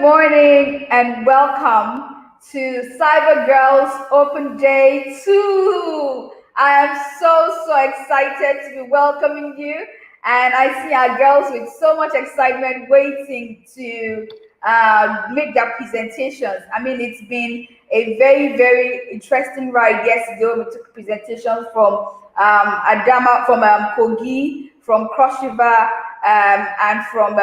morning and welcome to CyberGirls Open Day 2. I am so excited to be welcoming you, and I see our girls with so much excitement waiting to make their presentations. I mean, it's been a very interesting ride. Yesterday we took presentations from Adama, from Kogi, from Cross River, and from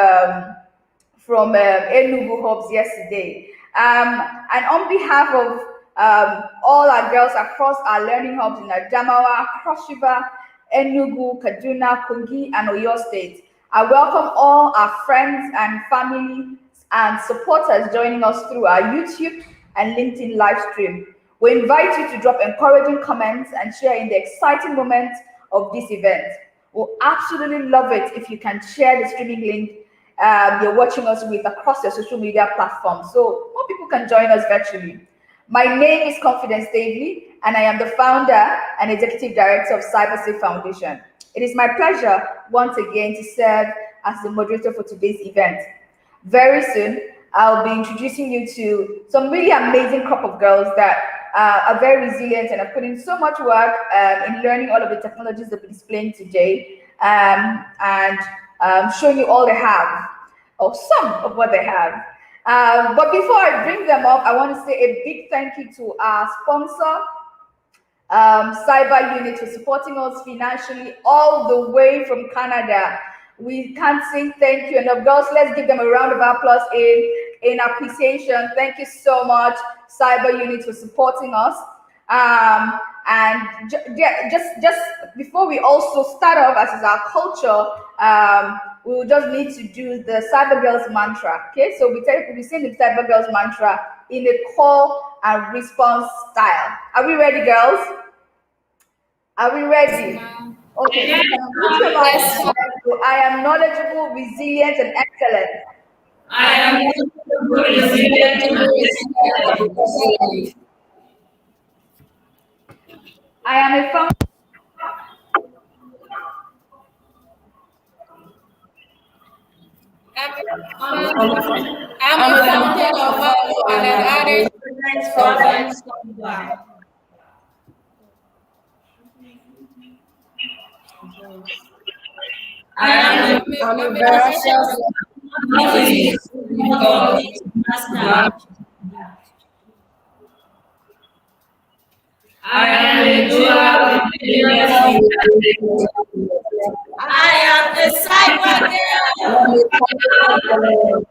Enugu hubs yesterday. And on behalf of all our girls across our learning hubs in Adamawa, Cross River, Enugu, Kaduna, Kogi, and Oyo State, I welcome all our friends and family and supporters joining us through our YouTube and LinkedIn live stream. We invite you to drop encouraging comments and share in the exciting moment of this event. We'll absolutely love it if you can share the streaming link you're watching us with across your social media platforms so more people can join us virtually. My name is Confidence Davely, and I am the founder and executive director of CyberSafe Foundation. It is my pleasure once again to serve as the moderator for today's event. Very soon, I'll be introducing you to some really amazing crop of girls that are very resilient and have put in so much work in learning all of the technologies that we're displaying today, and showing you all they have, or some of what they have. But before I bring them up, I want to say a big thank you to our sponsor, Cyber Unit, for supporting us financially all the way from Canada. We can't say thank you enough. Girls, let's give them a round of applause in appreciation. Thank you so much, Cyber Unit, for supporting us. And just before we also start off, as is our culture, we will just need to do the CyberGirls mantra. Okay, so we sing the CyberGirls mantra in a call and response style. Are we ready, girls? Are we ready? Okay. I am knowledgeable, resilient, and excellent. I am knowledgeable, resilient, and excellent. I am a founder. I'm a fountain of value and an added presence from God. I am a veracious I am a dual. I am the cyber girl.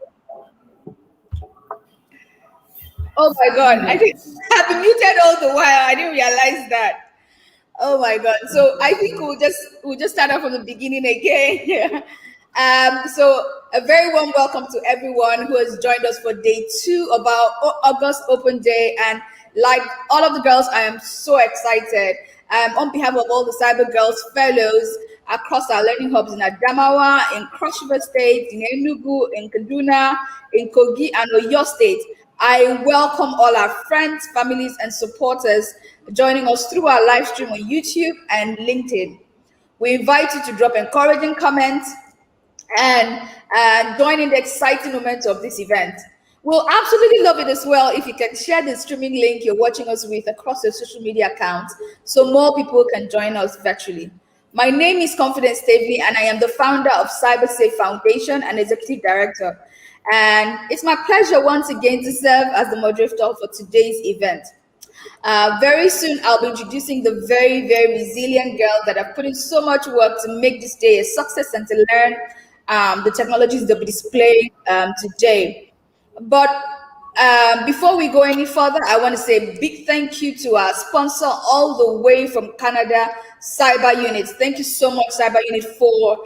Oh my God! I've been muted all the while. I didn't realize that. Oh my God! So I think we'll just start off from the beginning again. So a very warm welcome to everyone who has joined us for day 2 of our August Open Day, and like all of the girls, I am so excited. On behalf of all the CyberGirls fellows across our learning hubs in Adamawa, in Cross River State, in Enugu, in Kaduna, in Kogi, and Oyo State, I welcome all our friends, families, and supporters joining us through our live stream on YouTube and LinkedIn. We invite you to drop encouraging comments and join in the exciting moment of this event. We'll absolutely love it as well if you can share the streaming link you're watching us with across your social media accounts so more people can join us virtually. My name is Confidence Davely, and I am the founder of CyberSafe Foundation and executive director. And it's my pleasure once again to serve as the moderator for today's event. Very soon, I'll be introducing the very resilient girls that have put in so much work to make this day a success and to learn the technologies that we display today. But before we go any further, I want to say a big thank you to our sponsor all the way from Canada, Cyber Unit. Thank you so much, Cyber Unit, for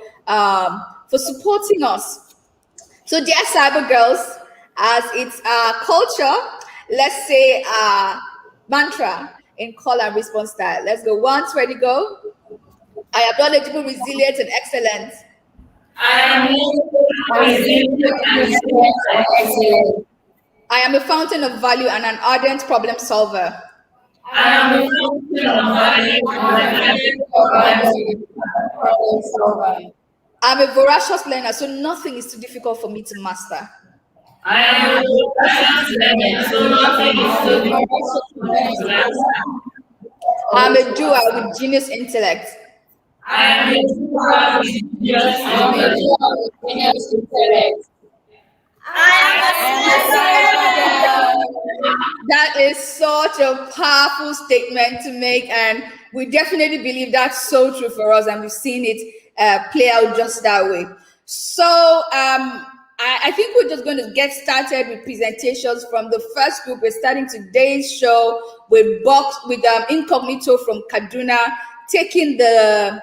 supporting us. So, dear Cyber Girls, as it's our culture, let's say mantra in call and response style. Let's go. Once, ready, go. I am knowledgeable, resilient, and excellent. I am resilient and excellent. I am a fountain of value and an ardent problem solver. I am a fountain of value and an ardent problem solver. I'm a voracious learner, so nothing is too difficult for me to master. I am a brilliant learner, so nothing is so difficult for me to master. I'm a doer with genius intellect. I am a doer with genius intellect. That is such a powerful statement to make, and we definitely believe that's so true for us, and we've seen it play out just that way. So, I think we're just going to get started with presentations from the first group. We're starting today's show with Incognito from Kaduna, taking the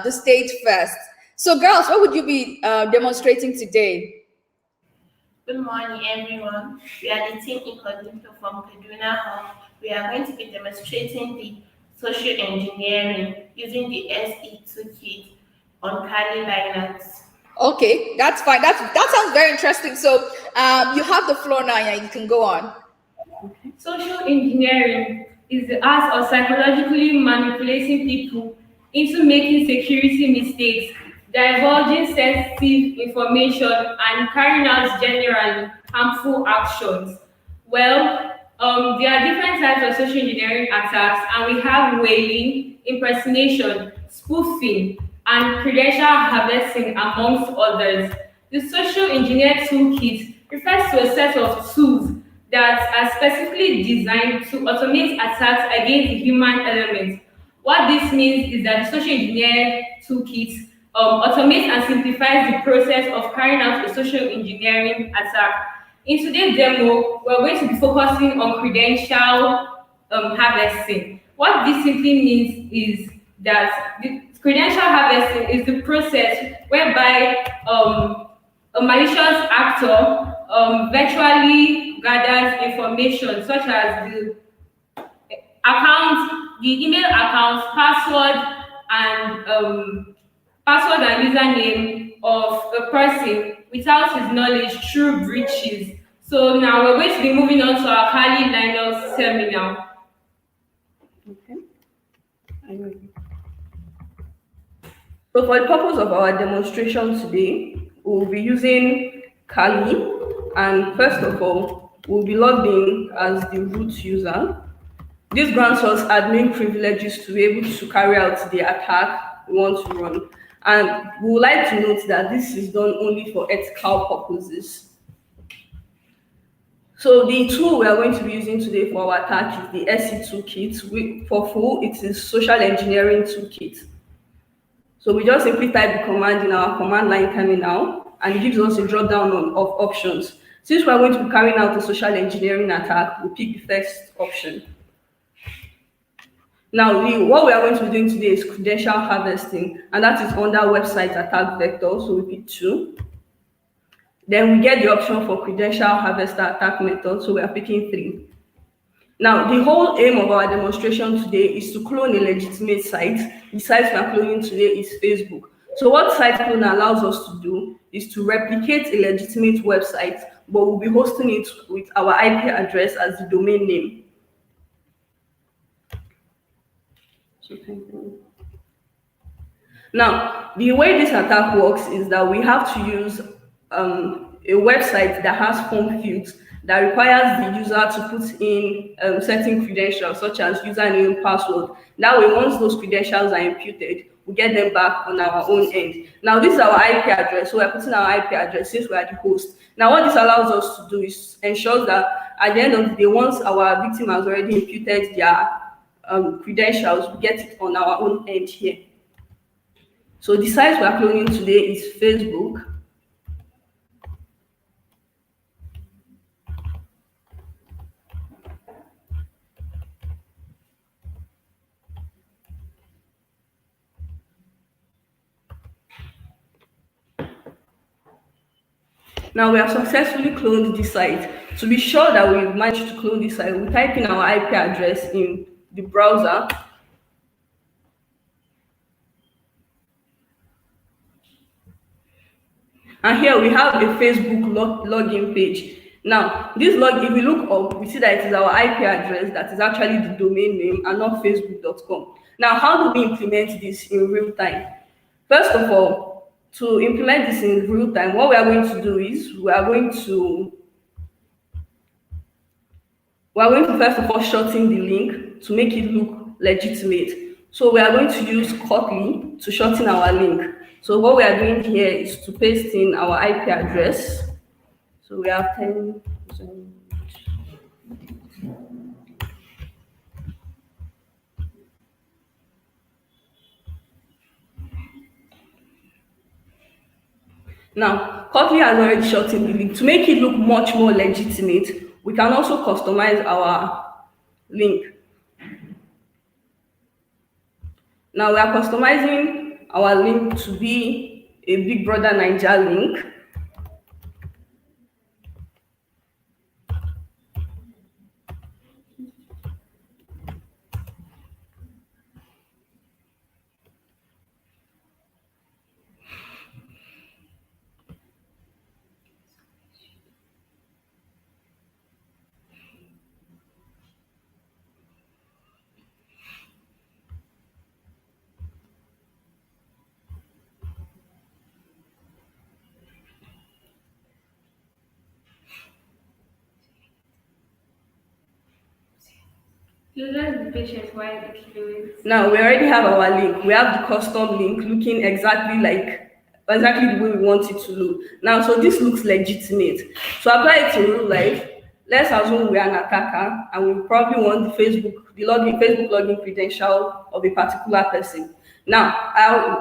stage first. So, girls, what would you be demonstrating today? Good morning, everyone. We are the team Incognito from Kaduna Hub. We are going to be demonstrating the social engineering using the SE toolkit on Kali Linux. Okay, that's fine. That sounds very interesting. So, you have the floor now, and you can go on. Social engineering is the art of psychologically manipulating people into making security mistakes, divulging sensitive information, and carrying out generally harmful actions. Well, there are different types of social engineering attacks, and we have whaling, impersonation, spoofing, and credential harvesting, amongst others. The social engineer toolkit refers to a set of tools that are specifically designed to automate attacks against the human element. What this means is that the social engineer toolkit automates and simplifies the process of carrying out a social engineering attack. In today's demo, we're going to be focusing on credential harvesting. What this simply means is that the credential harvesting is the process whereby a malicious actor virtually gathers information such as the email accounts, password and username of a person without his knowledge through breaches. So now we're going to be moving on to our Kali Linux terminal. Okay. So for the purpose of our demonstration today, we'll be using Kali, and first of all, we'll be logged in as the root user. This grants us admin privileges to be able to carry out the attack we want to run. And we would like to note that this is done only for ethical purposes. So the tool we are going to be using today for our attack is the SE toolkit. For full, it is social engineering toolkit. So we just simply type the command in our command line terminal, and it gives us a drop down of options. Since we are going to be carrying out a social engineering attack, we'll pick the first option. Now, what we are going to be doing today is credential harvesting, and that is under website attack vector, so we pick 2. Then we get the option for credential harvester attack method, so we are picking 3. Now, the whole aim of our demonstration today is to clone a legitimate site. The site we are cloning today is Facebook. So what site clone allows us to do is to replicate a legitimate website, but we'll be hosting it with our IP address as the domain name. Now, the way this attack works is that we have to use a website that has form fields that requires the user to put in certain credentials, such as username, password. That way, once those credentials are imputed, we get them back on our own end. Now, this is our IP address, so we're putting our IP address since we are the host. Now, what this allows us to do is ensure that at the end of the day, once our victim has already imputed their credentials, we get it on our own end here. So the site we are cloning today is Facebook. Now we have successfully cloned this site. To be sure that we've managed to clone this site, we type in our IP address in the browser. And here we have a Facebook login page. Now, this if we look up, we see that it is our IP address that is actually the domain name and not facebook.com. Now, how do we implement this in real time? First of all, To implement this in real time, what we are going to do is we are going to first of all shorten the link to make it look legitimate. So we are going to use Kotlin to shorten our link. So what we are doing here is to paste in our IP address. So we have 10. Now, Kotlin has already shortened the link. To make it look much more legitimate, we can also customize our link. Now we are customizing our link to be a Big Brother Naija link. Users be patient while it loads. Now we already have our link. We have the custom link looking exactly the way we want it to look. Now, so this looks legitimate. To apply it to real life, let's assume we are an attacker and we probably want the Facebook login credential of a particular person. Now,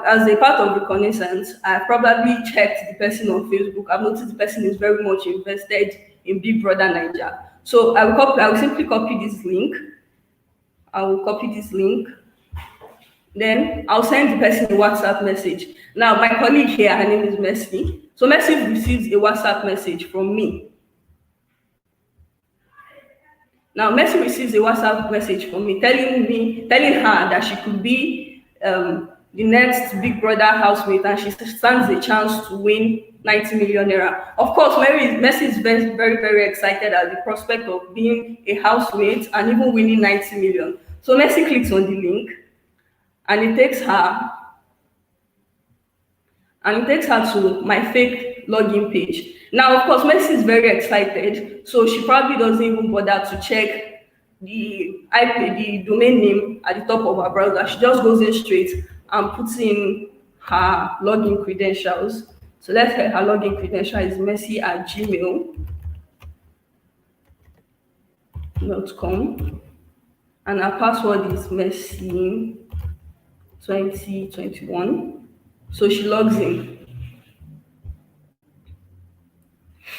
as a part of reconnaissance, I probably checked the person on Facebook. I've noticed the person is very much invested in Big Brother Naija. So I will simply copy this link. Then I'll send the person a WhatsApp message. Now, my colleague here, her name is Mercy. So Mercy receives a WhatsApp message from me. Now, Mercy receives a WhatsApp message from me telling her that she could be the next Big Brother housemate and she stands a chance to win 90 million naira. Of course, Mercy is very, very, very excited at the prospect of being a housemate and even winning 90 million. So Mercy clicks on the link and it takes her to my fake login page. Now, of course, Mercy is very excited, so she probably doesn't even bother to check the domain name at the top of her browser. She just goes in straight and puts in her login credentials. So let's say her login credential is mercy@gmail.com and her password is Mercy2021. So she logs in.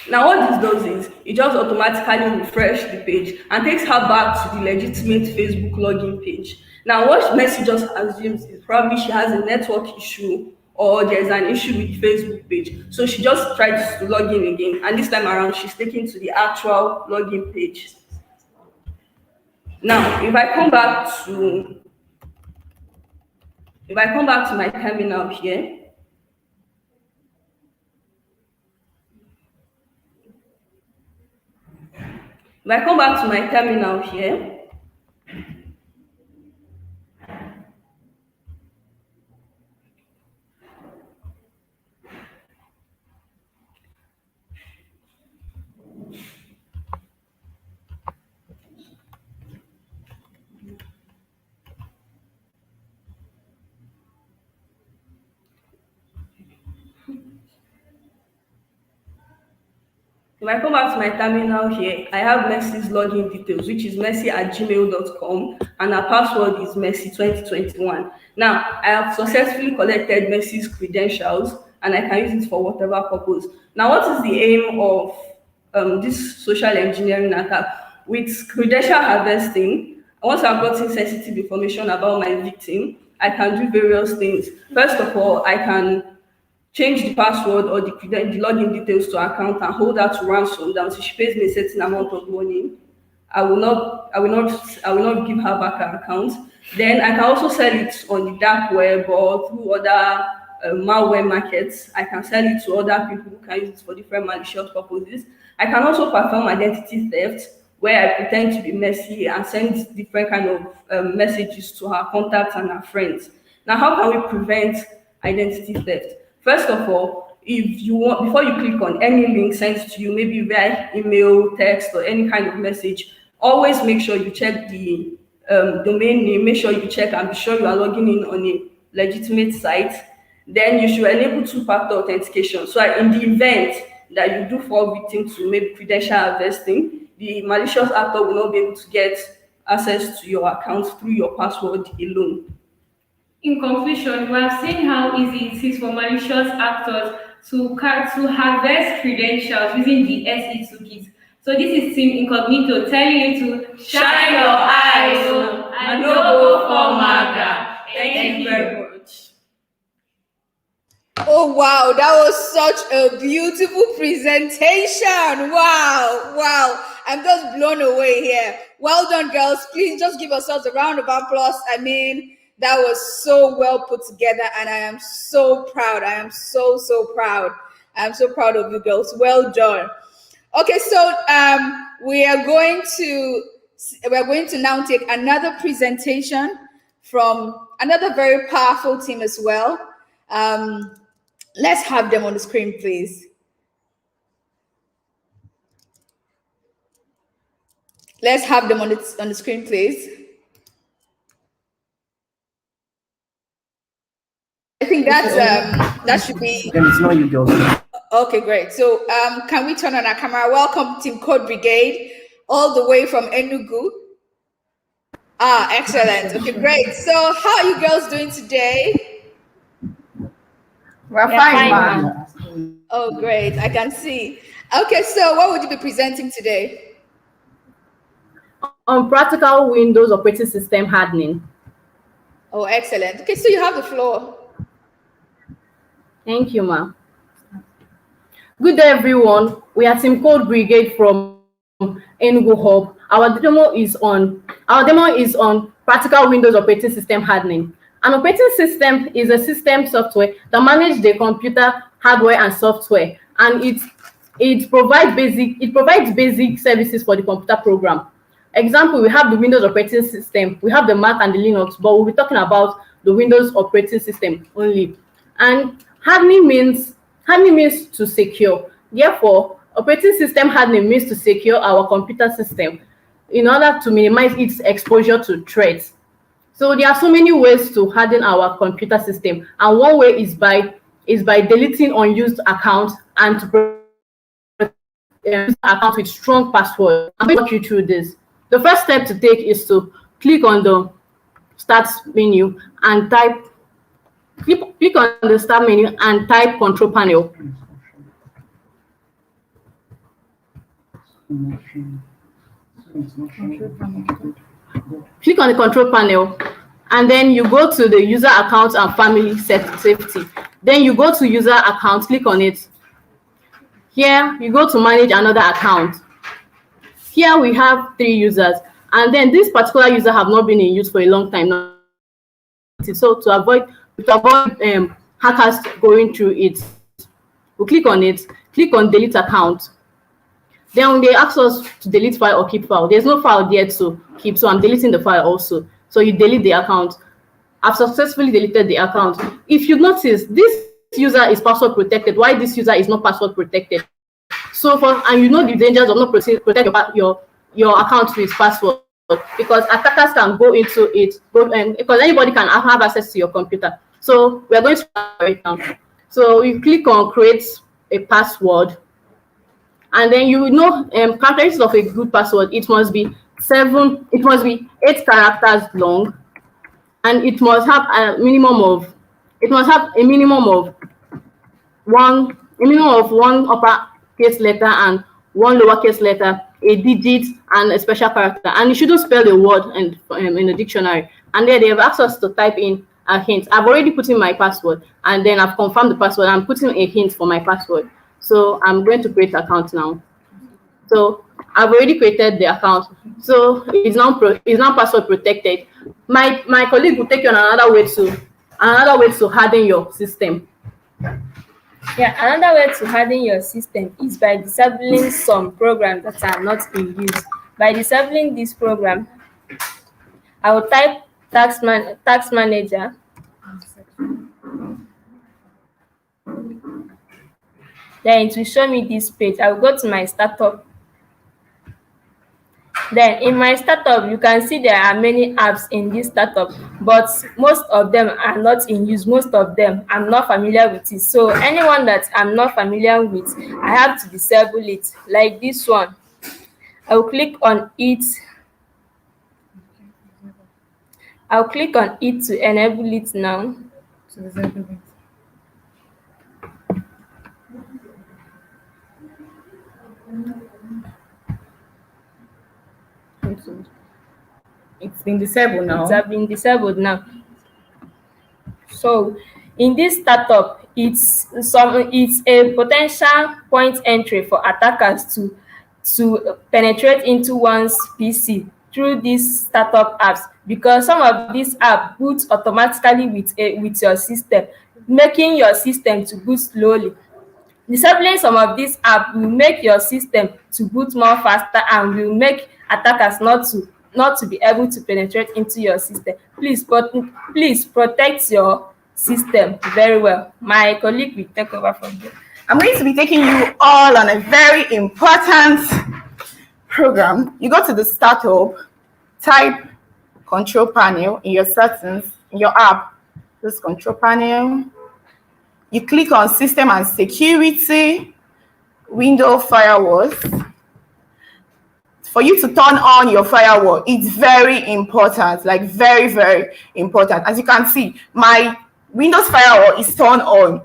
Now what this does is it just automatically refreshes the page and takes her back to the legitimate Facebook login page. Now what Mercy just assumes is probably she has a network issue or there's an issue with the Facebook page. So she just tries to log in again, and this time around she's taken to the actual login page. Now if I come back to my terminal here, if I come back to my terminal here, I have Mercy's login details, which is mercy@gmail.com, and her password is Mercy2021. Now, I have successfully collected Mercy's credentials, and I can use it for whatever purpose. Now, what is the aim of this social engineering attack? With credential harvesting, once I've gotten sensitive information about my victim, I can do various things. First of all, I can change the password or the login details to her account and hold her to ransom. Down, so she pays me a certain amount of money. I will not give her back her account. Then I can also sell it on the dark web or through other malware markets. I can sell it to other people who can use it for different malicious purposes. I can also perform identity theft, where I pretend to be Mercy and send different kind of messages to her contacts and her friends. Now, how can we prevent identity theft? First of all, if you want, before you click on any link sent to you, maybe via email, text, or any kind of message, always make sure you check the domain name. Make sure you check and be sure you are logging in on a legitimate site. Then you should enable two-factor authentication. So in the event that you do fall victim to maybe credential harvesting, the malicious actor will not be able to get access to your account through your password alone. In conclusion, we have seen how easy it is for malicious actors to harvest credentials using the SE toolkit. So this is Team Incognito telling you to shine your eyes and no go for MAGA. Thank you very much. Oh wow, that was such a beautiful presentation. Wow. I'm just blown away here. Well done, girls. Please just give yourselves a round of applause. I mean, that was so well put together, and I am so proud. I am so proud. I'm so proud of you girls. Well done. Okay, so we're going to now take another presentation from another very powerful team as well. Let's have them on the screen, please. Let's have them on the screen, please. I think that's that should be. Then it's not you girls. Okay, great. So can we turn on our camera? Welcome, Team Code Brigade, all the way from Enugu. Excellent. Okay, great. So how are you girls doing today? We're fine, ma'am. Oh, great. I can see. Okay, so what would you be presenting today? On practical Windows operating system hardening. Oh, excellent. Okay, so you have the floor. Thank you, ma'am. Good day, everyone. We are Team Code Brigade from Enugu Hub. Our demo is on practical Windows operating system hardening. An operating system is a system software that manages the computer hardware and software, and it provides basic services for the computer program. Example, we have the Windows operating system, we have the Mac and the Linux, but we'll be talking about the Windows operating system only. And hardening means to secure. Therefore, operating system hardening means to secure our computer system in order to minimize its exposure to threats. So there are so many ways to harden our computer system, and one way is by deleting unused accounts and to protect accounts with strong passwords. I'm going to walk you through this. The first step to take is to click on the Start menu and click on the Start menu and type Control Panel. Click on the Control Panel, and then you go to the User Account and Family Safety. Then you go to User Account, click on it. Here you go to Manage Another Account. Here we have 3 users, and then this particular user have not been in use for a long time now. So to avoid hackers going through it, we click on it, click on Delete Account. Then they ask us to delete file or keep file. There's no file there to keep, so I'm deleting the file also. So you delete the account. I've successfully deleted the account. If you notice, this user is password protected, while this user is not password protected. So and you know the dangers of not protect your account with password, because attackers can go into it, because anybody can have access to your computer. So we're going to start right now. So you click on Create a Password, and then you know characteristics of a good password. It must be 8 characters long, and it must have a minimum of one uppercase letter and one lowercase letter, a digit, and a special character. And you shouldn't spell the word in a dictionary. And then they have asked us to type in a hint. I've already put in my password, and then I've confirmed the password. I'm putting a hint for my password. So I'm going to create account now. So I've already created the account. So it's now password protected. My colleague will take you on another way to harden your system. Yeah, another way to harden your system is by disabling some programs that are not in use. By disabling this program, I will type Tax Manager. Then it will show me this page. I will go to my startup. Then in my startup, you can see there are many apps in this startup, but most of them are not in use. Most of them I'm not familiar with it. So anyone that I'm not familiar with, I have to disable it. Like this one, I'll click on it. I'll click on it to enable it now. To disable it. It's been disabled now. It has been disabled now. So in this startup, it's a potential point entry for attackers to penetrate into one's PC through these startup apps, because some of these apps boot automatically with your system, making your system to boot slowly. Disabling some of these apps will make your system to boot more faster and will make attackers not to be able to penetrate into your system. Please protect your system very well. My colleague will take over from there. I'm going to be taking you all on a very important program. You go to the startup, type control panel in your settings, in your app, this control panel. You click on system and security, window firewalls. For you to turn on your firewall, it's very important, like very, very important. As you can see, my Windows firewall is turned on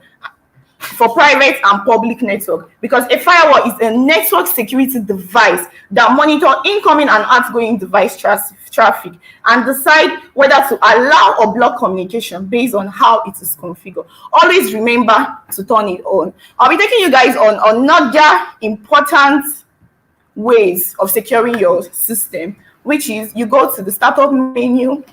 for private and public network, because a firewall is a network security device that monitors incoming and outgoing device traffic and decide whether to allow or block communication based on how it is configured. Always remember to turn it on. I'll be taking you guys on another important ways of securing your system, which is you go to the startup menu,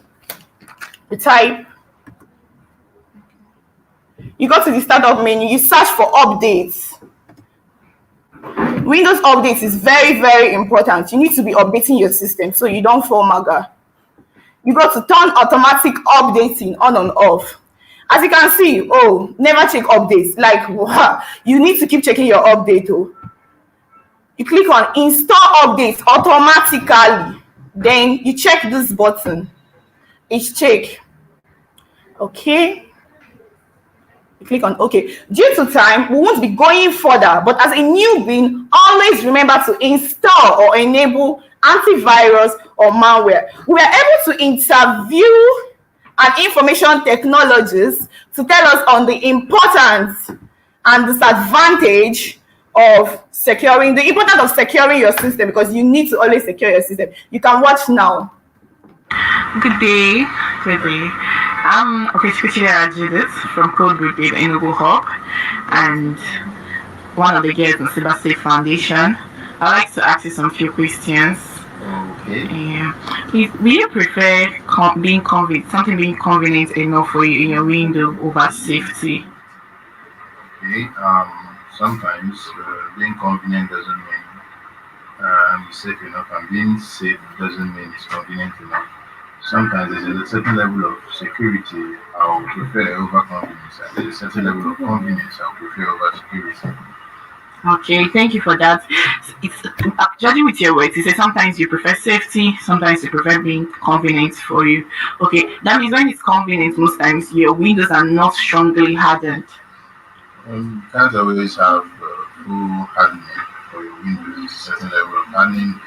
you go to the startup menu, you search for updates. Windows updates is very, very important. You need to be updating your system so you don't fall maga. You go to turn automatic updating on and off. As you can see, never check updates. Like, wow, you need to keep checking your update. You click on install updates automatically. Then you check this button. It's check. Okay. You click on OK. Due to time, we won't be going further, but as a newbie, always remember to install or enable antivirus or malware. We are able to interview an information technologist to tell us on the importance and disadvantage of securing your system, because you need to always secure your system. You can watch now. Good day. I'm Official Judith from Code Brigade Enugu Hub and one of the girls in CyberSafe Foundation. I'd like to ask you some few questions. Okay. Please, will you prefer being convenient enough for you in your window over safety? Okay. Sometimes being convenient doesn't mean safe enough, and being safe doesn't mean it's convenient enough. Sometimes there's a certain level of security I would prefer over convenience, and there's a certain level of convenience I would prefer over security. Okay, thank you for that. It's judging with your words, you say sometimes you prefer safety, sometimes you prefer being convenient for you. Okay, that means when it's convenient, most times your windows are not strongly hardened. You can't always have full hardening for your windows. It's a certain level of hardening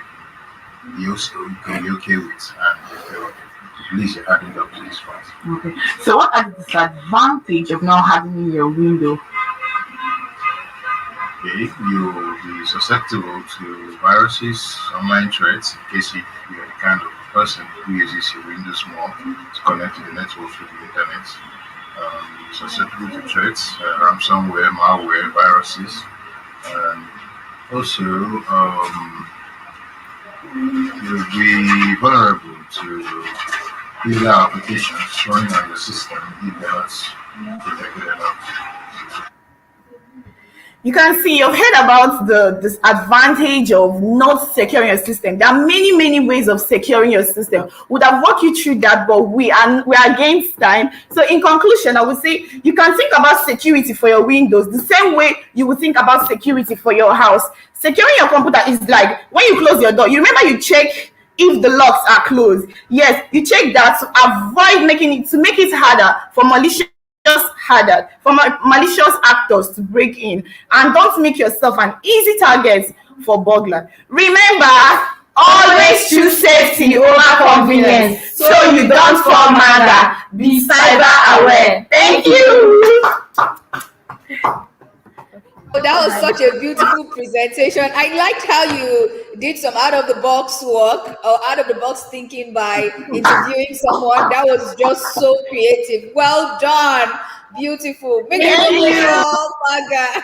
you can be okay with, and at least you're hardened up to this point. Okay, so what are the disadvantage of not hardening your window? Okay, you'll be susceptible to viruses, online threats, in case if you're the kind of person who uses your Windows more to connect to the network through the internet. Susceptible to threats, ransomware, malware, viruses, and also you'll be vulnerable to illegal applications running on your system if they're not protected enough. You can see, you've heard about the disadvantage of not securing your system. There are many ways of securing your system. Would have walked you through that, but we are against time. So in conclusion, I would say you can think about security for your windows the same way you would think about security for your house. Securing your computer is like when you close your door. You remember you check if the locks are closed. Yes, you check that to avoid to make it harder for malicious actors to break in, and don't make yourself an easy target for burglar. Remember, always choose safety over convenience so you don't fall murder. Be cyber aware. Thank you. Oh, that was such a beautiful presentation. I liked how you did some out of the box work or out of the box thinking by interviewing someone. That was just so creative. Well done. Beautiful. Make it beautiful, Maga.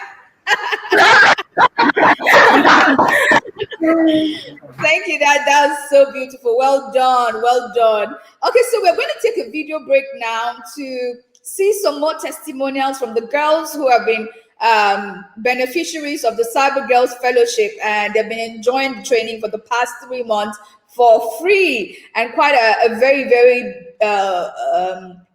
Thank you. That was so beautiful. Well done. Well done. Okay, so we're going to take a video break now to see some more testimonials from the girls who have been beneficiaries of the CyberGirls Fellowship, and they've been enjoying the training for the past 3 months for free, and quite a very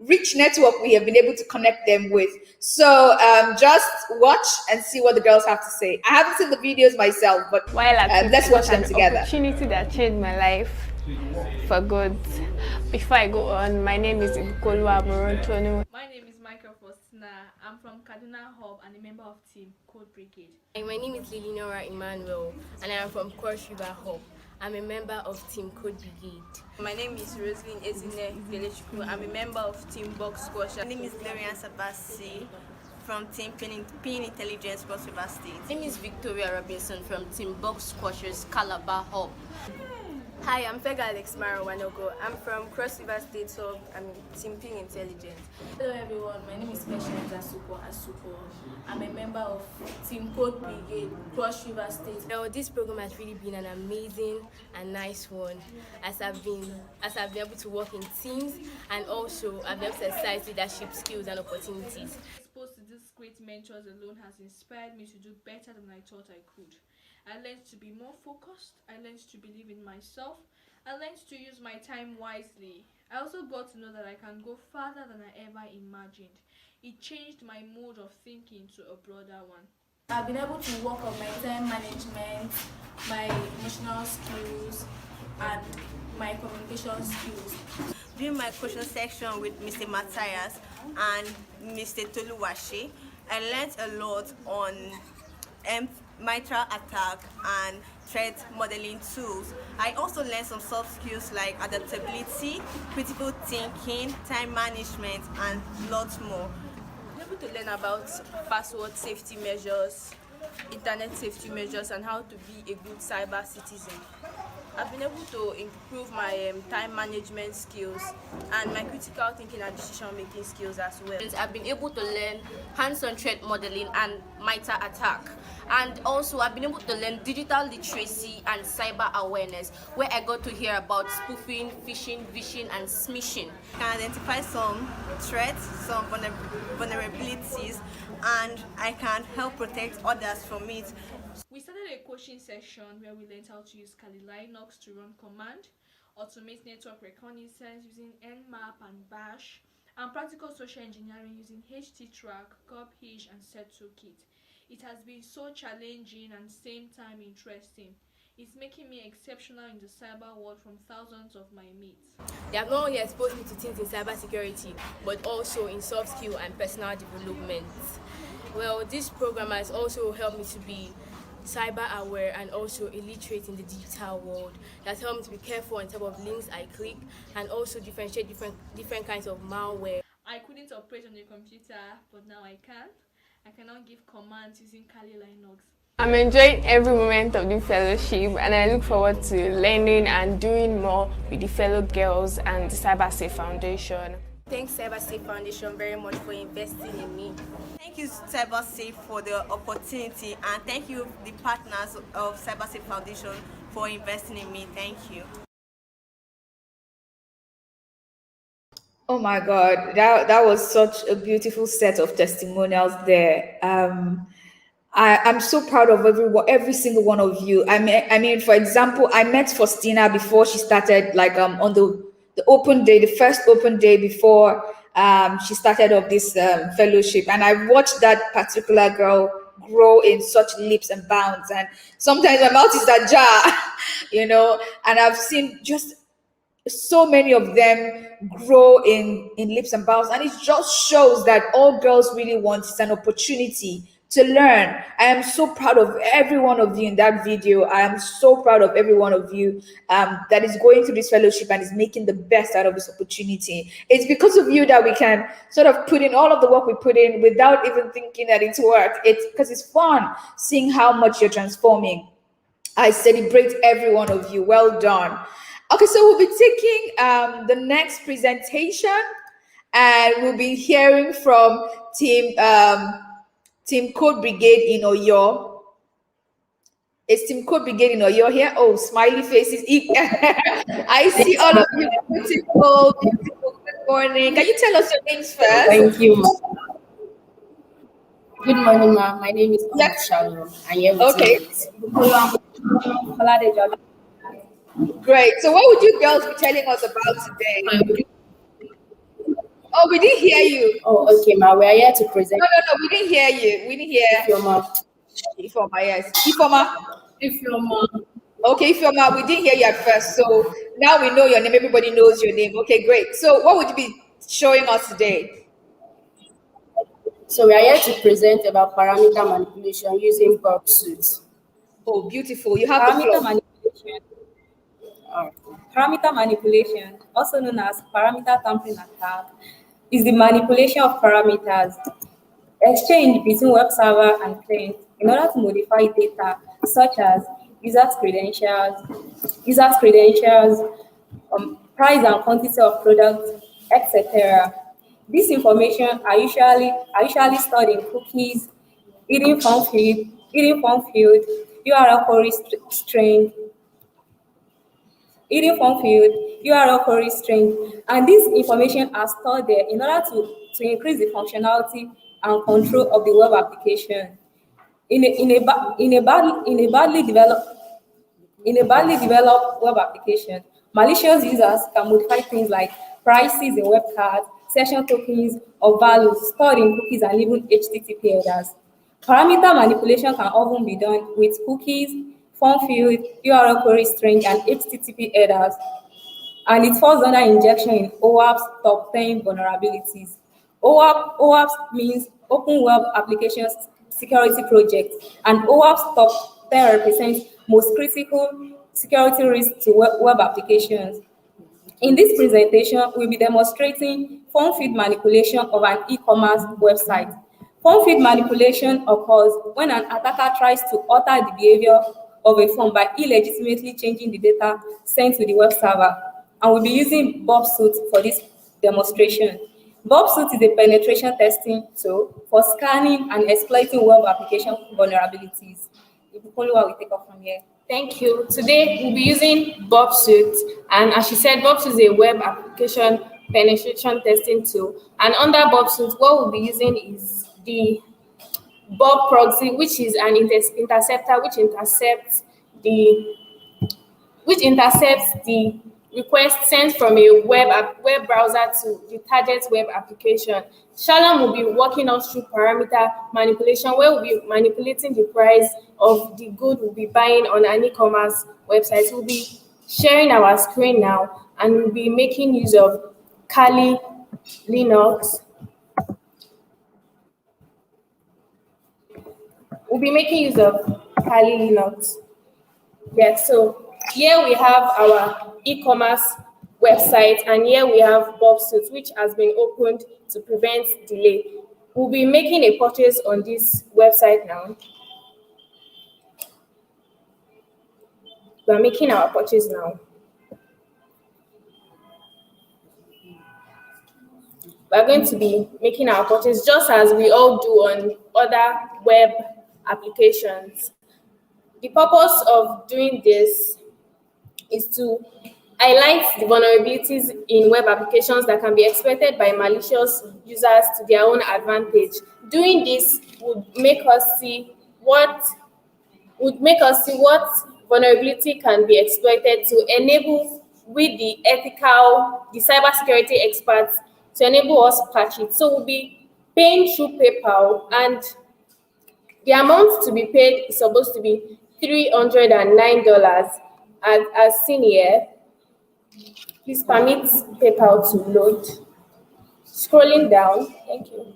rich network we have been able to connect them with. So just watch and see what the girls have to say. I haven't seen the videos myself, but let's watch them together. Opportunity that changed my life for good. Before I go on, my name is Ibukolwa Morontonu. My name is Michael Faustina. I'm from Kaduna Hub and a member of Team Code Brigade. My name is Lilinora Emmanuel and I am from Cross River Hub. I'm a member of Team Code Brigade. My name is Roslyn Ezine Village. I'm a member of Team Box Squash. My name is Gloria Sabasi from Team Pin Intelligence Cross River State. My name is Victoria Robinson from Team Box Squashers Calabar Hub. Hi, I'm Fega Alex Wanogo. I'm from Cross River State, so I'm Team Ping Intelligence. Hello everyone, my name is Patience Asuko. I'm a member of Team Code Brigade, Cross River State. Well, this program has really been an amazing and nice one, as I've been able to work in teams, and also I've been able to exercise leadership skills and opportunities. Exposed to these great mentors alone has inspired me to do better than I thought I could. I learned to be more focused, I learned to believe in myself, I learned to use my time wisely. I also got to know that I can go farther than I ever imagined. It changed my mode of thinking to a broader one. I've been able to work on my time management, my emotional skills, and my communication skills. During my question section with Mr. Matthias and Mr. Toluwashi, I learned a lot on mitral attack and threat modeling tools. I also learned some soft skills like adaptability, critical thinking, time management, and lots more. I'm able to learn about password safety measures, internet safety measures, and how to be a good cyber citizen. I've been able to improve my time management skills and my critical thinking and decision-making skills as well. I've been able to learn hands-on threat modeling and mitral attack. And also I've been able to learn digital literacy and cyber awareness, where I got to hear about spoofing, phishing, vishing, and smishing. I can identify some threats, some vulnerabilities, and I can help protect others from it. We started a coaching session where we learned how to use Kali Linux to run command, automate network reconnaissance using Nmap and Bash, and practical social engineering using HT-Track, GovHish, and SetToolkit. It has been so challenging and same time interesting. It's making me exceptional in the cyber world from thousands of my mates. They have not only exposed me to things in cybersecurity, but also in soft skill and personal development. Well, this program has also helped me to be cyber aware and also illiterate in the digital world. That helped me to be careful on top of links I click and also differentiate different kinds of malware. I couldn't operate on a computer, but now I can. I cannot give commands using Kali Linux. I'm enjoying every moment of the fellowship, and I look forward to learning and doing more with the fellow girls and the CyberSafe Foundation. Thanks CyberSafe Foundation very much for investing in me. Thank you CyberSafe for the opportunity, and thank you the partners of CyberSafe Foundation for investing in me. Thank you. Oh my God, that was such a beautiful set of testimonials there. I'm so proud of every single one of you. I mean, for example, I met Faustina before she started, like on the open day, the first open day before she started of this fellowship, and I watched that particular girl grow in such leaps and bounds. And sometimes my mouth is ajar, and I've seen just so many of them grow in leaps and bounds, and it just shows that all girls really want is an opportunity to learn. I am so proud of every one of you in that video. I am so proud of every one of you that is going through this fellowship and is making the best out of this opportunity. It's because of you that we can sort of put in all of the work we put in without even thinking that it's work. It's because it's fun seeing how much you're transforming. I celebrate every one of you. Well done. Okay, so we'll be taking the next presentation, and we'll be hearing from Team Code Brigade in Oyo. Is Team Code Brigade in Oyo here? Oh, smiley faces. I see all of you. Beautiful, beautiful. Good morning. Can you tell us your names first? Thank you, ma. Good morning, ma. My name is Shalom. I am okay. Great. So what would you girls be telling us about today? Oh, we didn't hear you. Oh, okay, ma. We are here to present. No, we didn't hear you. We didn't hear. Ifeoma. Ifeoma, yes. Ifeoma. Ifeoma. Okay, Ifeoma, we didn't hear you at first. So now we know your name. Everybody knows your name. Okay, great. So what would you be showing us today? So we are here to present about parameter manipulation using Bob suits. Oh, beautiful. You have the floor. Manipulation. Parameter manipulation, also known as parameter tampering attack, is the manipulation of parameters exchanged between web server and client in order to modify data such as users' credentials, price and quantity of products, etc. This information are usually stored in cookies, hidden form field, URL query string, URL query string, and this information are stored there in order to increase the functionality and control of the web application. In a badly developed web application, malicious users can modify things like prices in web cards, session tokens, or values stored in cookies and even HTTP headers. Parameter manipulation can often be done with cookies, form field, URL query string, and HTTP headers, and it falls under injection in OWASP top 10 vulnerabilities. OWASP means Open Web Applications Security Project, and OWASP top 10 represents most critical security risks to web applications. In this presentation, we'll be demonstrating form field manipulation of an e-commerce website. Form field manipulation occurs when an attacker tries to alter the behavior of a form by illegitimately changing the data sent to the web server. And we'll be using Bob Suit for this demonstration. Bob Suit is a penetration testing tool for scanning and exploiting web application vulnerabilities. Ibukunluwa will take off from here. Thank you. Today we'll be using Bob Suit, and as she said, Bob Suit is a web application penetration testing tool. And under Bob Suit, what we'll be using is the Bob proxy, which is an interceptor which intercepts the request sent from a web browser to the target web application. Shalom will be walking us through parameter manipulation, where we'll be manipulating the price of the good we'll be buying on an e-commerce website. We'll be sharing our screen now, and we'll be making use of Kali Linux. We'll be making use of Kali Linux. Yes, so here we have our e-commerce website, and here we have Bob Suit, which has been opened to prevent delay. We'll be making a purchase on this website now. We're making our purchase now. We're going to be making our purchase just as we all do on other web applications. The purpose of doing this is to highlight the vulnerabilities in web applications that can be exploited by malicious users to their own advantage. Doing this would make us see what would make us see what vulnerability can be exploited to enable with the cybersecurity experts to enable us patch it. So we'll be paying through PayPal, and the amount to be paid is supposed to be $309 as seen here. Please permit PayPal to load. Scrolling down, thank you.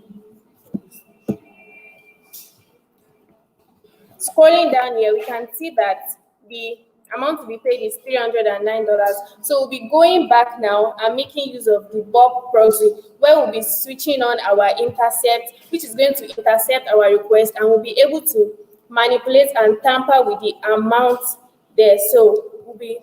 Scrolling down here, we can see that the amount to be paid is $309. So we'll be going back now and making use of the Bob proxy, where we'll be switching on our intercept, which is going to intercept our request, and we'll be able to manipulate and tamper with the amount there. So we'll be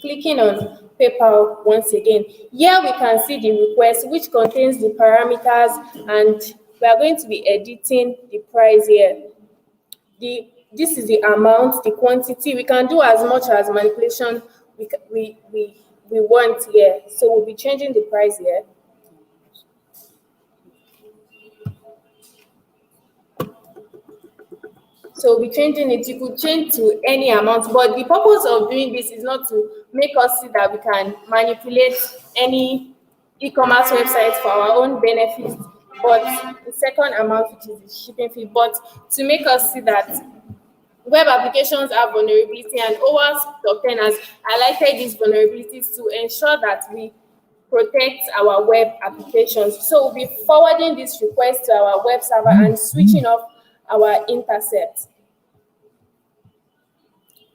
clicking on PayPal once again. Here we can see the request, which contains the parameters, and we are going to be editing the price here. This is the amount, the quantity. We can do as much as manipulation we want here. So we'll be changing the price here. So we'll be changing it. You could change to any amount, but the purpose of doing this is not to make us see that we can manipulate any e-commerce website for our own benefit, but the second amount, which is the shipping fee, but to make us see that web applications have vulnerability, and OWASP Top 10 has highlighted these vulnerabilities to ensure that we protect our web applications. So we'll be forwarding this request to our web server and switching off our intercept.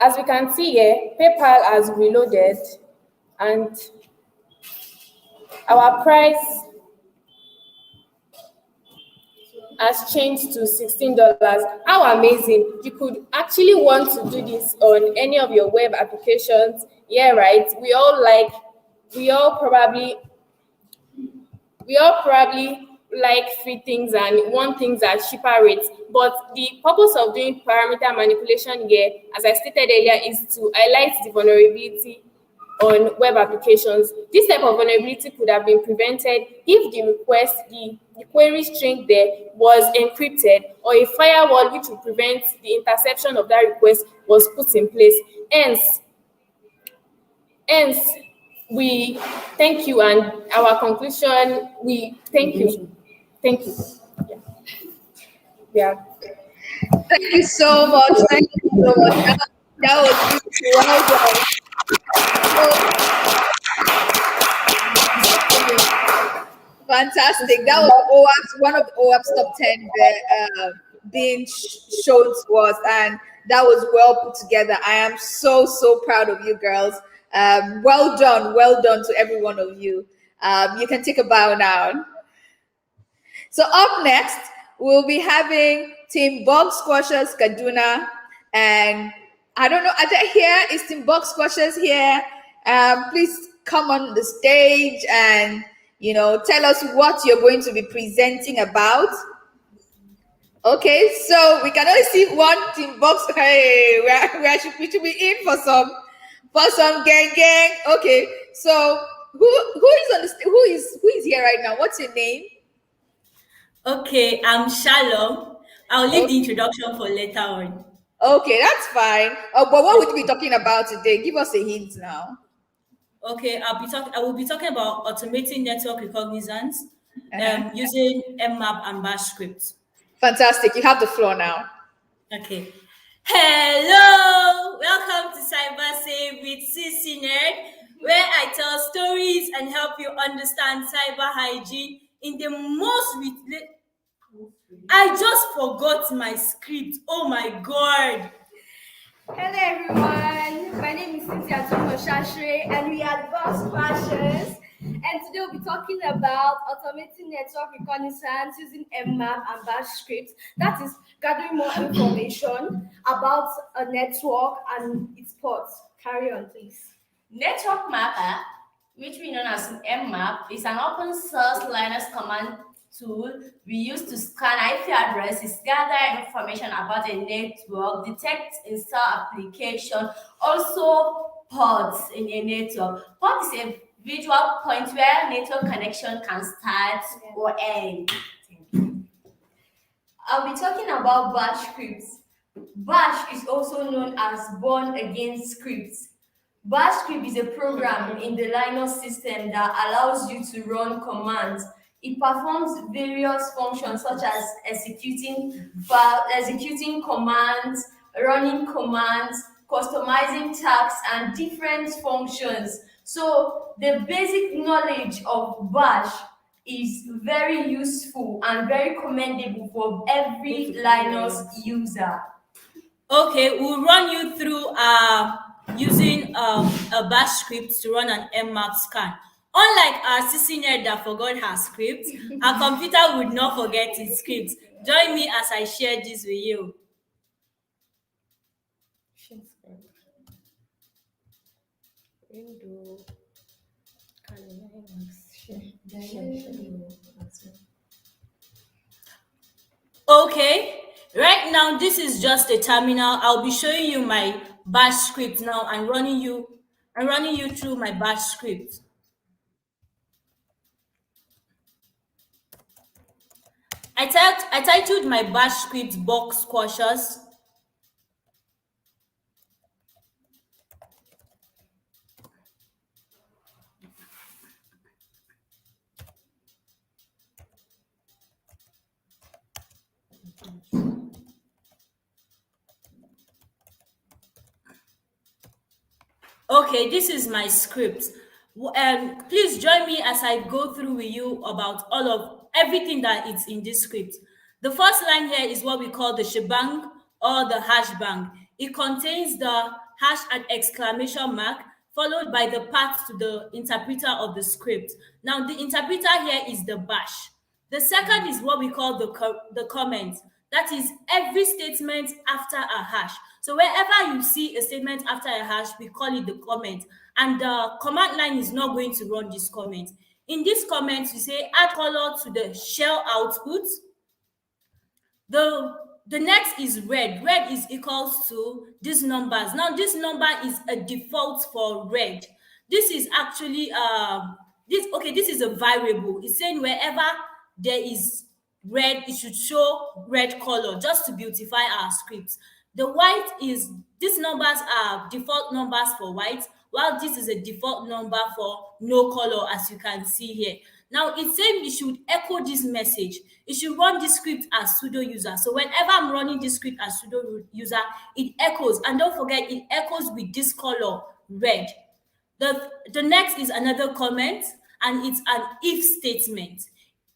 As we can see here, PayPal has reloaded, and our price has changed to $16. How amazing. You could actually want to do this on any of your web applications. Yeah, right. We all probably like free things and want things at cheaper rates. But the purpose of doing parameter manipulation here, as I stated earlier, is to highlight the vulnerability on web applications. This type of vulnerability could have been prevented if the request, the query string there was encrypted, or a firewall which would prevent the interception of that request was put in place. Hence, we thank you, and our conclusion, we thank you. Thank you. Yeah. Thank you so much. Thank you so much. That was beautiful. Well done. Fantastic. That was one of the OWASP top 10 being shown to us, and that was well put together. I am so proud of you girls. Well done to every one of you. You can take a bow now. So up next, we'll be having Team Bug Squashers Kaduna, and I don't know, are they here? Is Team Bug Squashers here? Please come on the stage and tell us what you're going to be presenting about. Okay, so we can only see one Team Box. Hey, we should be in for some gang. Okay, so who is on the who is here right now? What's your name? Okay, I'm Shalom. I'll leave the introduction for later on. Okay, that's fine. But what would you be talking about today? Give us a hint now. Okay, I will be talking about automating network reconnaissance using Mmap and Bash scripts. Fantastic. You have the floor now. Okay. Hello! Welcome to CyberSafe with Sysmon, where I tell stories and help you understand cyber hygiene in the most I just forgot my script. Oh my God. Hello everyone, my name is Cynthia Tomo-Shashre, and we are the Boss Crashers. And today we'll be talking about automating network reconnaissance using Mmap and Bash scripts. That is gathering more information about a network and its ports. Carry on, please. Network Mapper, which we know as Mmap, is an open source Linux command tool we use to scan IP addresses, gather information about a network, detect, install application, also ports in a network. Port is a visual point where network connection can start or end. I'll be talking about bash scripts. Bash is also known as Born Against Scripts. Bash script is a program in the Linux system that allows you to run commands. It performs various functions such as executing commands, running commands, customizing tasks, and different functions. So the basic knowledge of Bash is very useful and very commendable for every Linux user. Okay, we'll run you through using a bash script to run an mmap scan. Unlike our CCNet that forgot her script, our computer would not forget its script. Join me as I share this with you. Okay, right now this is just a terminal. I'll be showing you my bash script now and running you through my bash script. I titled my bash script bug squashers. Okay, this is my script. Please join me as I go through with you about all of everything that is in this script. The first line here is what we call the shebang or the hash bang. It contains the hash and exclamation mark followed by the path to the interpreter of the script. Now, the interpreter here is the bash. The second is what we call the comment. That is every statement after a hash. So wherever you see a statement after a hash, we call it the comment. And the command line is not going to run this comment. In this comment, we say add color to the shell output. The next is red. Red is equals to these numbers. Now, this number is a default for red. This is actually this is a variable. It's saying wherever there is red, it should show red color just to beautify our script. The white is these numbers are default numbers for white, while this is a default number for no color, as you can see here. Now, it's saying it should echo this message. It should run this script as sudo user. So whenever I'm running this script as sudo user, it echoes. And don't forget, it echoes with this color, red. The next is another comment, and it's an if statement.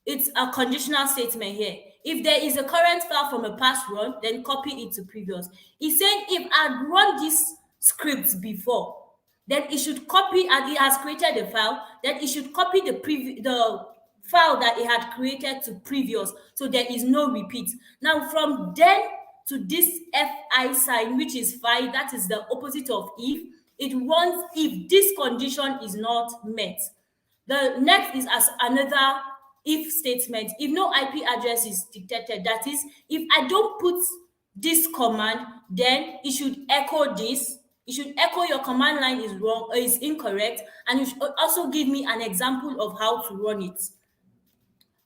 It's a conditional statement here. If there is a current file from a past run, then copy it to previous. It's saying if I'd run this script before, then it should copy, and it has created a file, then it should copy the file that it had created to previous, so there is no repeat. Now, from then to this fi sign, which is fi, that is the opposite of if, it runs if this condition is not met. The next is as another if statement. If no IP address is detected, that is, if I don't put this command, then it should echo this. It should echo your command line is wrong or is incorrect, and you should also give me an example of how to run it.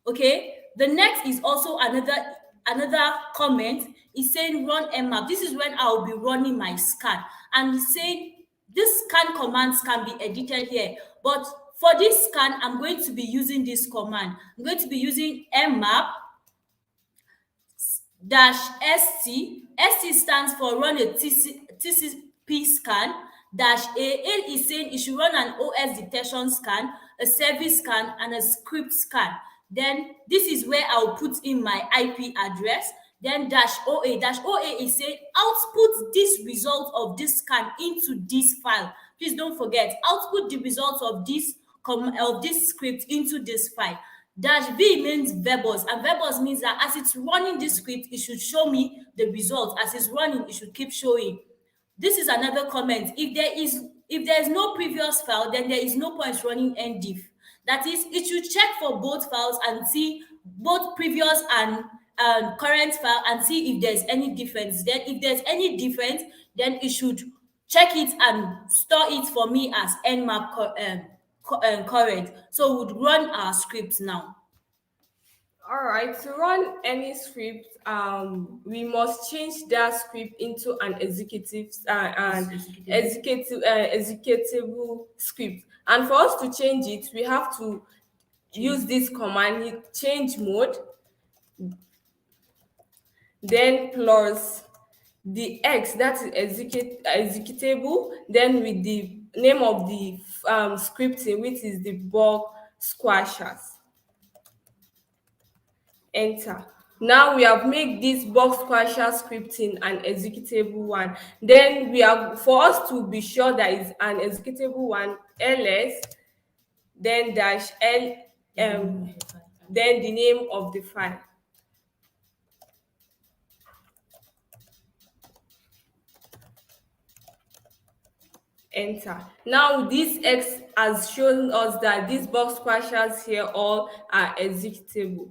Okay, the next is also another comment. It's saying run mmap. This is when I'll be running my scan, and it's saying this scan commands can be edited here, but for this scan, I'm going to be using this command. I'm going to be using mmap -st. ST stands for run a TCP scan. -AL is saying it should run an OS detection scan, a service scan, and a script scan. Then this is where I'll put in my IP address. Then -OA is saying output this result of this scan into this file. Please don't forget, output the result of this script into this file. -V means verbose, and verbose means that as it's running this script, it should show me the result. As it's running, it should keep showing. This is another comment. If there is no previous file, then there is no point running ndiff. That is, it should check for both files and see both previous and current file and see if there's any difference. Then if there's any difference, then it should check it and store it for me as nmap current. So we'll run our script now. All right, to run any script, we must change that script into an executable script. And for us to change it, we have to use this command, hit change mode, then plus the X, that is executable, then with the name of the scripting, which is the bug squashers. Enter. Now we have made this box squasher scripting an executable one. Then we have, for us to be sure that it's an executable one, ls, then dash l, then the name of the file. Enter. Now this X has shown us that these box squashers here all are executable.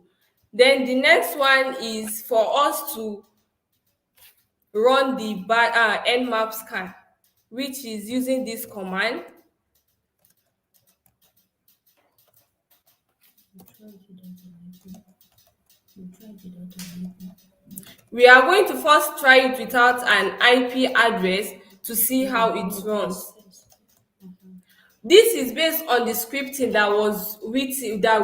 Then the next one is for us to run the nmap scan, which is using this command. We are going to first try it without an IP address to see how it runs. This is based on the scripting that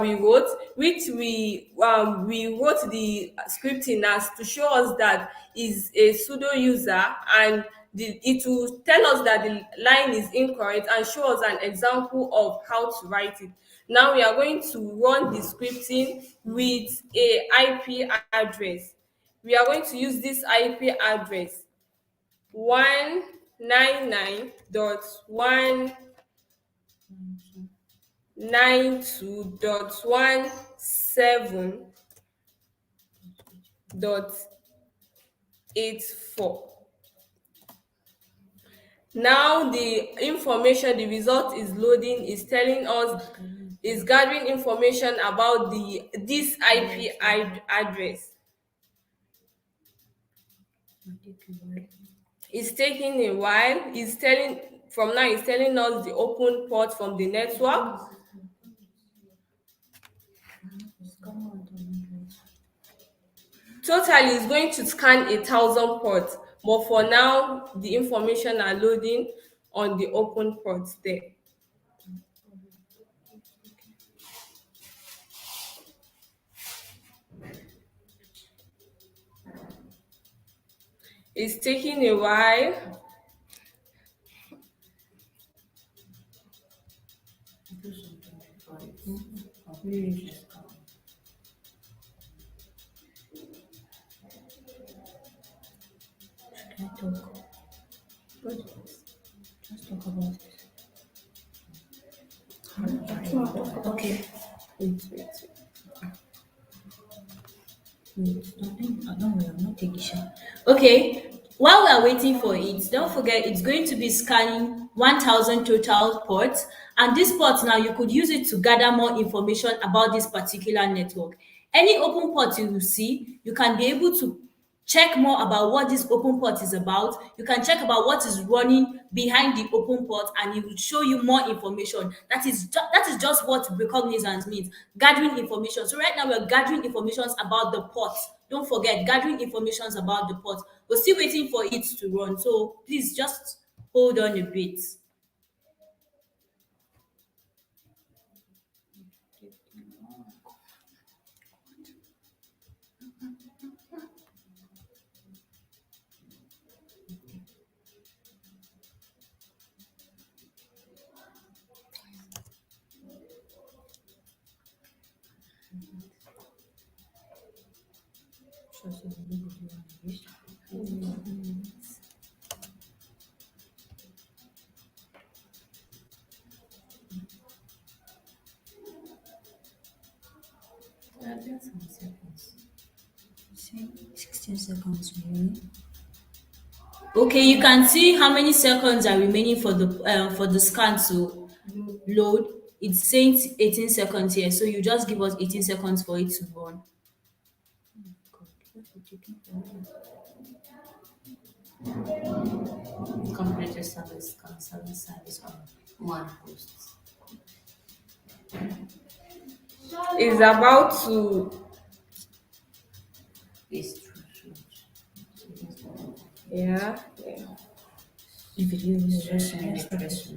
we wrote, which we wrote the scripting as to show us that is a pseudo user, and it will tell us that the line is incorrect and show us an example of how to write it. Now we are going to run the scripting with a IP address. We are going to use this IP address 192.192.17.84. Now the result is loading, is telling us, is gathering information about this IP address. It's taking a while. It's telling us the open port from the network. Total is going to scan 1,000 ports, but for now the information are loading on the open ports there. It's taking a while. Okay. Okay, while we are waiting for it, don't forget it's going to be scanning 1,000 total ports, and this port now you could use it to gather more information about this particular network. Any open port you will see, you can be able to check more about what this open port is about. You can check about what is running behind the open port, and it will show you more information. That is just what recognizance means, gathering information. So right now we're gathering information about the port. Don't forget, gathering information about the port. We're still waiting for it to run, so please just hold on a bit. Some seconds. 16 seconds remaining. Okay, you can see how many seconds are remaining for the scan to load. It's saying 18 seconds here, so you just give us 18 seconds for it to run. Completed service scan, service on one host. Is about to Yeah. If it is just an express.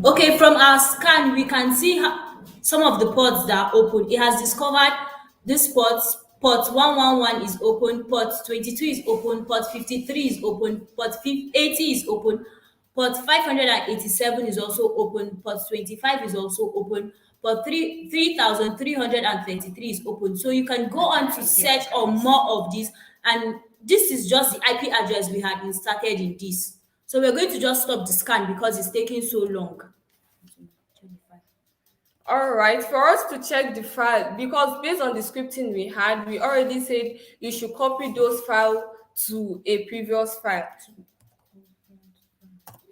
Okay, from our scan, we can see some of the ports that are open. It has discovered this port 111 is open, port 22 is open, port 53 is open, port 80 is open, port 587 is also open, port 25 is also open, port 3333 is open. So you can go on to search on more of these, and this is just the IP address we had inserted in this. So we're going to just stop the scan because it's taking so long. All right, for us to check the file, because based on the scripting we had, we already said you should copy those files to a previous file.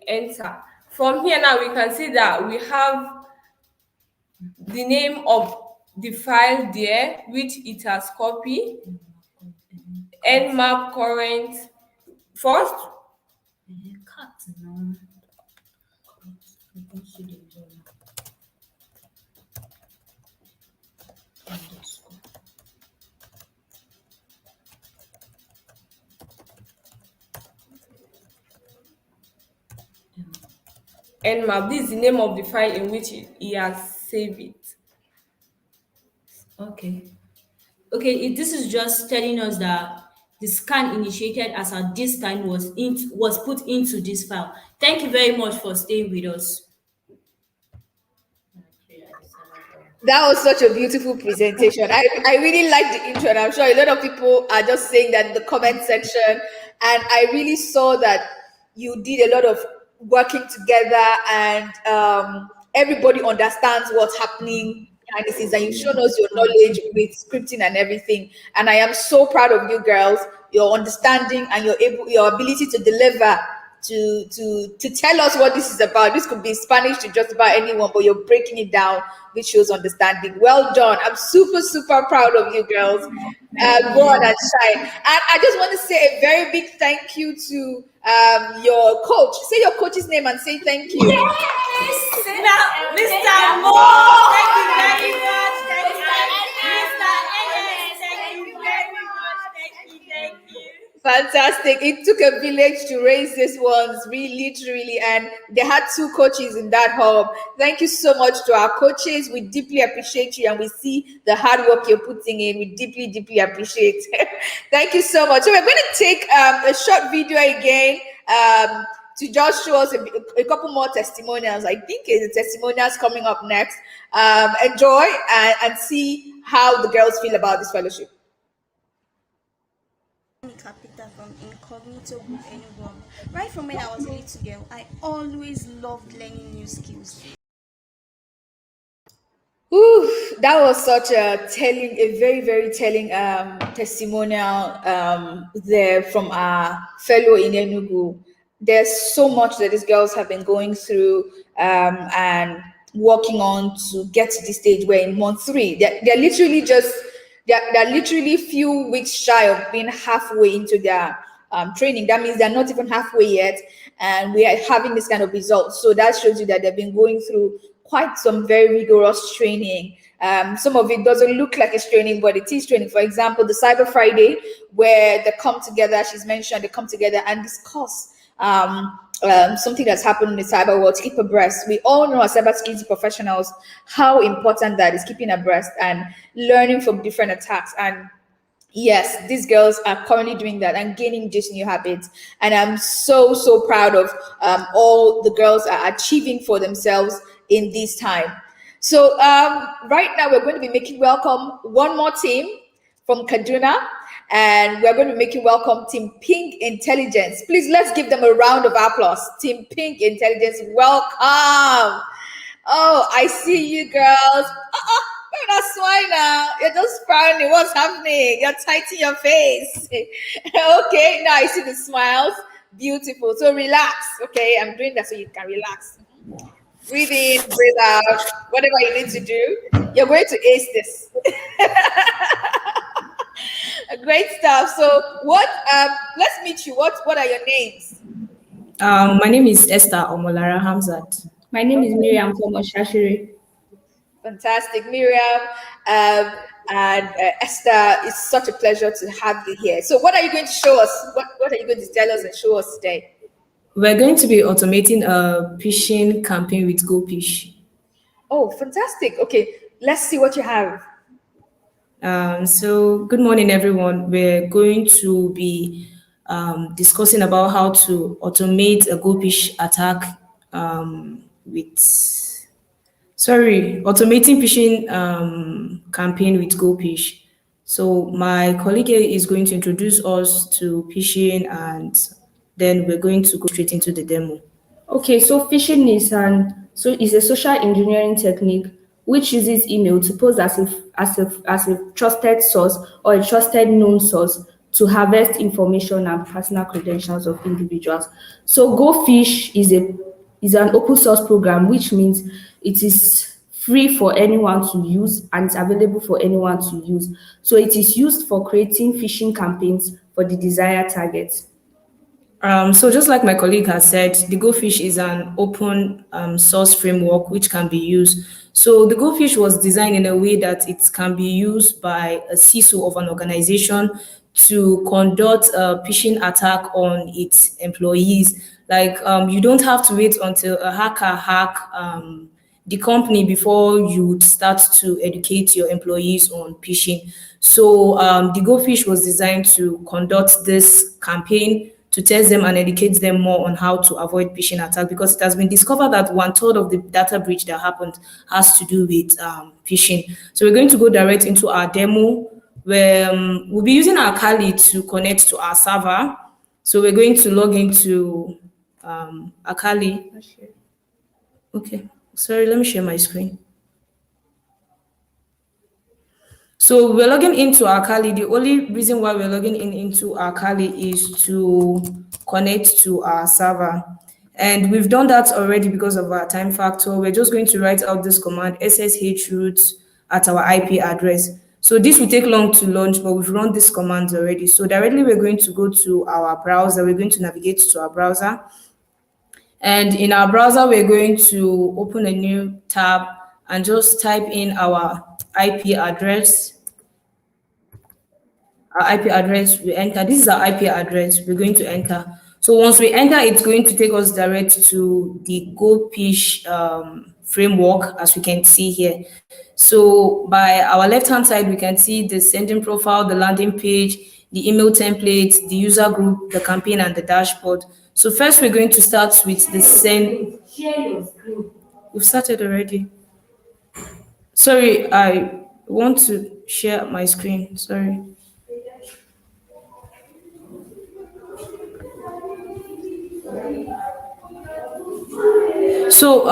Enter. From here now, we can see that we have the name of the file there, which it has copied, nmap current. First, nmap, this is the name of the file in which he has saved it. Okay, this is just telling us that the scan initiated as at this time was put into this file. Thank you very much for staying with us. That was such a beautiful presentation. I really liked the intro, and I'm sure a lot of people are just saying that in the comment section. And I really saw that you did a lot of working together, and everybody understands what's happening behind the scenes, and you've shown us your knowledge with scripting and everything. And I am so proud of you girls, your understanding and your ability to deliver, to tell us what this is about. This could be Spanish to just about anyone, but you're breaking it down, which shows understanding. Well done. I'm super, super proud of you girls. Go on and shine. And I just want to say a very big thank you to your coach. Say your coach's name and say thank you. Yes! Now, Mr. Mo, thank you very much. Thank you. Mr. Ennis, thank you very much. Thank you. Fantastic. It took a village to raise these ones, really, literally. And they had 2 coaches in that hub. Thank you so much to our coaches. We deeply appreciate you, and we see the hard work you're putting in. We deeply, deeply appreciate. Thank you so much. So we're going to take a short video again to just show us a couple more testimonials. I think the testimonials coming up next. Enjoy and see how the girls feel about this fellowship. Capita from Incognito Group Enugu. Right from when I was a little girl, I always loved learning new skills. Ooh, that was such a very, very telling testimonial there from our fellow in Enugu. There's so much that these girls have been going through and working on to get to this stage where in month 3, they're literally they're literally few weeks shy of being halfway into their training. That means they're not even halfway yet, and we are having this kind of results. So that shows you that they've been going through quite some very rigorous training. Some of it doesn't look like it's training, but it is training. For example, the Cyber Friday, where they come together, she's mentioned, they come together and discuss something that's happened in the cyber world to keep abreast. We all know as cybersecurity professionals how important that is, keeping abreast and learning from different attacks. And yes, these girls are currently doing that and gaining these new habits. And I'm so, so proud of all the girls are achieving for themselves in this time. So right now we're going to be making welcome one more team from Kaduna. And we're going to make you welcome Team Pink Intelligence. Please, let's give them a round of applause. Team Pink Intelligence, welcome. Oh, I see you girls. You're not smiling now. You're just frowning. What's happening? You're tight in your face. Okay, now I see the smiles. Beautiful. So relax. Okay, I'm doing that so you can relax. Breathe in, breathe out. Whatever you need to do, you're going to ace this. Great stuff. So what let's meet you. What are your names? My name is Esther Omolara Hamzat. My name is Miriam Komoshashire. Fantastic, Miriam, and Esther. It's such a pleasure to have you here. So, what are you going to show us? What are you going to tell us and show us today? We're going to be automating a phishing campaign with GoPish. Oh, fantastic. Okay, let's see what you have. So good morning, everyone. We're going to be discussing about how to automate a GoPish attack automating phishing campaign with GoPish. So my colleague here is going to introduce us to phishing, and then we're going to go straight into the demo. Okay, so phishing is a social engineering technique which uses email to pose as a trusted source or a trusted known source to harvest information and personal credentials of individuals. So GoPhish is an open source program, which means it is free for anyone to use and it's available for anyone to use. So it is used for creating phishing campaigns for the desired targets. So just like my colleague has said, the GoPhish is an open source framework which can be used. So the GoPhish was designed in a way that it can be used by a CISO of an organization to conduct a phishing attack on its employees. Like you don't have to wait until a hacker hack the company before you start to educate your employees on phishing. So the GoPhish was designed to conduct this campaign to test them and educate them more on how to avoid phishing attack, because it has been discovered that 1/3 of the data breach that happened has to do with phishing. So we're going to go direct into our demo where we'll be using our Kali to connect to our server. So we're going to log into Akali. Okay, sorry, let me share my screen. So we're logging into Akali. The only reason why we're logging into Akali is to connect to our server. And we've done that already because of our time factor. We're just going to write out this command, SSH root at our IP address. So this will take long to launch, but we've run this command already. So directly we're going to go to our browser. We're going to navigate to our browser. And in our browser, we're going to open a new tab and just type in our IP address. Our IP address, we enter. This is our IP address. We're going to enter. So once we enter, it's going to take us direct to the GoPish framework, as we can see here. So by our left-hand side, we can see the sending profile, the landing page, the email template, the user group, the campaign, and the dashboard. So first, we're going to start with the send. We've started already. Sorry, I want to share my screen. Sorry. So,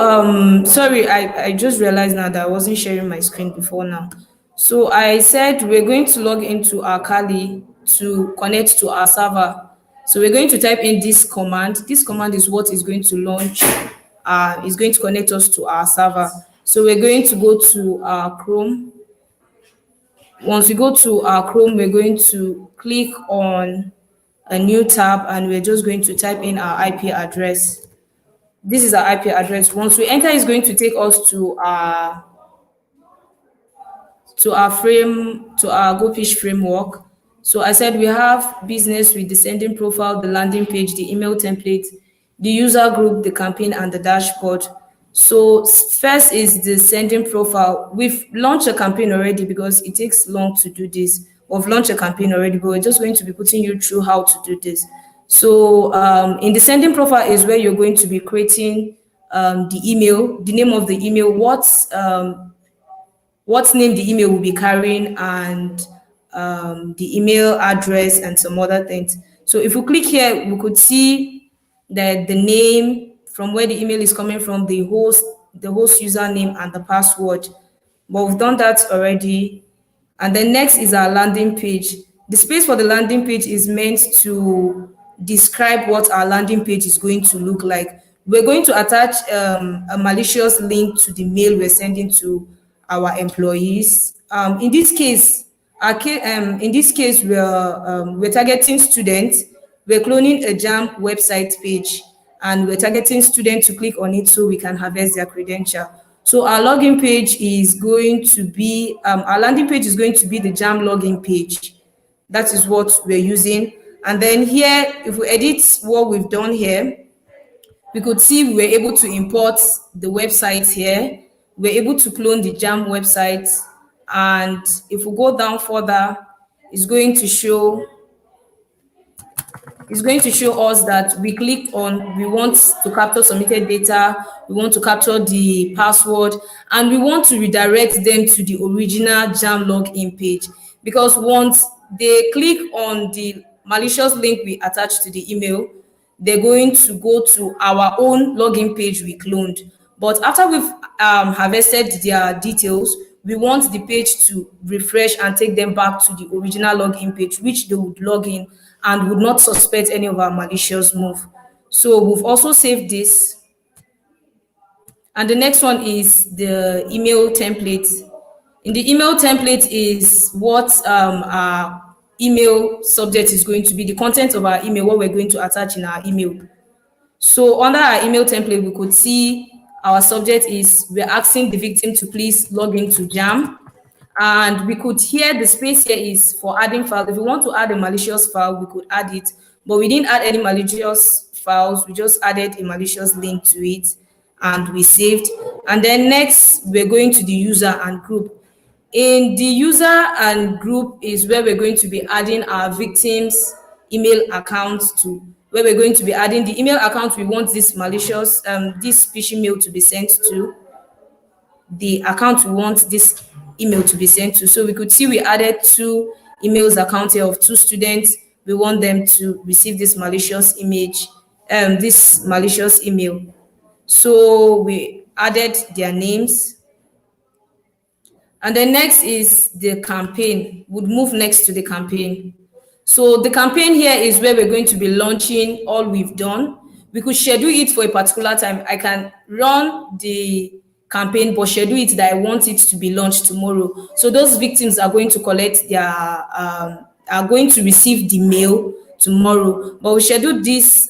sorry, I just realized now that I wasn't sharing my screen before now. So I said we're going to log into our Kali to connect to our server. So we're going to type in this command. This command is what is going to launch, is going to connect us to our server. So we're going to go to our Chrome. Once we go to our Chrome, we're going to click on a new tab and we're just going to type in our IP address. This is our IP address. Once we enter, it's going to take us to our GoPish framework. So I said we have business with the sending profile, the landing page, the email template, the user group, the campaign, and the dashboard. So first is the sending profile. We've launched a campaign already because it takes long to do this. We've launched a campaign already, but we're just going to be putting you through how to do this. So in the sending profile is where you're going to be creating the email, the name of the email, what name the email will be carrying, and the email address and some other things. So if we click here, we could see that the name, from where the email is coming from, the host username, and the password. But we've done that already. And then next is our landing page. The space for the landing page is meant to describe what our landing page is going to look like. We're going to attach a malicious link to the mail we're sending to our employees. In this case, we're targeting students. We're cloning a JAM website page, and we're targeting students to click on it so we can harvest their credential. So our login page is going to be, our landing page is going to be the JAM login page. That is what we're using. And then here, if we edit what we've done here, we could see we were able to import the website here. We're able to clone the JAM website. And if we go down further, it's going to show us that we click on, we want to capture submitted data, we want to capture the password, and we want to redirect them to the original JAM login page. Because once they click on the malicious link we attached to the email, they're going to go to our own login page we cloned. But after we've harvested their details, we want the page to refresh and take them back to the original login page, which they would log in and would not suspect any of our malicious move. So we've also saved this. And the next one is the email template. In the email template is what our email subject is going to be, the content of our email, what we're going to attach in our email. So under our email template, we could see our subject is, we're asking the victim to please log into JAM. And we could hear the space here is for adding file. If we want to add a malicious file, we could add it, but we didn't add any malicious files. We just added a malicious link to it and we saved. And then next, we're going to the user and group. In the user and group is where we're going to be adding our victims' email accounts to, where we're going to be adding the email account we want this malicious, this phishing mail to be sent to, the account we want this email to be sent to. So we could see we added 2 emails account here of 2 students. We want them to receive this malicious image, this malicious email. So we added their names. And then next is the campaign. Would move next to the campaign. So the campaign here is where we're going to be launching all we've done. We could schedule it for a particular time. I can run the campaign, but schedule it that I want it to be launched tomorrow. So those victims are going to collect their, are going to receive the mail tomorrow. But we scheduled this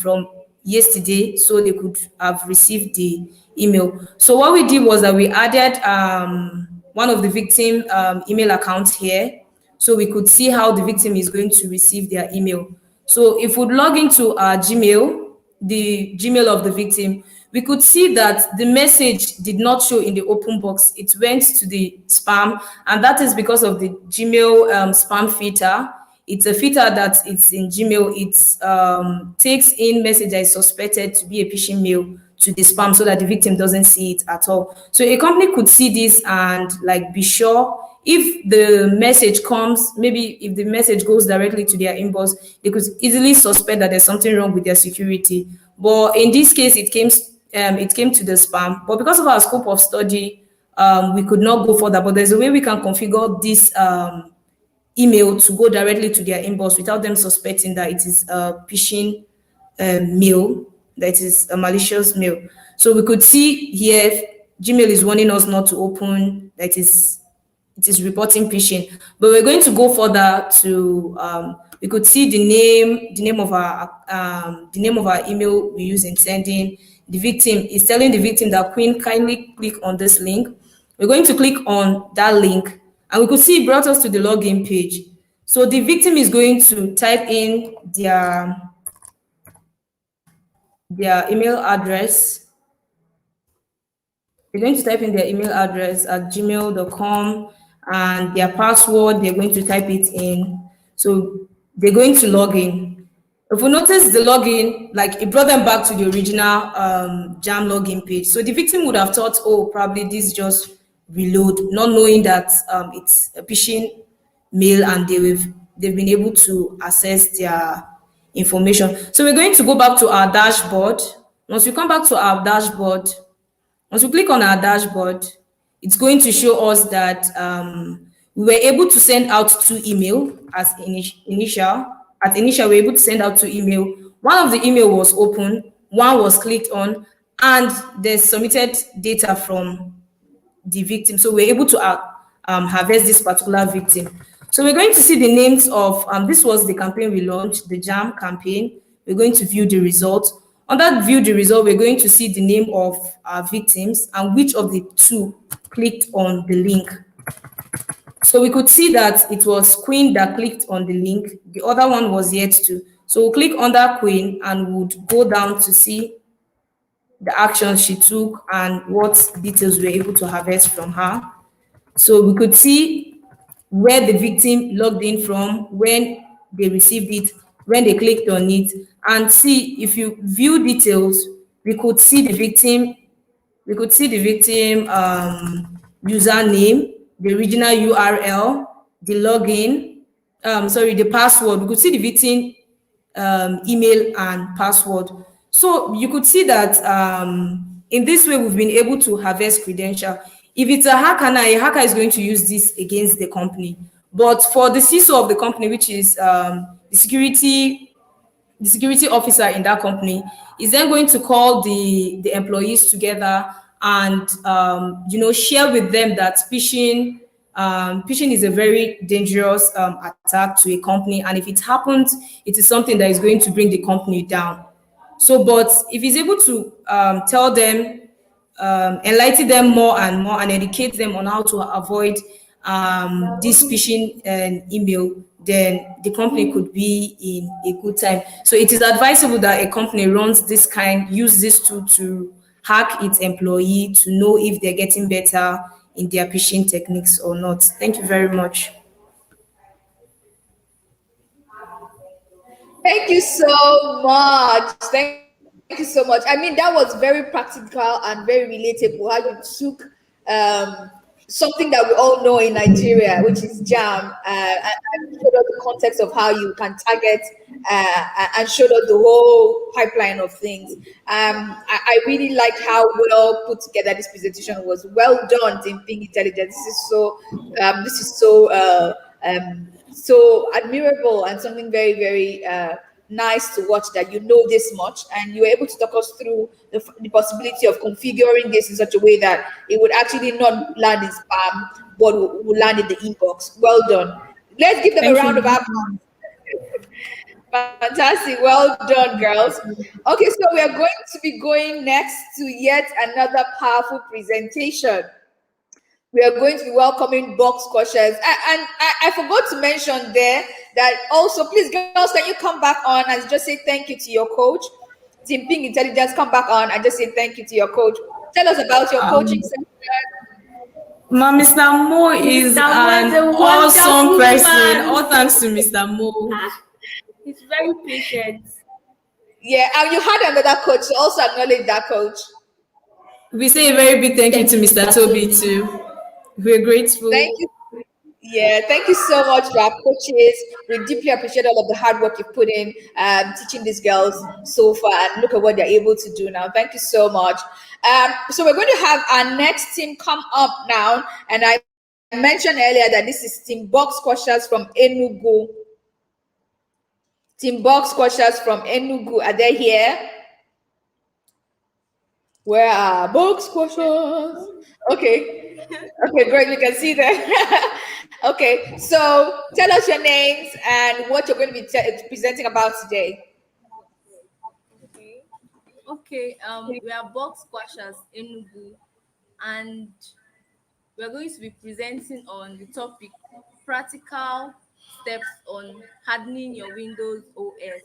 from yesterday, so they could have received the email. So what we did was that we added one of the victim email accounts here, so we could see how the victim is going to receive their email. So if we log into our Gmail, the Gmail of the victim, we could see that the message did not show in the open box. It went to the spam, and that is because of the Gmail spam filter. It's a filter that it's in Gmail. It takes in message that is suspected to be a phishing mail to the spam so that the victim doesn't see it at all. So a company could see this and like be sure if the message comes, maybe if the message goes directly to their inbox, they could easily suspect that there's something wrong with their security. But in this case, it came to the spam. But because of our scope of study, we could not go further. But there's a way we can configure this email to go directly to their inbox without them suspecting that it is a phishing mail, that is a malicious mail. So we could see here, Gmail is warning us not to open, that is, it is reporting phishing. But we're going to go further to, we could see the name of our email we use in sending. The victim is telling the victim that Queen, kindly click on this link. We're going to click on that link, and we could see it brought us to the login page. So the victim is going to type in their email address. They're going to type in their email address at gmail.com and their password, they're going to type it in. So they're going to log in. If we notice the login, like it brought them back to the original JAM login page. So the victim would have thought, oh, probably this just reload, not knowing that it's a phishing mail and they've been able to access their information. So we're going to go back to our dashboard. Once we come back to our dashboard, once we click on our dashboard, it's going to show us that we were able to send out 2 emails as initial. At initial, we were able to send out 2 emails. One of the email was open, one was clicked on, and they submitted data from the victim. So we're able to harvest this particular victim. So we're going to see the names of, this was the campaign we launched, the JAM campaign. We're going to view the results. Under view the result, we're going to see the name of our victims and which of the two clicked on the link. So we could see that it was Queen that clicked on the link. The other one was yet to. So we'll click under Queen and would go down to see the action she took and what details we were able to harvest from her. So we could see where the victim logged in from, when they received it, when they clicked on it, and see if you view details, we could see the victim, username, the original URL, the login, the password. We could see the victim email and password. So you could see that in this way, we've been able to harvest credential. If it's a hacker now, a hacker is going to use this against the company. But for the CISO of the company, which is the security officer in that company, is then going to call the employees together and share with them that phishing is a very dangerous attack to a company, and if it happens, it is something that is going to bring the company down. So, but if he's able to tell them, enlighten them more and more, and educate them on how to avoid this phishing email, then the company could be in a good time. So it is advisable that a company use this tool to hack its employee to know if they're getting better in their phishing techniques or not. Thank you very much. Thank you so much. Thank you so much. I mean, that was very practical and very relatable. How you took something that we all know in Nigeria, which is jam, and showed us the context of how you can target and showed us the whole pipeline of things. I really like how well put together this presentation was. Well done, Team Ping Intelligence. This is so admirable and something very, very nice to watch, that you know this much and you were able to talk us through the possibility of configuring this in such a way that it would actually not land in spam but will land in the inbox. Well done. Let's give them a round of applause. Fantastic. Well done, girls. Okay, so we are going to be going next to yet another powerful presentation. We are going to be welcoming box questions. And I forgot to mention there that also, please, girls, can you come back on and just say thank you to your coach? Team Ping Intelligence, come back on and just say thank you to your coach. Tell us about your coaching session. Mr. Mo is an awesome person. All thanks to Mr. Mo. He's very patient. Yeah, and you had another coach, so also acknowledge that coach. We say a very big thank you to Mr. Toby too. We're grateful. Thank you. Yeah, thank you so much to our coaches. We deeply appreciate all of the hard work you put in teaching these girls so far, and look at what they're able to do now. Thank you so much. So we're going to have our next team come up now, and I mentioned earlier that this is Team Box Squashers from Enugu. Team Box Squashers from Enugu, are they here? Where are Box Squashers? Okay. Okay, great. We can see that. Okay, so tell us your names and what you're going to be presenting about today. Okay. We are Box Squashers Enugu, and we're going to be presenting on the topic practical steps on hardening your Windows OS.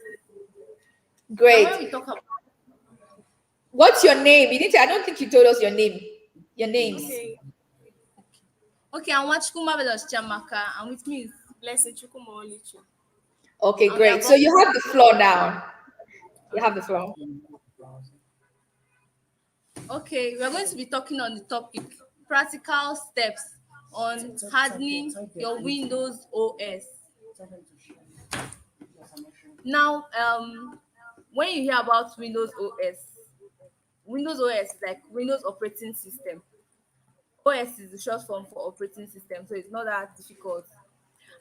Great. Now when we talk about, what's your name? I don't think you told us your name. Your names. Okay, I'm Wachukuma Velos Chamaka, and with me is Blessed Chukuma Olichu. Okay, great. So you have the floor now. You have the floor. Okay, we're going to be talking on the topic practical steps on hardening your Windows OS. Now, when you hear about Windows OS is like Windows operating system. OS is the short form for operating system, so it's not that difficult.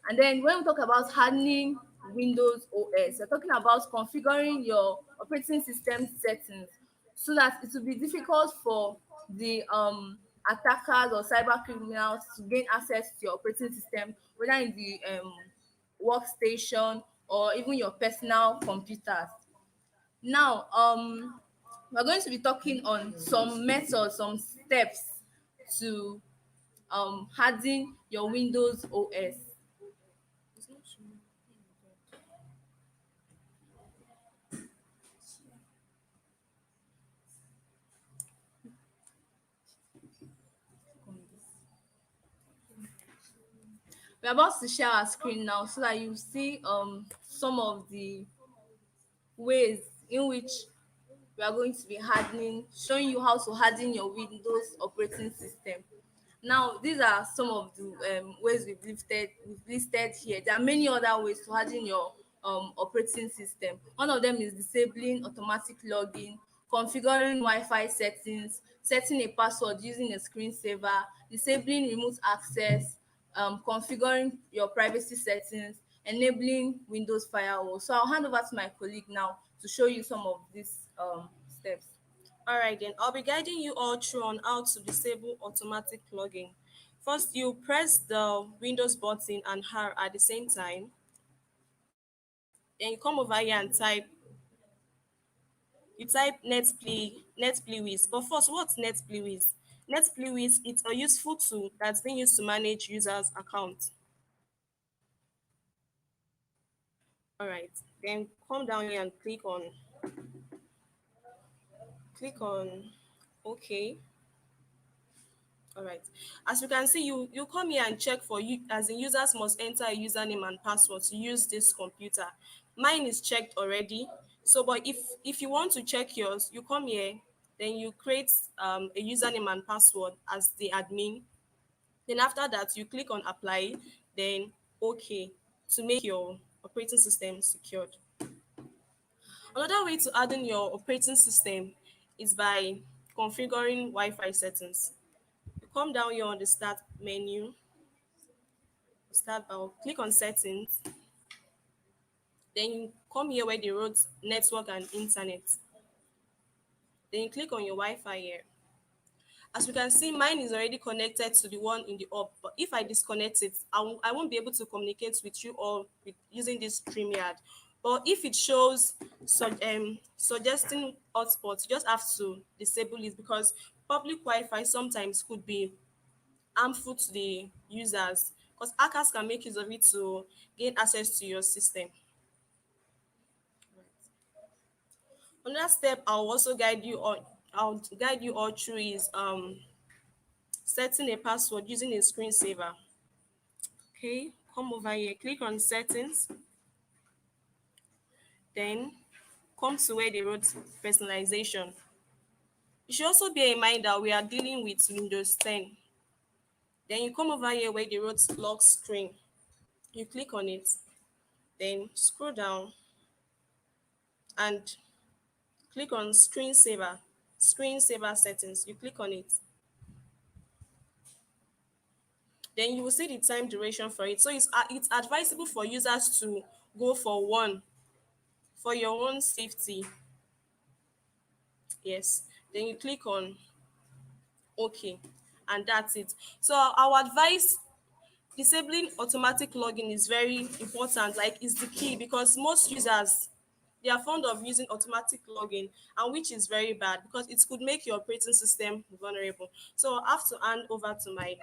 And then when we talk about hardening Windows OS, we're talking about configuring your operating system settings so that it will be difficult for the attackers or cyber criminals to gain access to your operating system, whether in the workstation or even your personal computers. Now, we're going to be talking on some methods, some steps to harden your Windows OS. We're about to share our screen now so that you see some of the ways in which we are going to be hardening, showing you how to harden your Windows operating system. Now, these are some of the ways we've listed here. There are many other ways to harden your operating system. One of them is disabling automatic login, configuring Wi-Fi settings, setting a password using a screensaver, disabling remote access, configuring your privacy settings, enabling Windows firewall. So I'll hand over to my colleague now to show you some of these steps. All right, then I'll be guiding you all through on how to disable automatic login. First, you press the Windows button and R at the same time. Then you come over here and type netpliwis. But first, what's netpliwis? Netpliwis, it's a useful tool that's being used to manage users' accounts. All right, then come down here and click on OK. All right. As you can see, you come here and check for you as in users must enter a username and password to use this computer. Mine is checked already. So, but if you want to check yours, you come here, then you create a username and password as the admin. Then after that, you click on apply, then OK to make your operating system secured. Another way to harden your operating system is by configuring Wi-Fi settings. You come down here on the start menu, start bar, click on settings, then you come here where they wrote network and internet. Then you click on your Wi-Fi here. As you can see, mine is already connected to the one in the up, but if I disconnect it, I won't be able to communicate with you all using this StreamYard. But if it shows suggesting hotspots, you just have to disable it because public Wi-Fi sometimes could be harmful to the users because hackers can make use of it to gain access to your system. Another step I'll guide you all through is setting a password using a screensaver. Okay, come over here, click on settings, then come to where they wrote personalization. You should also bear in mind that we are dealing with Windows 10. Then you come over here where they wrote lock screen. You click on it, then scroll down and click on screensaver settings. You click on it. Then you will see the time duration for it. So it's advisable for users to go for one for your own safety. Yes. Then you click on OK, and that's it. So our advice, disabling automatic login is very important, like is the key because most users they are fond of using automatic login, and which is very bad because it could make your operating system vulnerable. So I have to hand over to my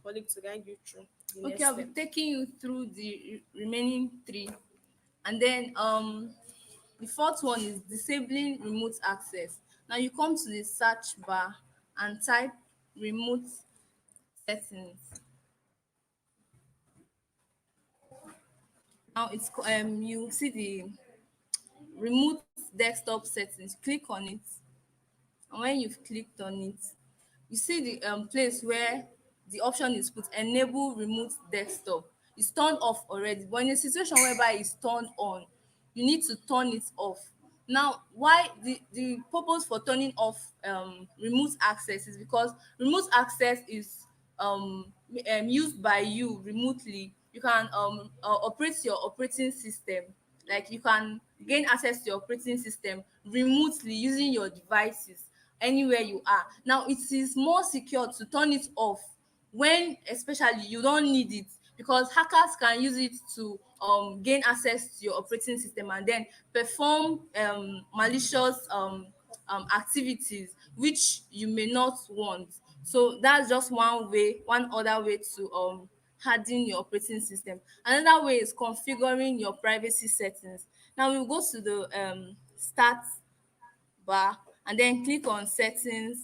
colleague to guide you through the next Okay, I'll be step. taking you through the remaining three. And then the fourth one is disabling remote access. Now you come to the search bar and type remote settings. Now you see the remote desktop settings. Click on it. And when you've clicked on it, you see the place where the option is put enable remote desktop. It's turned off already, but in a situation whereby it's turned on, you need to turn it off. Now, why the purpose for turning off remote access is because remote access is used by you remotely. You can operate your operating system, like you can gain access to your operating system remotely using your devices anywhere you are. Now it is more secure to turn it off when especially you don't need it, because hackers can use it to gain access to your operating system and then perform malicious activities which you may not want. So that's just one way, one other way to harden your operating system. Another way is configuring your privacy settings. Now we'll go to the start bar and then click on settings,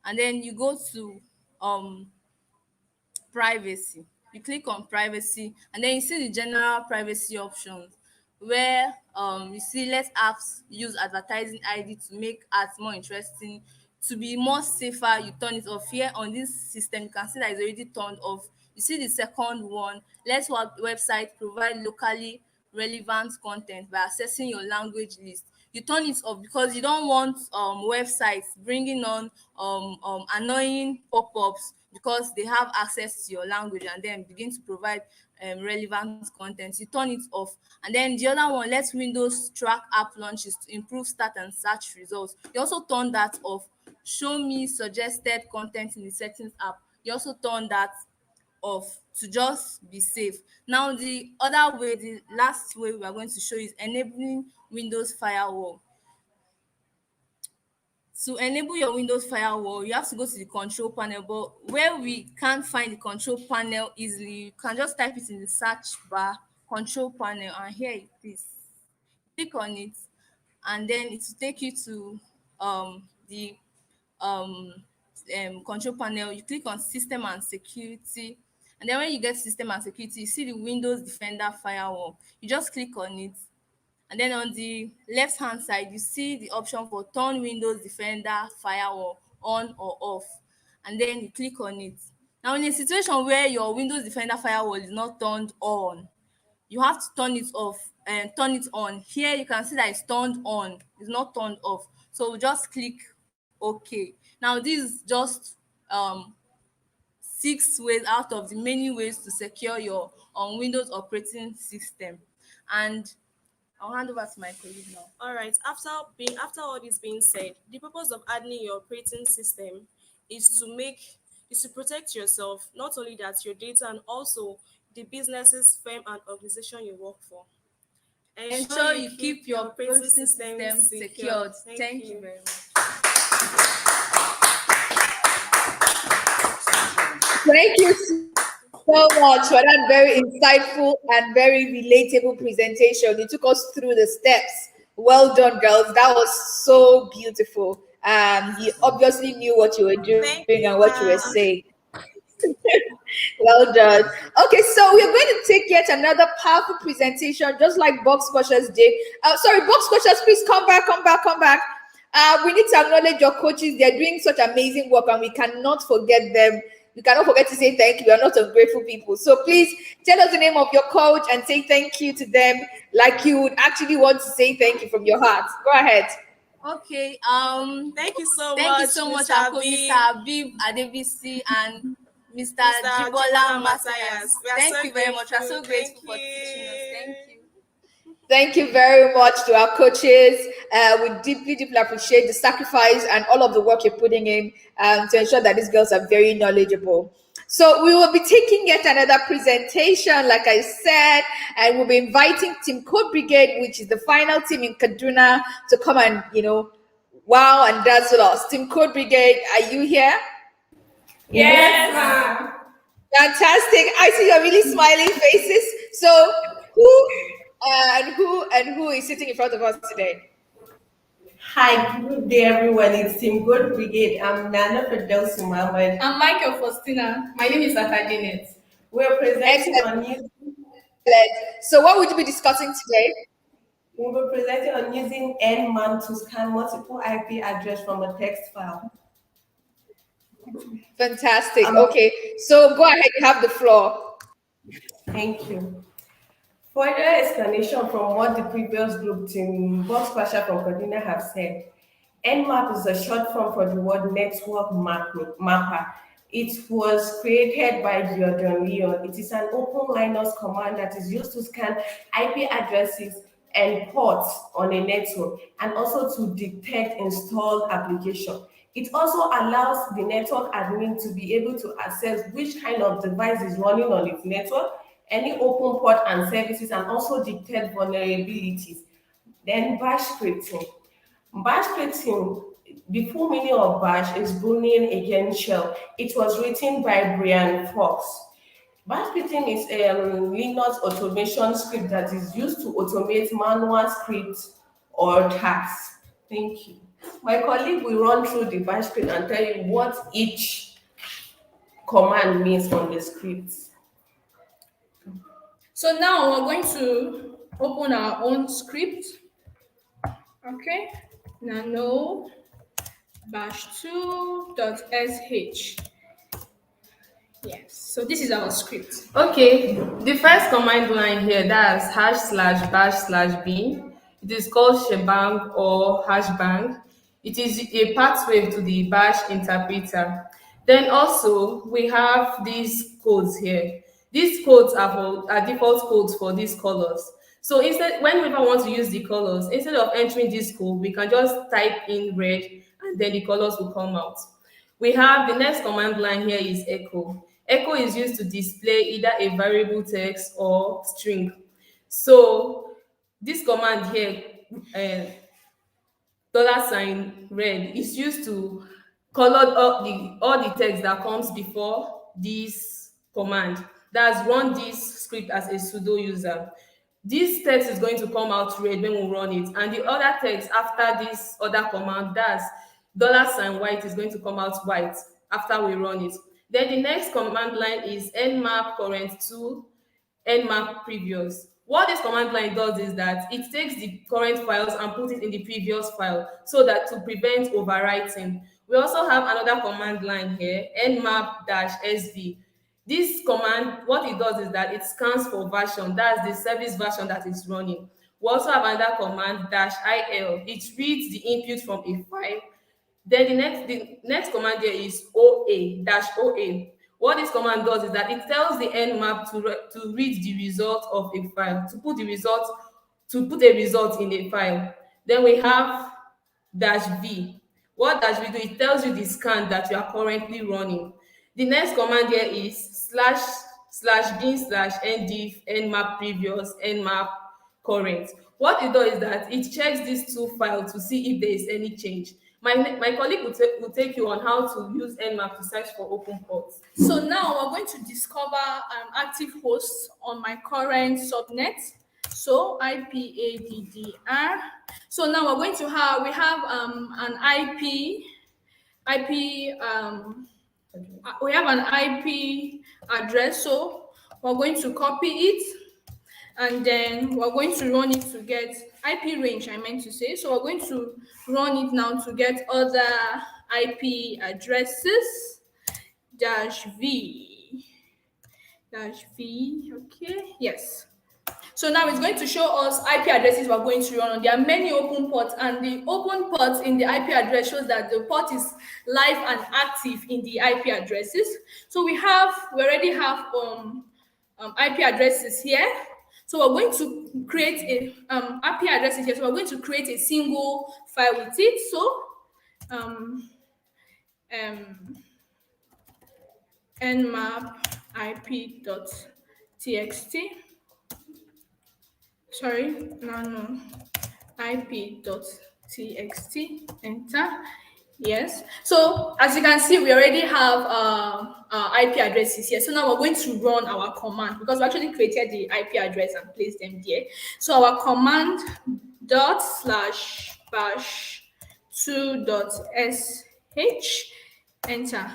and then you go to um privacy. You click on privacy and then you see the general privacy options where you see let apps use advertising ID to make ads more interesting. To be more safer, you turn it off. Here on this system you can see that it's already turned off. You see the second one, let website provide locally relevant content by accessing your language list. You turn it off because you don't want websites bringing on annoying pop-ups because they have access to your language and then begin to provide relevant content. You turn it off. And then the other one, let Windows track app launches to improve start and search results. You also turn that off. Show me suggested content in the settings app. You also turn that off to just be safe. Now the other way, the last way we are going to show is enabling Windows firewall. To enable your Windows firewall, you have to go to the control panel, but where we can't find the control panel easily, you can just type it in the search bar, control panel, and here it is. Click on it, and then it will take you to the um, control panel. You click on system and security, and then when you get system and security, you see the Windows Defender firewall. You just click on it, and then on the left hand side you see the option for turn Windows Defender firewall on or off, and then you click on it. Now in a situation where your Windows Defender firewall is not turned on, you have to turn it off and turn it on. Here you can see that it's turned on, it's not turned off. So we just click OK. Now this is just 6 ways out of the many ways to secure your Windows operating system. And I'll hand over to my colleague now. All right. After all this being said, the purpose of hardening your operating system is to protect yourself, not only that, your data, and also the businesses, firm, and organization you work for. Ensure you keep your operating system secured. Thank you very much. Thank you so much for that very insightful and very relatable presentation. You took us through the steps. Well done, girls. That was so beautiful. You obviously knew what you were doing and what you were saying. Well done. Okay, so we're going to take yet another powerful presentation, just like Box Squashers did. Sorry, Box Squashers, please come back. We need to acknowledge your coaches. They're doing such amazing work, and we cannot forget them. We cannot forget to say thank you. We are not ungrateful people. So please tell us the name of your coach and say thank you to them like you would actually want to say thank you from your heart. Go ahead. Okay. Thank you so much, Mr. Abeer Khedr and Mr. Jibola Mathias. Thank you very much. We are so grateful for teaching us. Thank you. Thank you very much to our coaches. We deeply appreciate the sacrifice and all of the work you're putting in to ensure that these girls are very knowledgeable. So we will be taking yet another presentation, like I said, and we'll be inviting Team Code Brigade, which is the final team in Kaduna, to come and, wow and dazzle us. Team Code Brigade, are you here? Yes, ma'am. Fantastic. I see your really smiling faces. So who is sitting in front of us today? Hi, good day everyone. It's Team Good Brigade. I'm Nana Firdaus Muhammad. I'm Michael Faustina. My name is Akadenet. We're presenting on using. So what would you be discussing today? We'll be presenting on using NMAN to scan multiple IP address from a text file. Fantastic. Okay, so go ahead, you have the floor. Thank you. Further explanation from what the previous group team, Box Pasha from Kaduna have said, NMAP is a short form for the word network mapper. It was created by Jordan Leon. It is an open Linux command that is used to scan IP addresses and ports on a network and also to detect installed application. It also allows the network admin to be able to assess which kind of device is running on its network, any open port and services, and also detect vulnerabilities. Then bash scripting. Bash scripting, the full meaning of bash is bullying against shell. It was written by Brian Fox. Bash scripting is a Linux automation script that is used to automate manual scripts or tasks. Thank you. My colleague will run through the bash script and tell you what each command means on the script. So now we're going to open our own script. Okay, nano bash2.sh. Yes, so this is our script. Okay, the first command line here, that's #bash/b. It is called shebang or hashbang. It is a pathway to the bash interpreter. Then also we have these codes here. These codes are default codes for these colors. So instead, whenever we want to use the colors, instead of entering this code, we can just type in red and then the colors will come out. We have the next command line here is echo. Echo is used to display either a variable text or string. So this command here, $red, is used to color all the text that comes before this command. That's run this script as a sudo user. This text is going to come out red when we run it, and the other text after this other command, that's $white, is going to come out white after we run it. Then the next command line is nmap current to nmap previous. What this command line does is that it takes the current files and puts it in the previous file so that to prevent overwriting. We also have another command line here, nmap-sv. This command, what it does is that it scans for version, that's the service version that is running. We also have another command, -il. It reads the input from a file. Then the next command here is OA. What this command does is that it tells the nmap to read the result of a file, to put a result in a file. Then we have -v. What -v do? It tells you the scan that you are currently running. The next command here is /bin/ndif nmap previous nmap current. What it does is that it checks these two files to see if there is any change. My colleague will take you on how to use nmap to search for open ports. So now we're going to discover active hosts on my current subnet. So IPADDR. So now we're going to have an we have an IP address. So we're going to copy it, and then we're going to run it to get IP range, I meant to say. So we're going to run it now to get other IP addresses. -v, okay, yes. So now it's going to show us IP addresses we're going to run on. There are many open ports, and the open ports in the IP address shows that the port is live and active in the IP addresses. So we already have IP addresses here. So we're going to create IP addresses here. So we're going to create a single file with it. So nmap ip.txt. Sorry, no, ip.txt, enter. Yes, so as you can see, we already have IP addresses here. So now we're going to run our command because we actually created the IP address and placed them there. So our command ./bash2.sh, enter.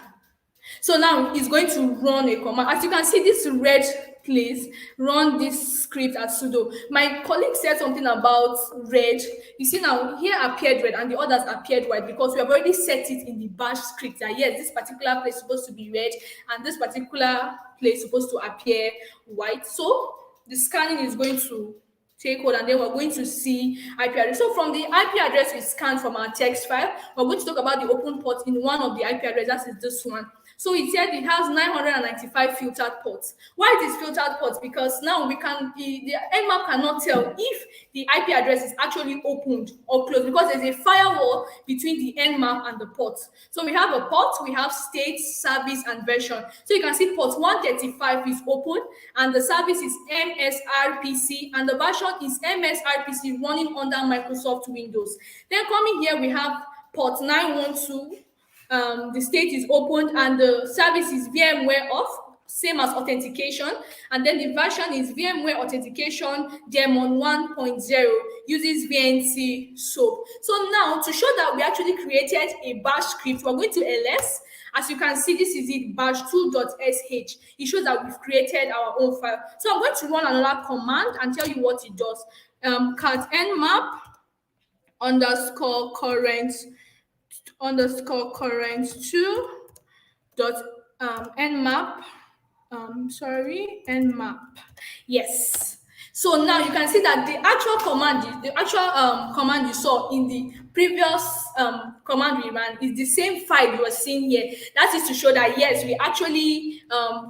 So now it's going to run a command. As you can see, this red, please run this script as sudo. My colleague said something about red. You see now here appeared red and the others appeared white because we have already set it in the bash script that yes, this particular place is supposed to be red and this particular place is supposed to appear white. So the scanning is going to take hold, and then we're going to see IP address. So from the IP address we scanned from our text file, we're going to talk about the open port in one of the IP addresses. That is this one. So it said it has 995 filtered ports. Why it is filtered ports? Because now the nmap cannot tell if the IP address is actually opened or closed, because there's a firewall between the nmap and the port. So we have a port, we have state, service, and version. So you can see port 135 is open, and the service is MSRPC, and the version is MSRPC running under Microsoft Windows. Then coming here, we have port 912. The state is opened and the service is VMware off, same as authentication. And then the version is VMware Authentication Daemon 1.0, uses VNC SOAP. So now, to show that we actually created a bash script, we're going to ls. As you can see, this is it, bash2.sh. It shows that we've created our own file. So I'm going to run another command and tell you what it does. Cat nmap underscore current 2 dot nmap nmap. Yes. So now you can see that the actual command you saw in the previous command we ran is the same file you are seeing here. That is to show that yes, we actually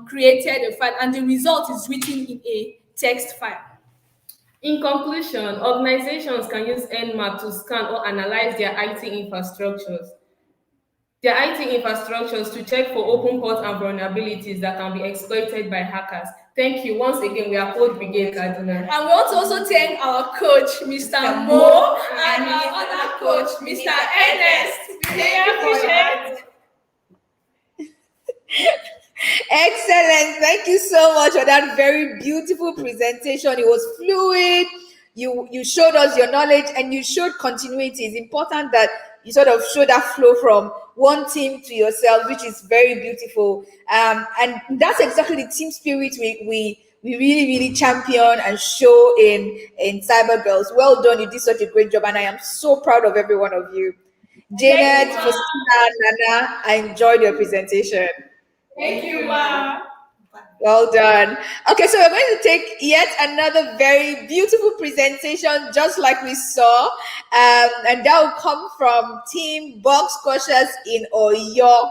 created a file and the result is written in a text file. In conclusion, organizations can use nmap to scan or analyze their IT infrastructures. To check for open ports and vulnerabilities that can be exploited by hackers. Thank you. Once again, we are called Abeer Khedr. And we want to also thank our coach, Mr. Mo, and our other coach, Mr. Ernest. We appreciate. Excellent. Thank you so much for that very beautiful presentation. It was fluid. You showed us your knowledge and you showed continuity. It's important that you sort of show that flow from one team to yourself, which is very beautiful. And that's exactly the team spirit we really champion and show in CyberGirls. Well done. You did such a great job, and I am so proud of every one of you. Janet, Faustina, Nana, I enjoyed your presentation. Thank you, Ma. Well done. Okay, so we're going to take yet another very beautiful presentation, just like we saw, and that will come from Team Box Squashers in Oyo.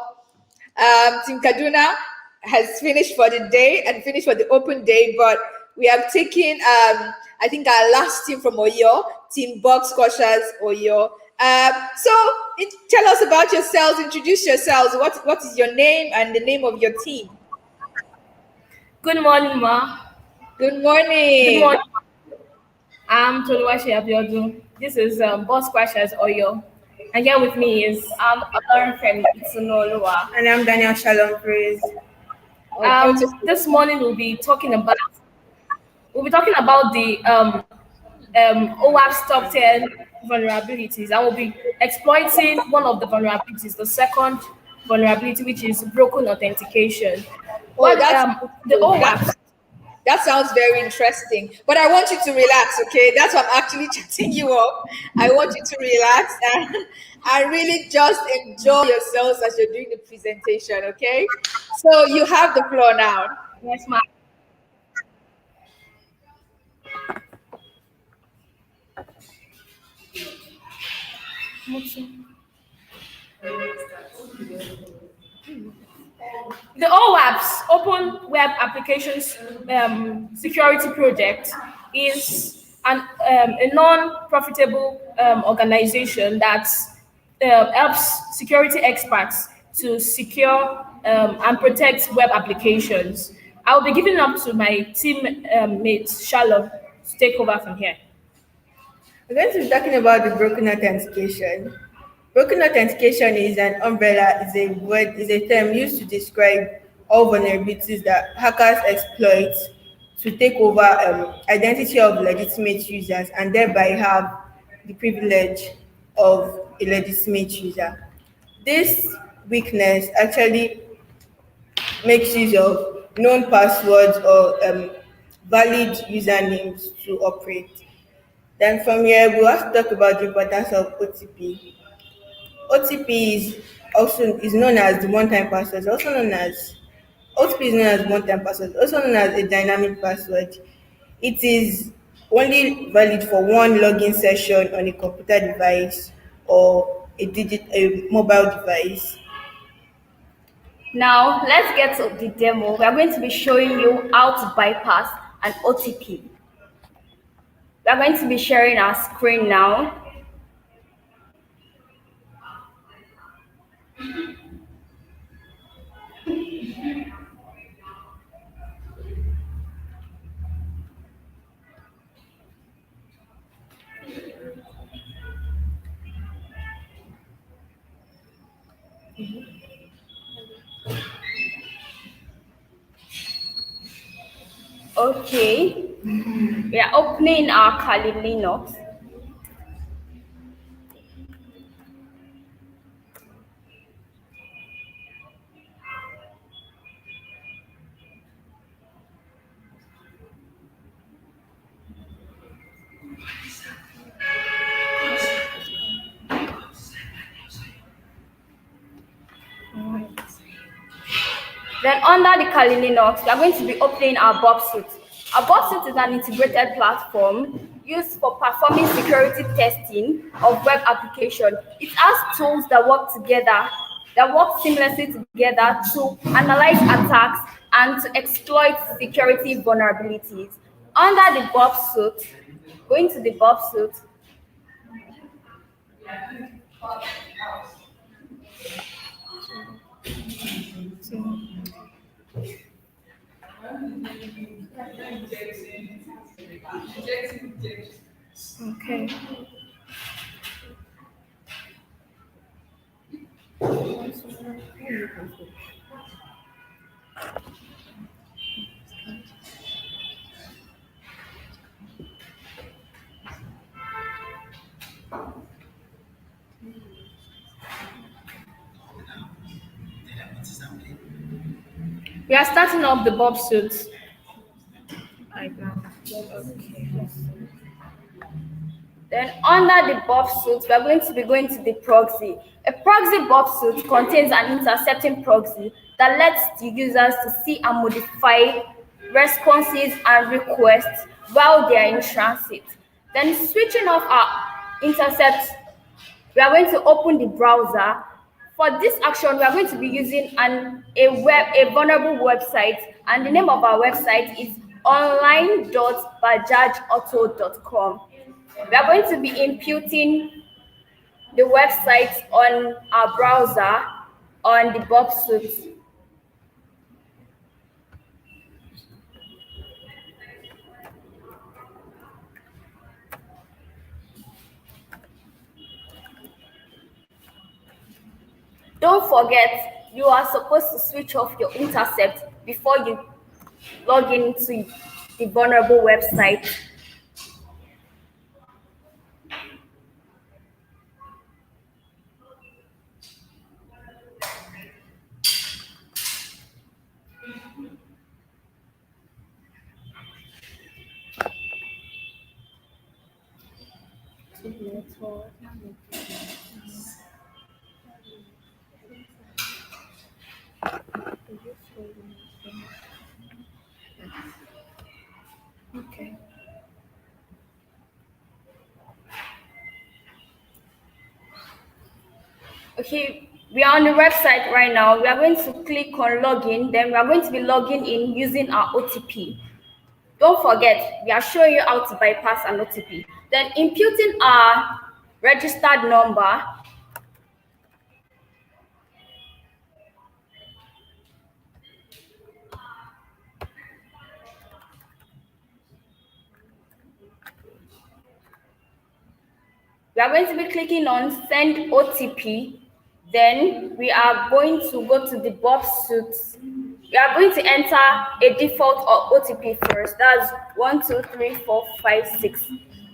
Team Kaduna has finished for the day and finished for the open day, but we have taken, I think, our last team from Oyo, Team Box Squashers Oyo. Tell us about yourselves. Introduce yourselves. What is your name and the name of your team? Good morning, Ma. Good morning. Good morning. I'm Toluwashi Abiodun. This is Boss Crashers Oyo. And here with me is Lauren Femi Itsunoluwa. And I'm Daniel Shalom Praise. This morning we'll be talking about the OWASP top 10 vulnerabilities, and we'll be exploiting one of the vulnerabilities, the second vulnerability, which is broken authentication. That sounds very interesting, but I want you to relax, okay? That's why I'm actually chatting you up. I want you to relax and really just enjoy yourselves as you're doing the presentation, okay? So you have the floor now. Yes, ma'am. The OWASP, Open Web Applications Security Project, is a non-profitable organization that helps security experts to secure and protect web applications. I'll be giving up to my teammate, Shalom, to take over from here. We're going to be talking about the broken authentication. Broken authentication is an umbrella, is a term used to describe all vulnerabilities that hackers exploit to take over identity of legitimate users and thereby have the privilege of a legitimate user. This weakness actually makes use of known passwords or valid usernames to operate. Then from here, we'll have to talk about the importance of OTP. OTP is known as the one-time password, OTP is known as one-time password, also known as a dynamic password. It is only valid for one login session on a computer device or a mobile device. Now, let's get to the demo. We are going to be showing you how to bypass an OTP. We are going to be sharing our screen now. Okay, we are opening our Kali Linux. Then under the Kali Linux, we are going to be opening our Bob Suite. Our Bob Suite is an integrated platform used for performing security testing of web application. It has tools that work together, that work seamlessly together to analyze attacks and to exploit security vulnerabilities. Under the Bob Suite, going to the Bob Suite, okay. We are starting up the Bob Suite right now. Okay. Then under the Bob Suite, we are going to be going to the proxy. A proxy Bob Suite contains an intercepting proxy that lets the users to see and modify responses and requests while they are in transit. Then switching off our intercept, we are going to open the browser. For this action, we are going to be using a vulnerable website, and the name of our website is online.bajajauto.com. We are going to be imputing the website on our browser on the Bob Suite. Don't forget, you are supposed to switch off your intercept before you log into the vulnerable website. Okay. Okay, we are on the website right now. We are going to click on login. Then we are going to be logging in using our OTP. Don't forget, we are showing you how to bypass an OTP. Then imputing our registered number. We are going to be clicking on send OTP. Then we are going to go to the Bob Suite. We are going to enter a default OTP first. That's 1, 2, 3, 4, 5, 6.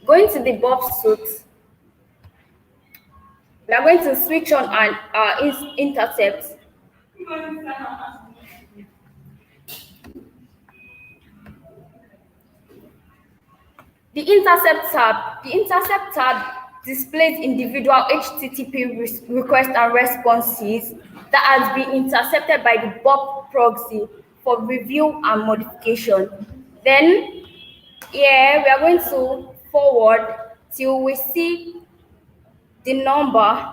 Going to the Bob Suite. We are going to switch on our intercept. The intercept tab displays individual HTTP requests and responses that has been intercepted by the Bob proxy for review and modification. Then here we are going to forward till we see the number.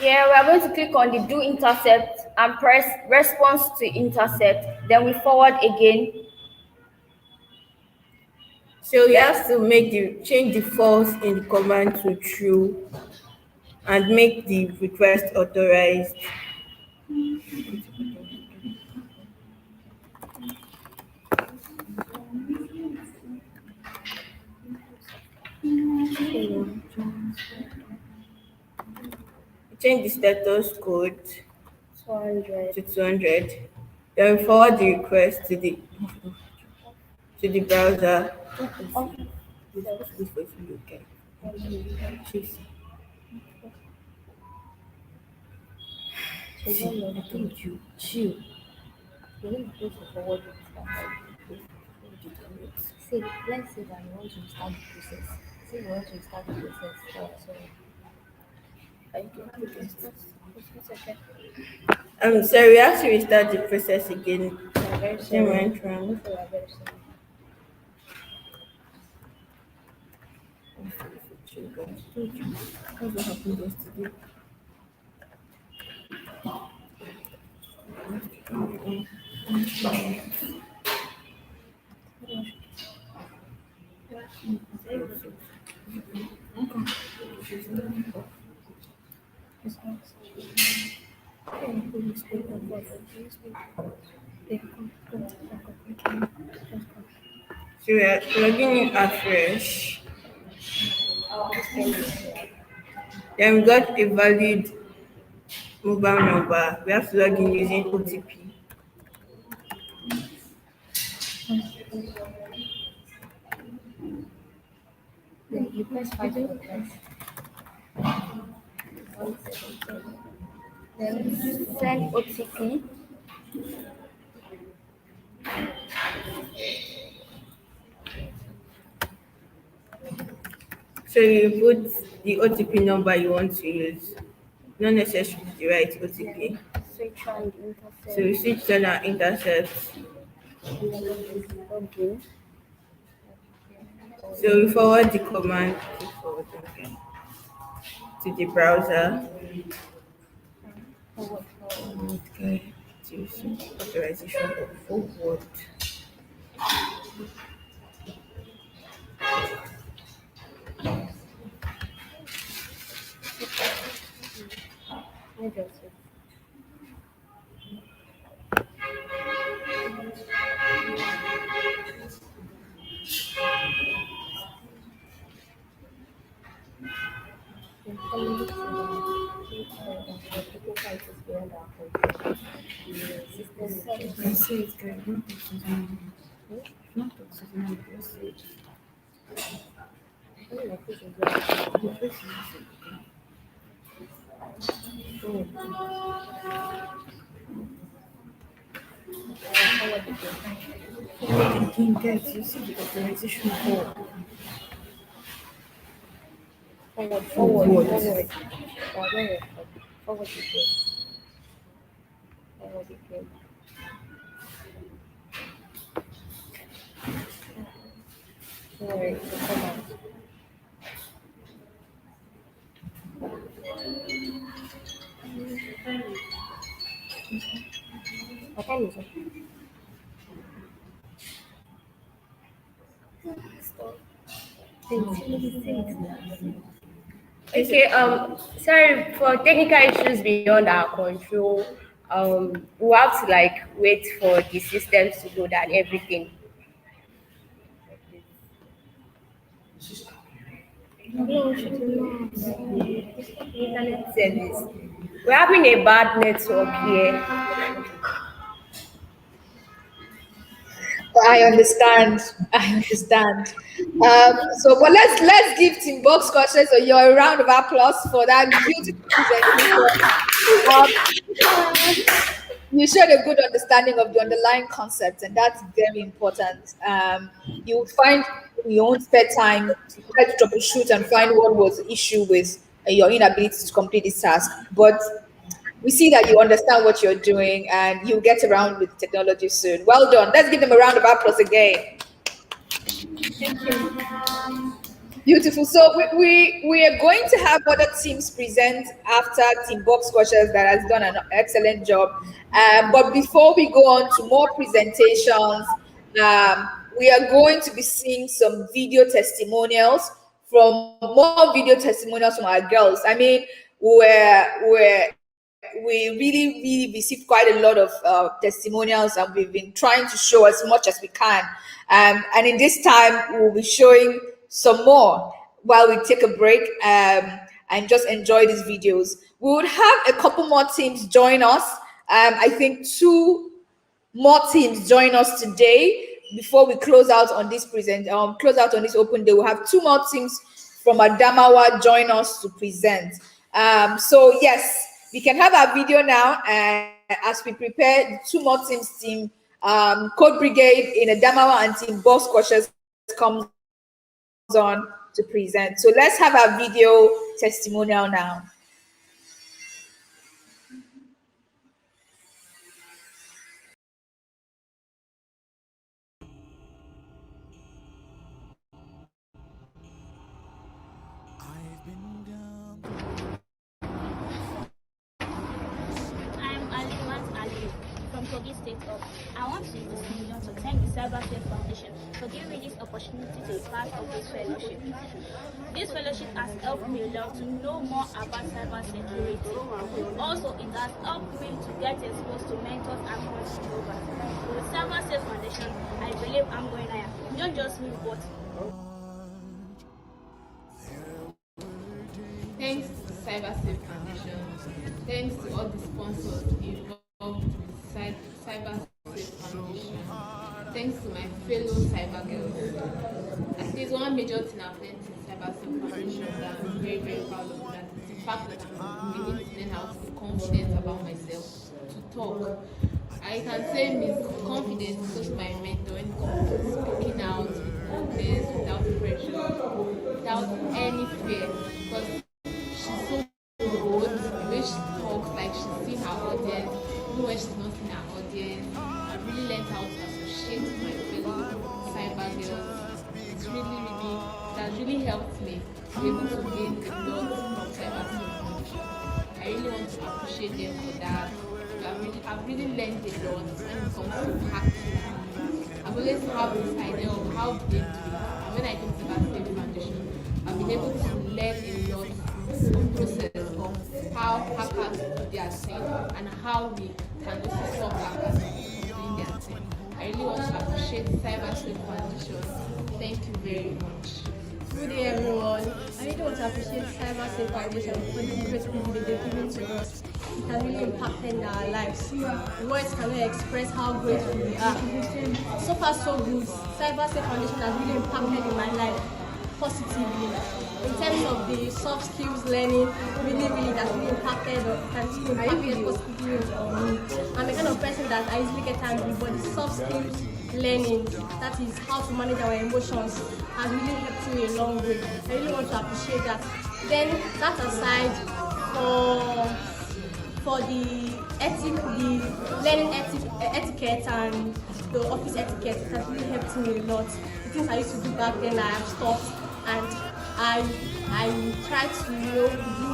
Yeah, we are going to click on the do intercept and press response to intercept. Then we forward again. So we have to change the false in the command to true and make the request authorized. Change the status code 200 to 200. Then we forward the request to the browser. See, I told you, chill. You're not supposed to forward it. See, let's say that you want to start the process. Say you want to start the process. Sorry. It's okay. Sorry, we have to restart the process again. Very Thing sorry. went wrong. Very sorry. That's what happened yesterday. So we are logging in afresh. Then we got a valid mobile number. We have to log in using OTP. Then you press 5 for press. Then send OTP. So you put the OTP number you want to use, not necessarily the right OTP. Switch on the intercept. So we switch on our intercept. Okay. So we forward the command to the browser. Okay. To switch authorization of forward. Again, guys, you see the authorization forward. Forward again. Forward again. Sorry, the command. What time is it? Okay, sorry for technical issues beyond our control. We have to like wait for the systems to load and everything. No, she did not. Internet service. We're having a bad network here. I understand. I understand. So, but let's give Team Box Scotches a your round of applause for that beautiful presentation. Um, you showed a good understanding of the underlying concepts, and that's very important. You would find in your own spare time to try to troubleshoot and find what was the issue with your inability to complete this task. But we see that you understand what you're doing and you'll get around with technology soon. Well done. Let's give them a round of applause again. Thank you. Beautiful. So we are going to have other teams present after Team Box Squashers that has done an excellent job. But before we go on to more presentations, we are going to be seeing some video testimonials more video testimonials from our girls. I mean, we really received quite a lot of testimonials, and we've been trying to show as much as we can. And in this time, we'll be showing some more while we take a break and just enjoy these videos. We would have a couple more teams join us. I think 2 more teams join us today before we close out on this open day. We'll have 2 more teams from Adamawa join us to present. So yes, we can have our video now, and as we prepare the 2 more teams, team Code Brigade in Adamawa and Team Boss Squashers comes on to present. So let's have our video testimonial now. From Kogi State Up. I want to use this medium to thank the CyberSafe Foundation for giving me this opportunity to be part of this fellowship. This fellowship has helped me a lot to know more about cybersecurity. Also, it has helped me to get exposed to mentors across global. With the CyberSafe Foundation, I believe I'm going higher. Not just me, but thanks to CyberSafe Foundation, thanks to all the sponsors involved with CyberSafe Foundation, thanks to my fellow CyberGirls. I think one major thing I've learned in CyberSafe Foundation that I'm very, very proud of that is the fact that I'm beginning to learn how to be confident about myself, to talk. I can say Miss Confidence because my mentor when it comes to speaking out with confidence, without pressure, without any fear, because she's so good, the way she talks, like she's seen her audience, even when she's not seen her audience. I've really learned how to associate with my fellow cyber girls. It has really helped me to be able to gain a lot from cyber security. I really want to appreciate them for that. I've really learned a lot when it comes to hacking. I've always had this idea of how they do it. And when I came to CyberSafe Foundation, I've been able to learn a lot of the process of how hackers do their thing and how we can also stop hackers from doing their thing. I really want to appreciate CyberSafe Foundation. Thank you very much. Good day, everyone. I really want to appreciate CyberSafe Foundation for the great privilege they've given to us. It has really impacted our lives. Words cannot express how grateful we are. So far, so good. CyberSafe Foundation has really impacted in my life positively. In terms of the soft skills learning, really that's really impacted positively on me. I'm a kind of person that I usually get angry, but the soft skills learning, that is how to manage our emotions, has really helped me a long way. I really want to appreciate that. Then that aside, for the learning etiquette and the office etiquette, it has really helped me a lot. The things I used to do back then, I have stopped, and I try to do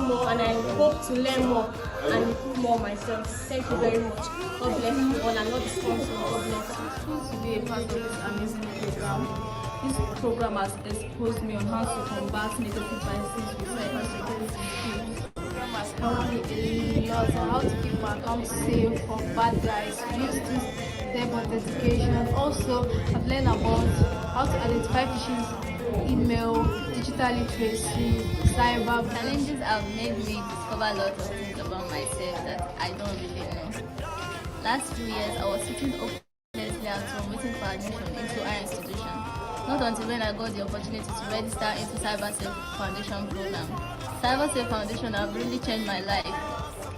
more, and I hope to learn more and improve more myself. Thank you very much. God bless you all, and not the sponsor. God bless you. To be a part of this amazing program. This program has exposed me on how to combat negative biases with cybersecurity skills. The program has helped me a lot on how to keep my account safe from bad guys, use this step authentication. Also, I've learned about how to identify phishing, email, digital literacy, cyber. Challenges have made me discover a lot of things about myself that I don't really know. Last few years, I was sitting hopelessly at home waiting for admission into higher institution. Not until when I got the opportunity to register into CyberSafe Foundation program. CyberSafe Foundation have really changed my life.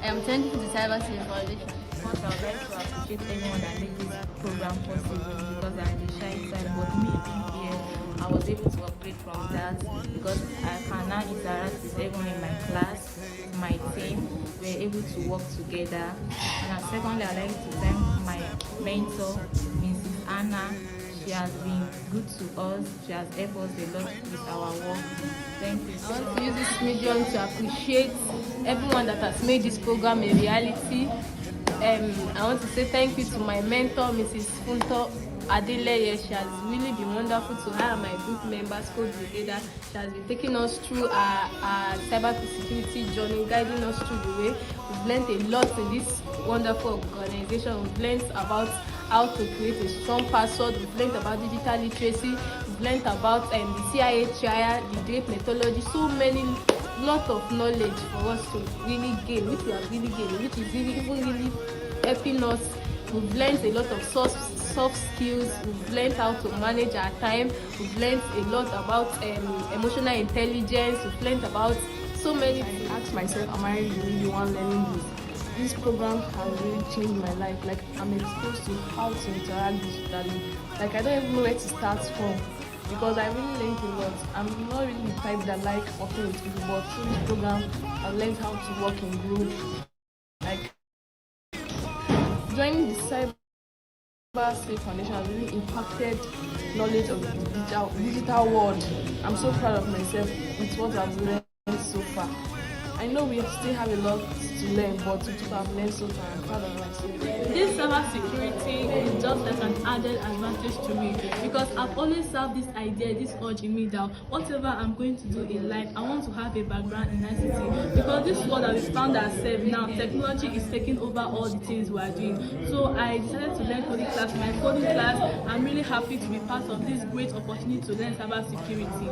I am thankful to CyberSafe Foundation. First, I would like to appreciate everyone that made this program possible because I'm the shy type, but me being here, I was able to upgrade from that because I can now interact with everyone in my class, my team. We're able to work together. And secondly, I'd like to thank my mentor, Mrs. Anna. She has been good to us. She has helped us a lot with our work. Thank you. I want to use this medium to appreciate everyone that has made this program a reality. I want to say thank you to my mentor, Mrs. Funto Adeleye. She has really been wonderful to her and my group members, Code Brigadier. She has been taking us through our cyber security journey, guiding us through the way. We've learned a lot in this wonderful organization. We've learned about how to create a strong password. We've learned about digital literacy. We've learned about the CIA trial, the DRAPE methodology, so many lot of knowledge for us to really gain, which we have really gained, which is really helping us. We've learned a lot of soft skills. We've learned how to manage our time. We've learned a lot about emotional intelligence. We've learned about so many things. I ask myself, am I really the one learning this? This program has really changed my life. Like, I'm exposed to how to interact digitally. Like, I don't even know where to start from because I really learned a lot. I'm not really the type that like working with people, but through this program, I've learned how to work in group. Like, joining the CyberSafe Foundation has really impacted knowledge of the digital world. I'm so proud of myself with what I've learned so far. I know we still have a lot to learn, but we have learned so far. I'm proud of myself. This cyber security is just like an added advantage to me because I've always had this idea, this urge in me that whatever I'm going to do in life, I want to have a background in ICT because this world that we found ourselves now, technology is taking over all the things we are doing. So I decided to learn coding class. My coding class, I'm really happy to be part of this great opportunity to learn cyber security.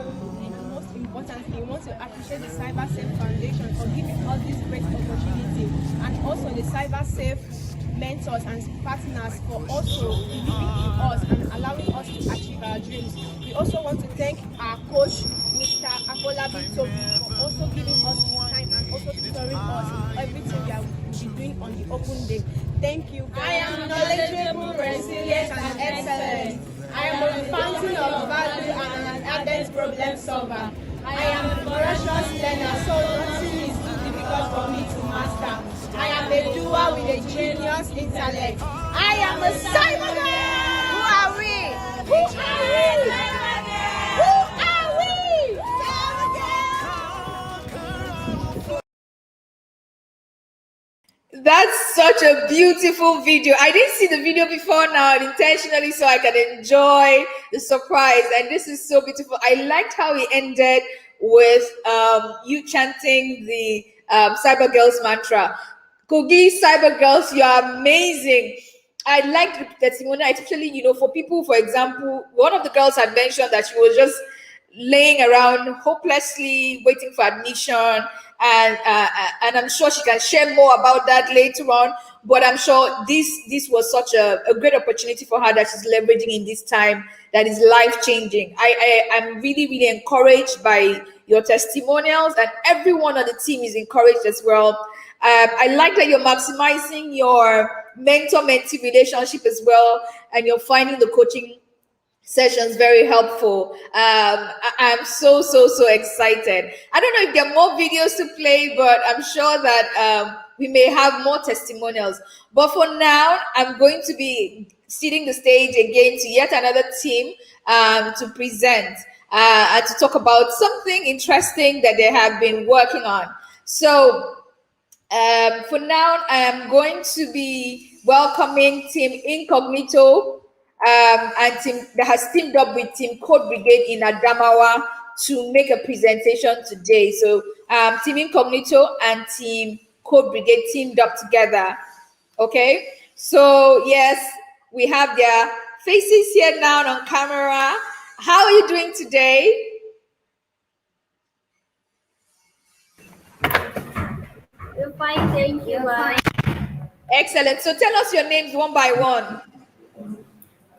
Importantly, we want to appreciate the CyberSafe Foundation for giving us this great opportunity, and also the CyberSafe mentors and partners for also believing in us and allowing us to achieve our dreams. We also want to thank our coach, Mr. Akolabi Tobi, for also giving us his time and also tutoring us everything that we'll be doing on the open day. Thank you. I am knowledgeable, resilient, and excellent. I am a fountain of value and an ardent problem solver. I am a voracious learner, so nothing is too difficult for me to master. I am a doer with a genius intellect. I am a cyber girl. Who are we? Who are we? Who are we? That's such a beautiful video. I didn't see the video before now intentionally so I can enjoy the surprise. And this is so beautiful. I liked how he ended with you chanting the CyberGirls mantra. Kogi, CyberGirls, you are amazing. I liked the testimonial, especially, for people, for example, one of the girls had mentioned that she was just laying around hopelessly waiting for admission, and I'm sure she can share more about that later on, but I'm sure this was such a great opportunity for her that she's leveraging in this time that is life-changing. I'm really encouraged by your testimonials, and everyone on the team is encouraged as well. I like that you're maximizing your mentor-mentee relationship as well, and you're finding the coaching sessions very helpful. I'm so excited. I don't know if there are more videos to play, but I'm sure that we may have more testimonials. But for now, I'm going to be ceding the stage again to yet another team to present and to talk about something interesting that they have been working on. So for now, I am going to be welcoming Team Incognito and team that has teamed up with Team Code Brigade in Adamawa to make a presentation today. So Team Incognito and Team Code Brigade teamed up together. Okay, so yes, we have their faces here now on camera. How are you doing today? We're fine, thank you. Excellent. So tell us your names one by one.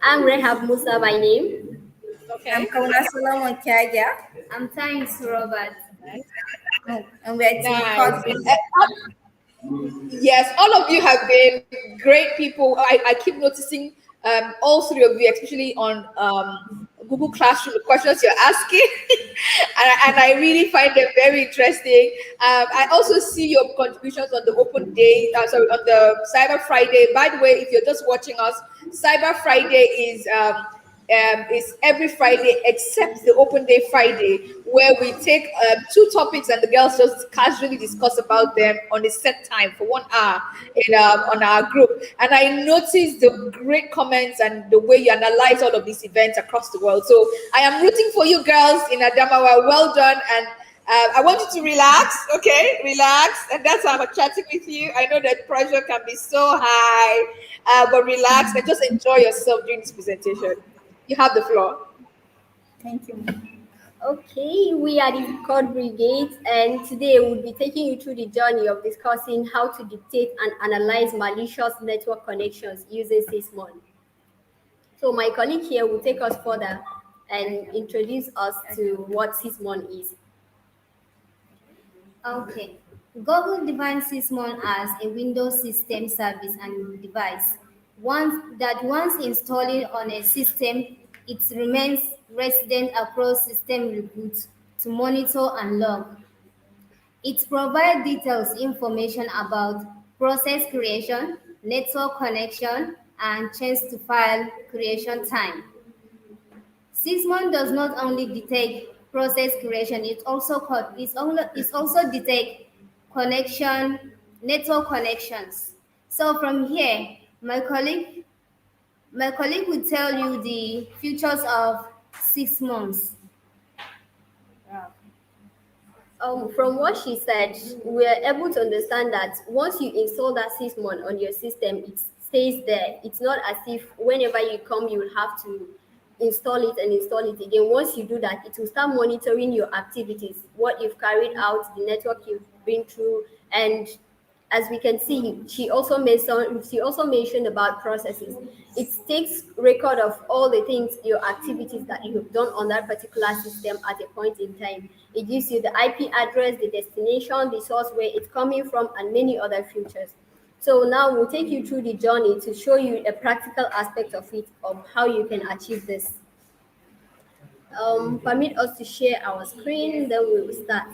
I'm Rehab Musa by name. Okay. I'm Kauna Solomon Kiaga. I'm Thanks Robert. And we're Team Nice. Code Green. Yes, all of you have been great people. I keep noticing all three of you, especially on Google Classroom, the questions you're asking, and I really find them very interesting. I also see your contributions on the open day, sorry, on the Cyber Friday. By the way, if you're just watching us, Cyber Friday is every Friday except the open day Friday, where we take two topics and the girls just casually discuss about them on a set time for 1 hour on our group. And I noticed the great comments and the way you analyze all of these events across the world. So I am rooting for you girls in Adamawa. Well done. And I want you to relax, okay? Relax. And that's why I'm chatting with you. I know that pressure can be so high, but relax and just enjoy yourself during this presentation. You have the floor. Thank you. Okay, we are the Code Brigade, and today we'll be taking you through the journey of discussing how to detect and analyze malicious network connections using Sysmon. So my colleague here will take us further and introduce us to what Sysmon is. Okay. Google defines Sysmon as a Windows system service and device. Once installed on a system, it remains resident across system reboots to monitor and log. It provides details information about process creation, network connection, and change to file creation time. Sysmon does not only detect process creation, it also detect connection, network connections. So from here, my colleague will tell you the features of 6 months. From what she said, we are able to understand that once you install that Sysmon on your system, it stays there. It's not as if whenever you come, you will have to install it and install it again. Once you do that, it will start monitoring your activities, what you've carried out, the network you've been through, and as we can see, she also mentioned about processes. It takes record of all the things, your activities that you have done on that particular system at a point in time. It gives you the IP address, the destination, the source where it's coming from, and many other features. So now we'll take you through the journey to show you a practical aspect of it, of how you can achieve this. Permit us to share our screen, then we will start.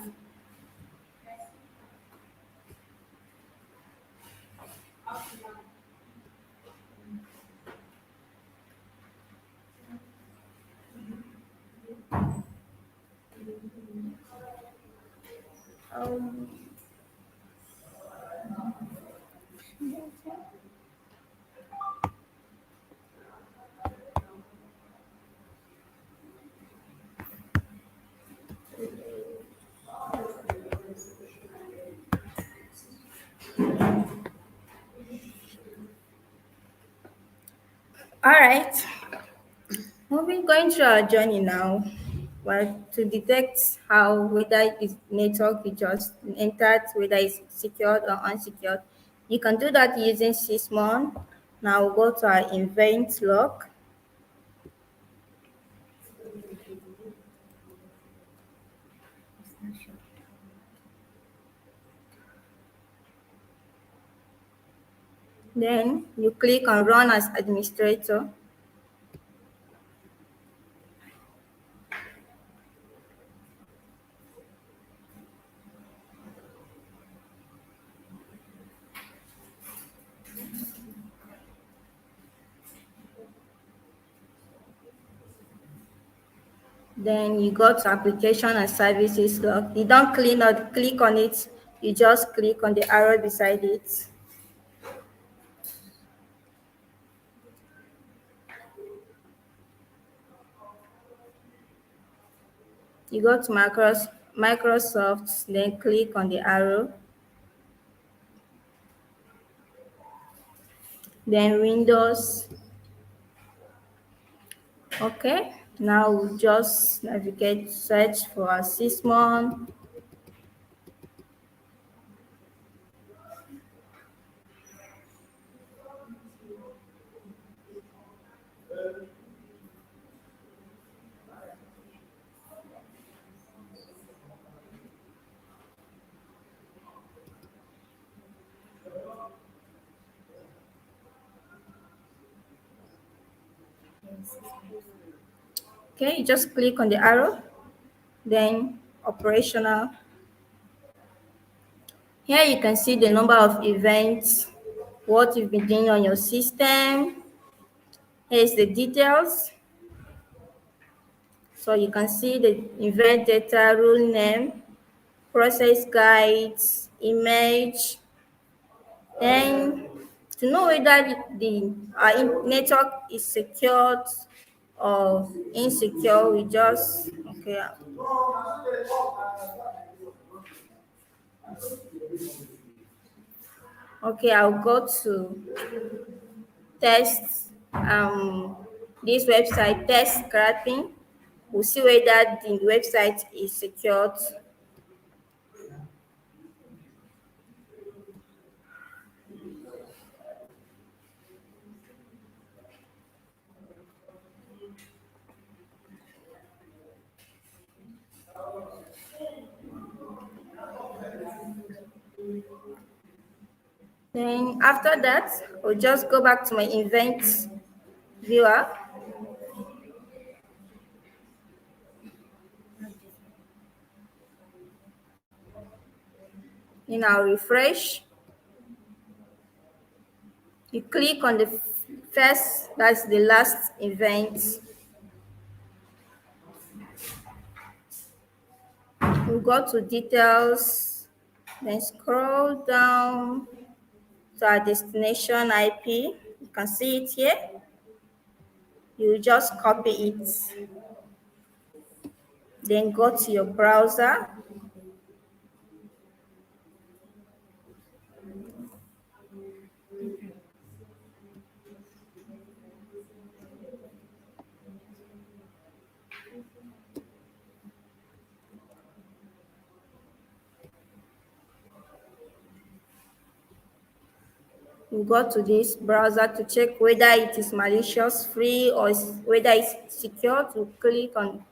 Um, All right. Moving going through our journey now. Well, to detect how whether it's network you just entered, whether it's secured or unsecured, you can do that using Sysmon. Now we'll go to our event log. Then you click on Run as Administrator. Then you go to Application and Services log. You don't click on it, you just click on the arrow beside it. You go to Microsoft, then click on the arrow. Then Windows. Okay, now we'll just navigate, search for our Sysmon. Okay, you just click on the arrow, then operational. Here you can see the number of events, what you've been doing on your system. Here's the details. So you can see the event data, rule name, process guides, image. Then to know whether the network is secured or insecure, we just, okay. Okay, I'll go to test this website, test scrapping. We'll see whether the website is secured. Then after that, I'll just go back to my event viewer. Then I'll refresh. You click on the first, that's the last event. You go to details, then scroll down to our destination IP. You can see it here. You just copy it. Then go to your browser. You go to this browser to check whether it is malicious free or whether it's secure. To click on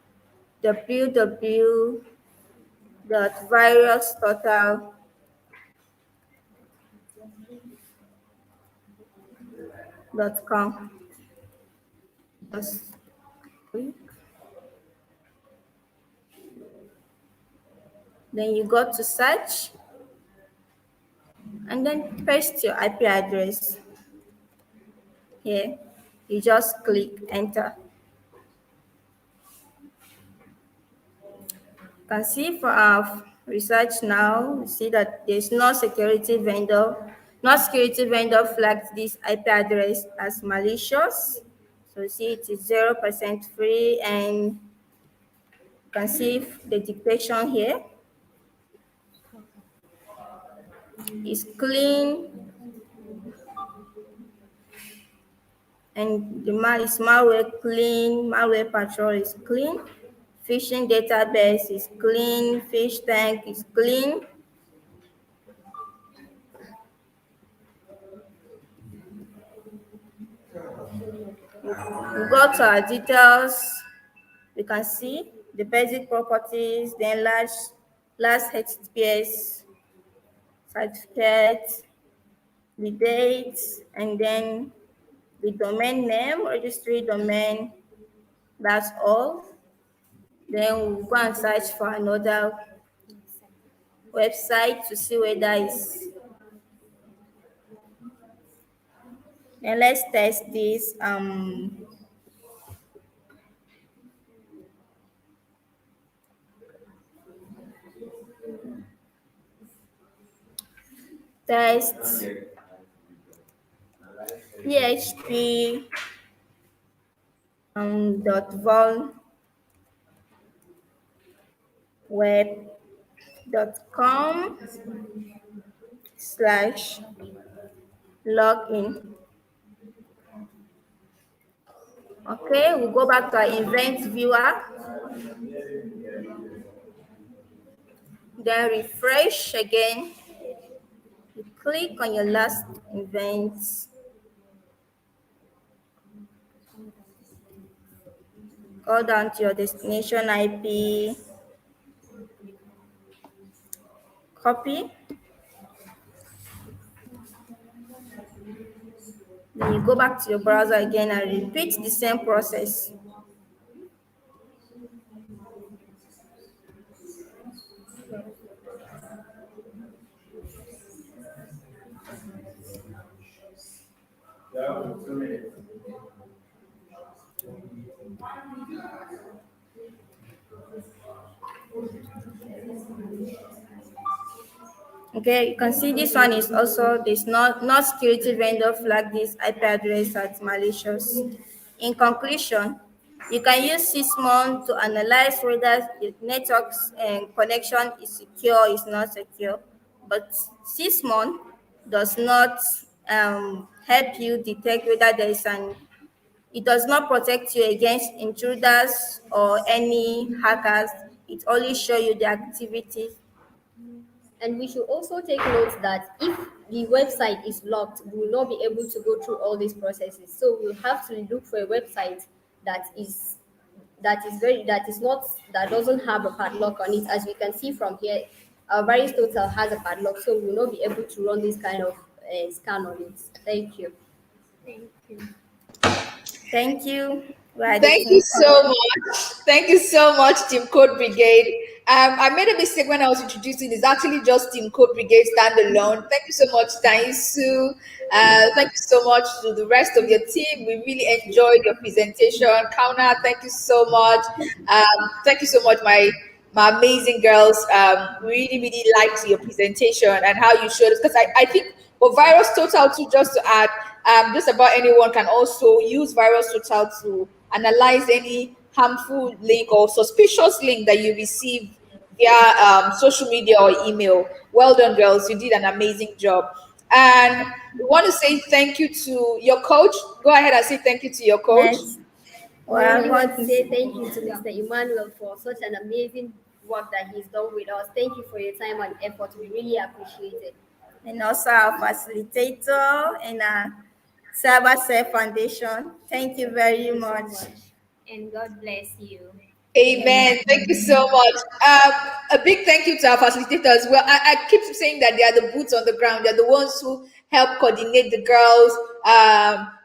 www.virustotal.com. Just click. Then you go to search and then paste your IP address. Here, you just click enter. You can see for our research now, we see that there's no security vendor flagged this IP address as malicious. So you see it is 0% free, and you can see the dictation here is clean, and the malware clean, malware patrol is clean, phishing database is clean, fish tank is clean. We go to our details. We can see the basic properties, then last HTTPS certificate, the date, and then the domain name, registry domain. That's all. Then we'll go and search for another website to see whether it's. And let's test this. Test PHP .vol web.com/login. Okay, we'll go back to our event viewer. Then refresh again. You click on your last events. Go down to your destination IP. Copy. Then You go back to your browser again and repeat the same process. Okay, you can see this one is also this not security vendor flag this IP address as malicious. In conclusion, you can use Sysmon to analyze whether the network's connection is secure or is not secure, but Sysmon does not help you detect whether there is an it does not protect you against intruders or any hackers. It only shows you the activity. And we should also take note that if the website is locked, we will not be able to go through all these processes. So we'll have to look for a website that is that doesn't have a padlock on it. As we can see from here, our Virus Total has a padlock, so we will not be able to run this kind of scan on it. Thank you. Thank you. Thank you. Thank you so much. Thank you so much, Team Code Brigade. I made a mistake when I was introducing. It's actually just Team Code Brigade standalone. Thank you so much, Taisu. Thank you so much to the rest of your team. We really enjoyed your presentation. Kauna, thank you so much. Thank you so much, my amazing girls. Really liked your presentation and how you showed us. Because I think for Virus Total too, just to add, just about anyone can also use Virus Total to analyze any harmful link or suspicious link that you receive via social media or email. Well done, girls. You did an amazing job. And we want to say thank you to your coach. Go ahead and say thank you to your coach. Yes. We really want to say thank you to Mr. Emmanuel for such an amazing work that he's done with us. Thank you for your time and effort. We really appreciate it. And also our facilitator and our CyberSafe Foundation. Thank you very much. And God bless you. Amen. Thank you so much. A big thank you to our facilitators. Well, I keep saying that they are the boots on the ground. They're the ones who help coordinate the girls,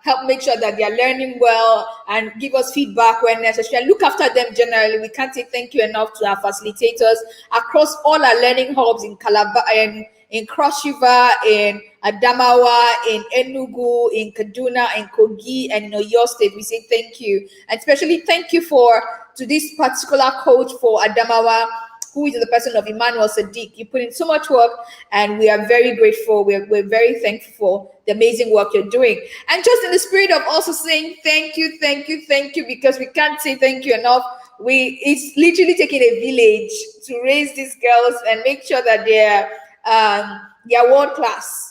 help make sure that they are learning well, and give us feedback when necessary. Look after them generally. We can't say thank you enough to our facilitators across all our learning hubs in Calabar and in Cross River, in Adamawa, in Enugu, in Kaduna, in Kogi, and in Oyo State. We say thank you. And especially thank you to this particular coach for Adamawa, who is the person of Emmanuel Sadiq. You put in so much work, and we are very grateful. We're very thankful for the amazing work you're doing. And just in the spirit of also saying thank you, because we can't say thank you enough. It's literally taking a village to raise these girls and make sure that they're world class.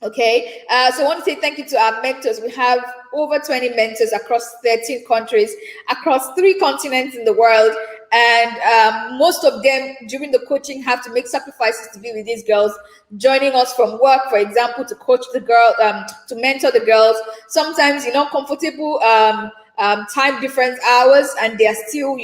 Okay, so I want to say thank you to our mentors. We have over 20 mentors across 13 countries, across 3 continents in the world, and most of them during the coaching have to make sacrifices to be with these girls, joining us from work, for example, to coach the girl, to mentor the girls. Sometimes, comfortable time difference hours, and they are still,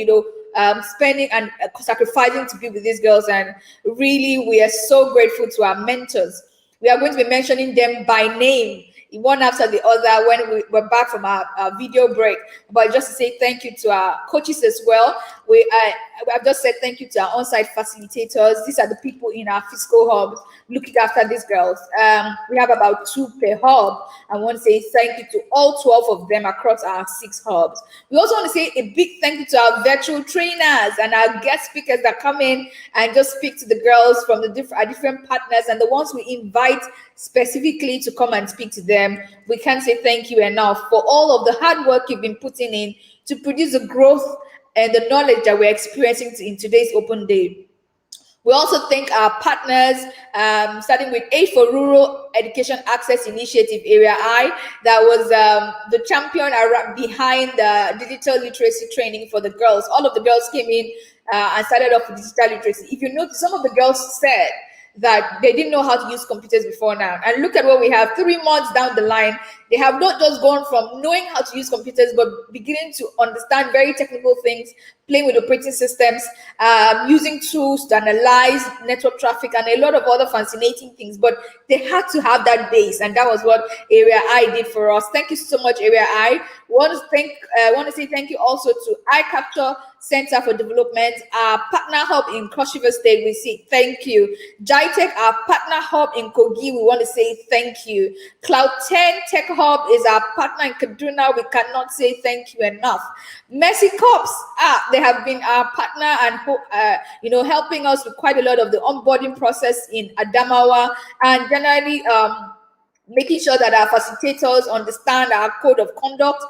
spending and sacrificing to be with these girls. And really, we are so grateful to our mentors. We are going to be mentioning them by name, one after the other, when we're back from our video break. But just to say thank you to our coaches as well. I've just said thank you to our on-site facilitators. These are the people in our physical hubs looking after these girls. We have about 2 per hub. I want to say thank you to all 12 of them across our 6 hubs. We also want to say a big thank you to our virtual trainers and our guest speakers that come in and just speak to the girls from our different partners, and the ones we invite specifically to come and speak to them. We can't say thank you enough for all of the hard work you've been putting in to produce the growth and the knowledge that we're experiencing in today's open day. We also thank our partners, starting with Aid for Rural Education Access Initiative Area I, that was the champion behind the digital literacy training for the girls. All of the girls came in and started off with digital literacy. If you notice, some of the girls said that they didn't know how to use computers before now. And look at what we have 3 months down the line. They have not just gone from knowing how to use computers, but beginning to understand very technical things, playing with operating systems, using tools to analyze network traffic, and a lot of other fascinating things. But they had to have that base, and that was what Area I did for us. Thank you so much, Area I. Want to say thank you also to iCapture Center for Development, our partner hub in Cross River State. We say thank you. JITech, our partner hub in Kogi. We want to say thank you. Cloud 10 Tech Hub is our partner in Kaduna. We cannot say thank you enough. Mercy Corps, they have been our partner and helping us with quite a lot of the onboarding process in Adamawa, and generally making sure that our facilitators understand our code of conduct.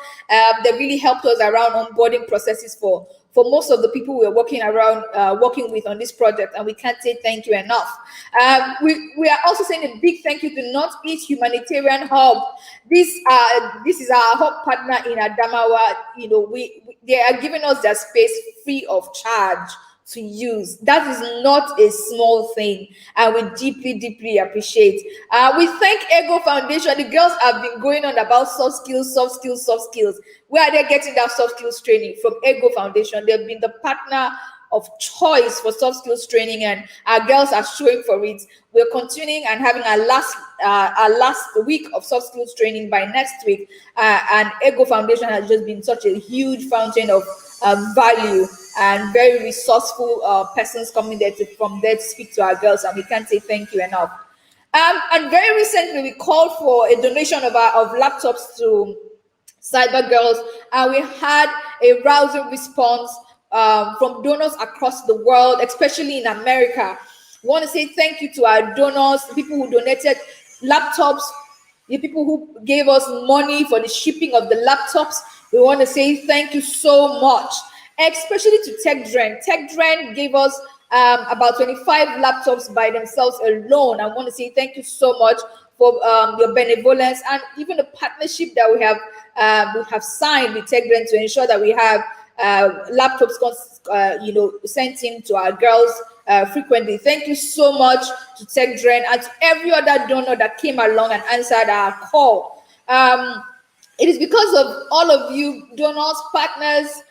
They really helped us around onboarding processes for most of the people we're working with on this project, and we can't say thank you enough. We are also saying a big thank you to Northeast Humanitarian Hub. This is our hub partner in Adamawa. They are giving us their space free of charge to use. That is not a small thing, and we deeply appreciate. We thank Ego Foundation. The girls have been going on about soft skills. Where are they getting that soft skills training? From Ego Foundation. They've been the partner of choice for soft skills training, and our girls are showing for it. We're continuing and having our last week of soft skills training by next week, and Ego Foundation has just been such a huge fountain of value and very resourceful persons coming there to speak to our girls, and we can't say thank you enough. And very recently we called for a donation of laptops to CyberGirls, and we had a rousing response from donors across the world, especially in America. We want to say thank you to our donors, the people who donated laptops, the people who gave us money for the shipping of the laptops. We want to say thank you so much, especially to TechDren. TechDren gave us about 25 laptops by themselves alone. I want to say thank you so much for your benevolence, and even the partnership that we have signed with TechDren to ensure that we have laptops sent in to our girls frequently. Thank you so much to TechDren and to every other donor that came along and answered our call. It is because of all of you, donors, partners,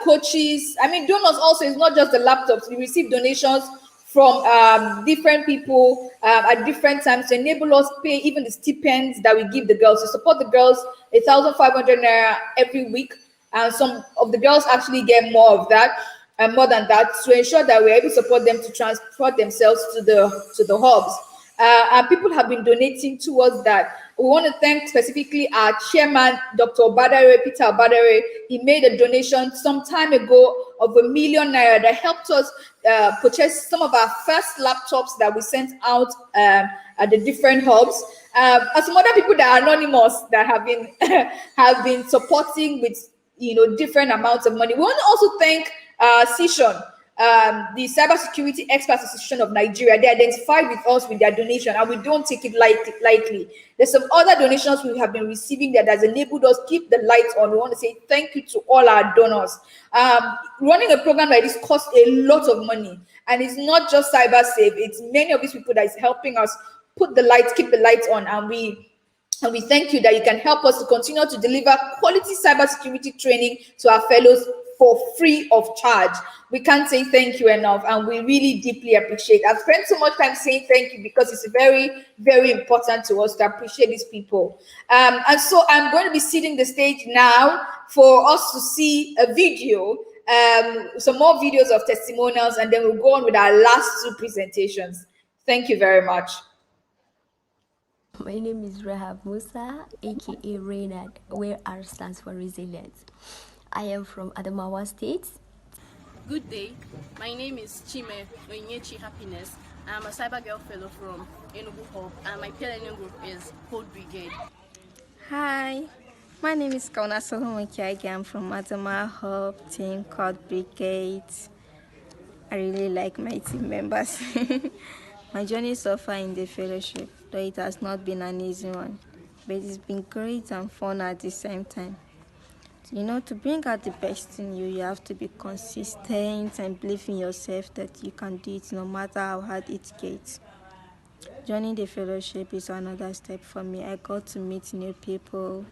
coaches. I mean, donors also is not just the laptops. We receive donations from different people at different times to enable us pay even the stipends that we give the girls, to support the girls 1,500 naira every week. And some of the girls actually get more of that and more than that, to ensure that we're able to support them to transport themselves to the hubs. And people have been donating towards that. We want to thank specifically our chairman, Dr. Peter Obadare. He made a donation some time ago of 1 million naira that helped us purchase some of our first laptops that we sent out at the different hubs. And some other people that are anonymous that have been supporting with different amounts of money. We want to also thank Sysmon, the Cybersecurity Expert Association of Nigeria. They identified with us with their donation, and we don't take it lightly. There's some other donations we have been receiving that has enabled us keep the lights on. We want to say thank you to all our donors. Running a program like this costs a lot of money, and it's not just CyberSafe. It's many of these people that is helping us keep the lights on, and we thank you that you can help us to continue to deliver quality cybersecurity training to our fellows for free of charge. We can't say thank you enough, and we really deeply appreciate. I've spent so much time saying thank you because it's very, very important to us to appreciate these people. And so I'm going to be ceding the stage now for us to see a video, some more videos of testimonials, and then we'll go on with our last two presentations. Thank you very much. My name is Rahab Musa, aka Reynard, where R stands for resilience. I am from Adamawa State. Good day. My name is Chime Onyechi Happiness. I'm a CyberGirl fellow from Enugu Hub, and my peer learning group is Code Brigade. Hi, my name is Kauna Solomon Kiage. I'm from Adamawa Hub team Code Brigade. I really like my team members. My journey so far in the fellowship, though it has not been an easy one, but it's been great and fun at the same time. To bring out the best in you, you have to be consistent and believe in yourself that you can do it no matter how hard it gets. Joining the fellowship is another step for me. I got to meet new people,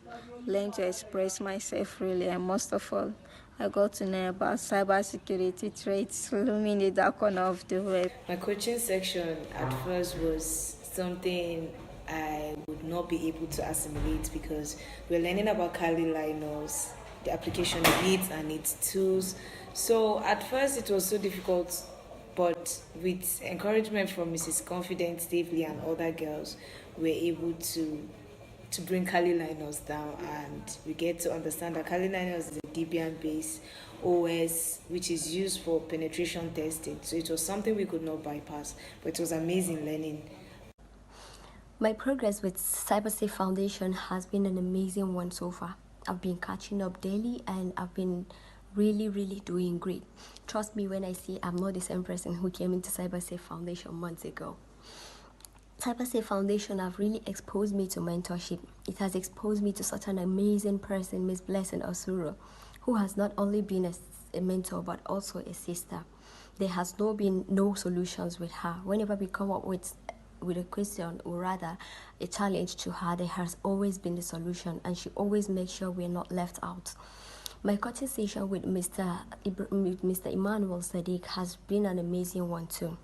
learn to express myself freely, and most of all, I got to know about cybersecurity threats looming in the dark corner of the web. My coaching section at first was something I would not be able to assimilate because we're learning about Kali Linux, the application of it and its tools. So at first it was so difficult, but with encouragement from Mrs. Confident, Stavely, and other girls, we were able to bring Kali Linux down, and we get to understand that Kali Linux is a Debian based OS which is used for penetration testing. So it was something we could not bypass, but it was amazing learning. My progress with CyberSafe Foundation has been an amazing one so far. I've been catching up daily and I've been really doing great. Trust me when I say I'm not the same person who came into CyberSafe Foundation months ago. CyberSafe Foundation have really exposed me to mentorship. It has exposed me to such an amazing person, Miss Blessing Osuro, who has not only been a mentor but also a sister. There has been no solutions with her. Whenever we come up with a question or rather a challenge to her, there has always been the solution, and she always makes sure we're not left out. My coaching session with Mr. Emmanuel Sadiq has been an amazing one too.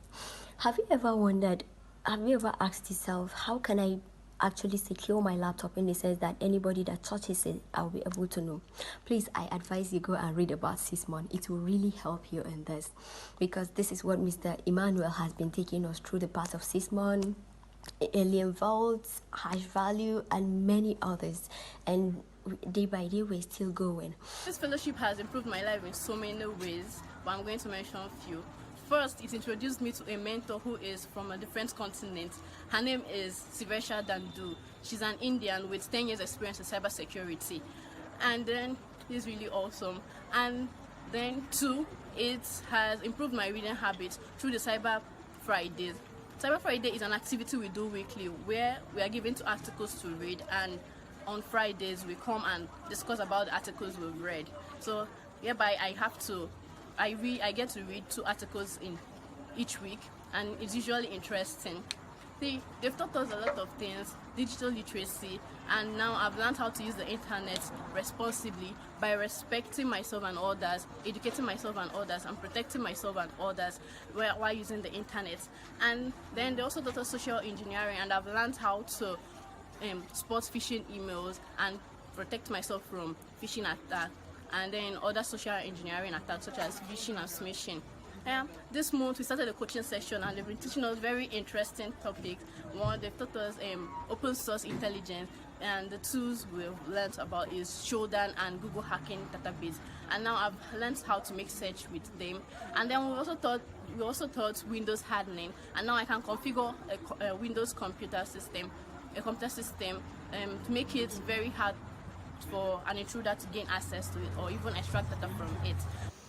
Have you ever asked yourself, how can I actually secure my laptop in the sense that anybody that touches it, I'll be able to know? Please, I advise you go and read about Sysmon. It will really help you in this, because this is what Mr. Emmanuel has been taking us through, the path of Sysmon, alien vaults, hash value, and many others. And day by day, we're still going. This fellowship has improved my life in so many ways, but I'm going to mention a few. First, it introduced me to a mentor who is from a different continent. Her name is Sivesha Dandu. She's an Indian with 10 years experience in cybersecurity. And then it's really awesome. And then two, it has improved my reading habits through the Cyber Fridays. Cyber Friday is an activity we do weekly where we are given 2 articles to read, and on Fridays we come and discuss about the articles we've read. So hereby I get to read 2 articles in each week, and it's usually interesting. They've taught us a lot of things, digital literacy, and now I've learned how to use the internet responsibly by respecting myself and others, educating myself and others, and protecting myself and others while using the internet. And then they also taught us social engineering, and I've learned how to spot phishing emails and protect myself from phishing attacks, and then other social engineering attacks such as phishing and smishing. This month we started a coaching session, and they've been teaching us very interesting topics. One, they've taught us open source intelligence, and the tools we've learned about is Shodan and Google hacking database. And now I've learned how to make search with them. And then we also taught Windows hardening, and now I can configure a Windows computer system to make it very hard for an intruder to gain access to it or even extract data from it.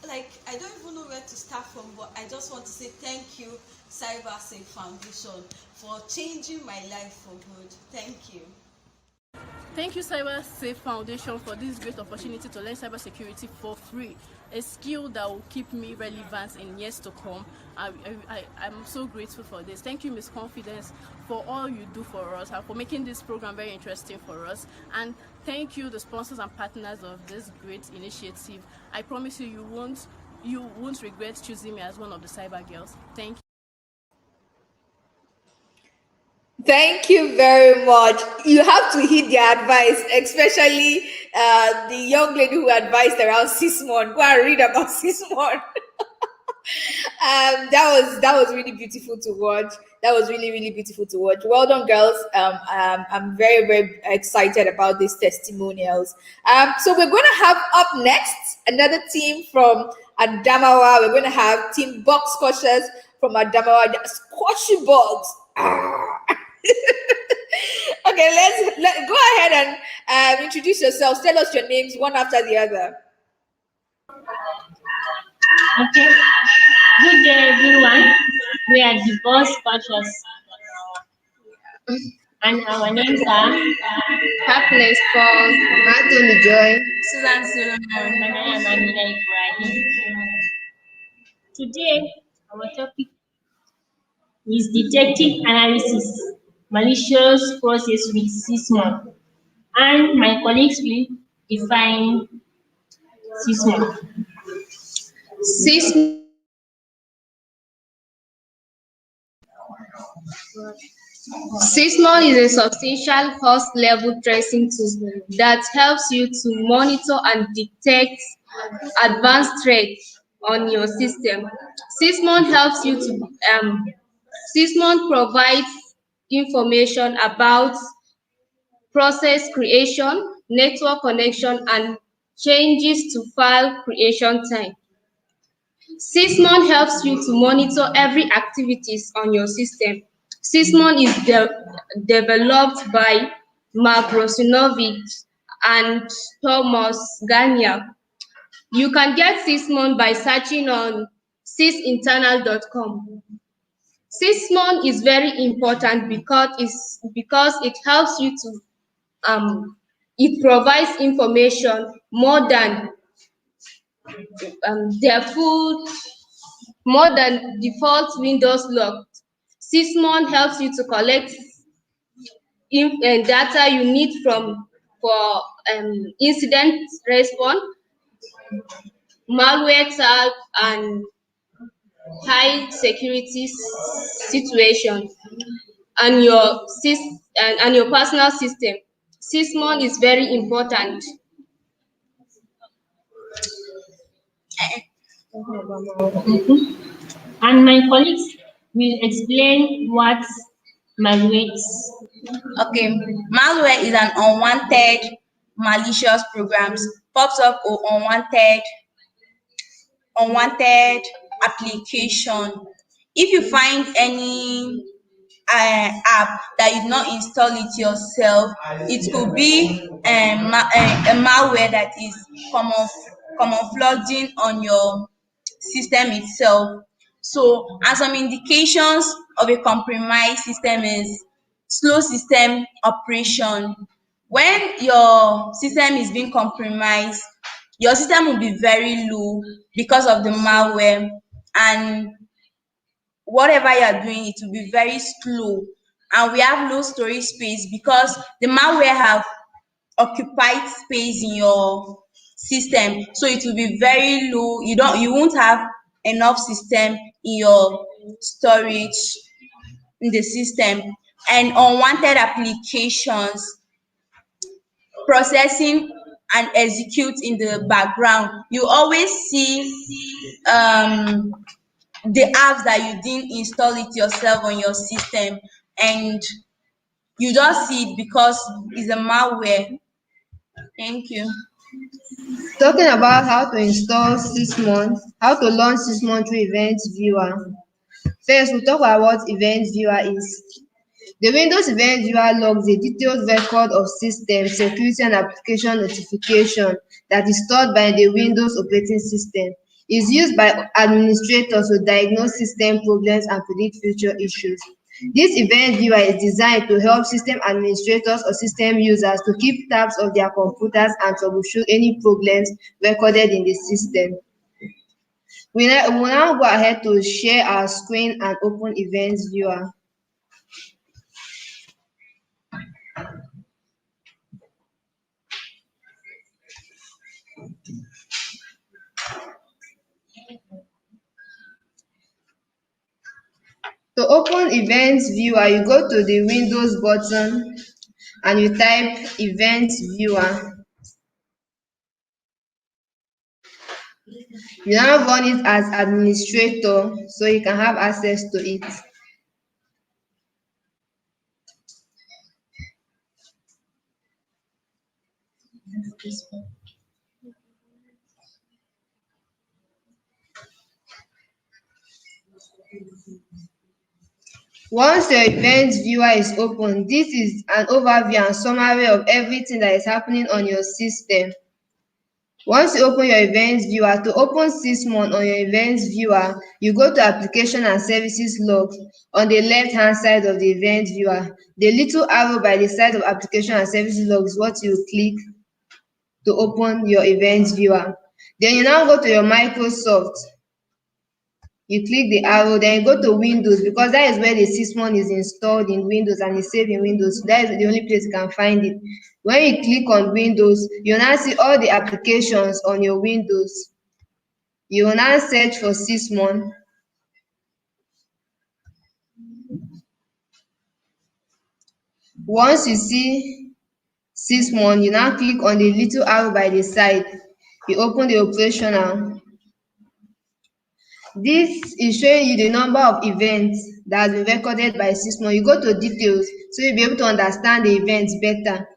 Like, I don't even know where to start from, but I just want to say thank you, CyberSafe Foundation, for changing my life for good. Thank you. Thank you, CyberSafe Foundation, for this great opportunity to learn cybersecurity for free, a skill that will keep me relevant in years to come. I'm so grateful for this. Thank you, Ms. Confidence, for all you do for us and for making this program very interesting for us. And thank you, the sponsors and partners of this great initiative. I promise you, you won't regret choosing me as one of the Cyber Girls. Thank you. Thank you very much. You have to heed their advice, especially the young lady who advised around Sysmon. Go and read about Sysmon. That was really beautiful to watch. That was really beautiful to watch. Well done, girls. I'm very excited about these testimonials. So we're going to have up next another team from Adamawa. We're going to have Team Box Squashers from Adamawa. They're squashing bugs. Okay, let go ahead and introduce yourselves. Tell us your names one after the other. Okay. Good day, everyone. We are the boss purchase. And our names are Happiness Paul, Matthew Joy, Susan Solomon, and I am Amina Ibrahim. Today, our topic is detective analysis, malicious process with Sysmon, and my colleagues will define Sysmon. Sysmon is a substantial host-level tracing tool that helps you to monitor and detect advanced threats on your system. Sysmon helps you to Sysmon provides information about process creation, network connection, and changes to file creation time. Sysmon helps you to monitor every activities on your system. Sysmon is developed by Mark Rosinovich and Thomas Gagnon. You can get Sysmon by searching on sysinternal.com. Sysmon is very important because it helps you to it provides information more than their full more than default Windows log. Sysmon helps you to collect data you need for incident response, malware tag, and high security situation, and and your personal system. Sysmon is very important. And my colleagues will explain what malware is. Okay, malware is an unwanted malicious programs pops up or unwanted application. If you find any app that you not install it yourself, it could be a malware that is common flooding on your system itself. So, and some indications of a compromised system is slow system operation. When your system is being compromised, your system will be very low because of the malware, and whatever you are doing, it will be very slow. And we have low storage space because the malware have occupied space in your system, so it will be very low. You won't have enough system in your storage in the system. And unwanted applications processing and execute in the background. You always see the apps that you didn't install it yourself on your system, and you just see it because it's a malware. Thank you. Talking about how to install Sysmon, how to launch Sysmon through Event Viewer. First, we'll talk about what Event Viewer is. The Windows Event Viewer logs a detailed record of system, security, and application notification that is stored by the Windows operating system. It's used by administrators to diagnose system problems and predict future issues. This event viewer is designed to help system administrators or system users to keep tabs of their computers and troubleshoot any problems recorded in the system. We will now go ahead to share our screen and open Events Viewer. To open Events Viewer, you go to the Windows button and you type Events Viewer. You now run it as administrator so you can have access to it. Once your Events Viewer is open, this is an overview and summary of everything that is happening on your system. Once you open your Events Viewer, to open Sysmon on your Events Viewer, you go to Application and Services Logs on the left-hand side of the Events Viewer. The little arrow by the side of Application and Services Logs is what you click to open your Events Viewer. Then you now go to your Microsoft. You click the arrow, then you go to Windows because that is where the Sysmon is installed in Windows and is saved in Windows. So that is the only place you can find it. When you click on Windows, you will now see all the applications on your Windows. You will now search for Sysmon. Once you see Sysmon, you now click on the little arrow by the side. You open the operational. This is showing you the number of events that has been recorded by Sysmon. You go to details so you'll be able to understand the events better.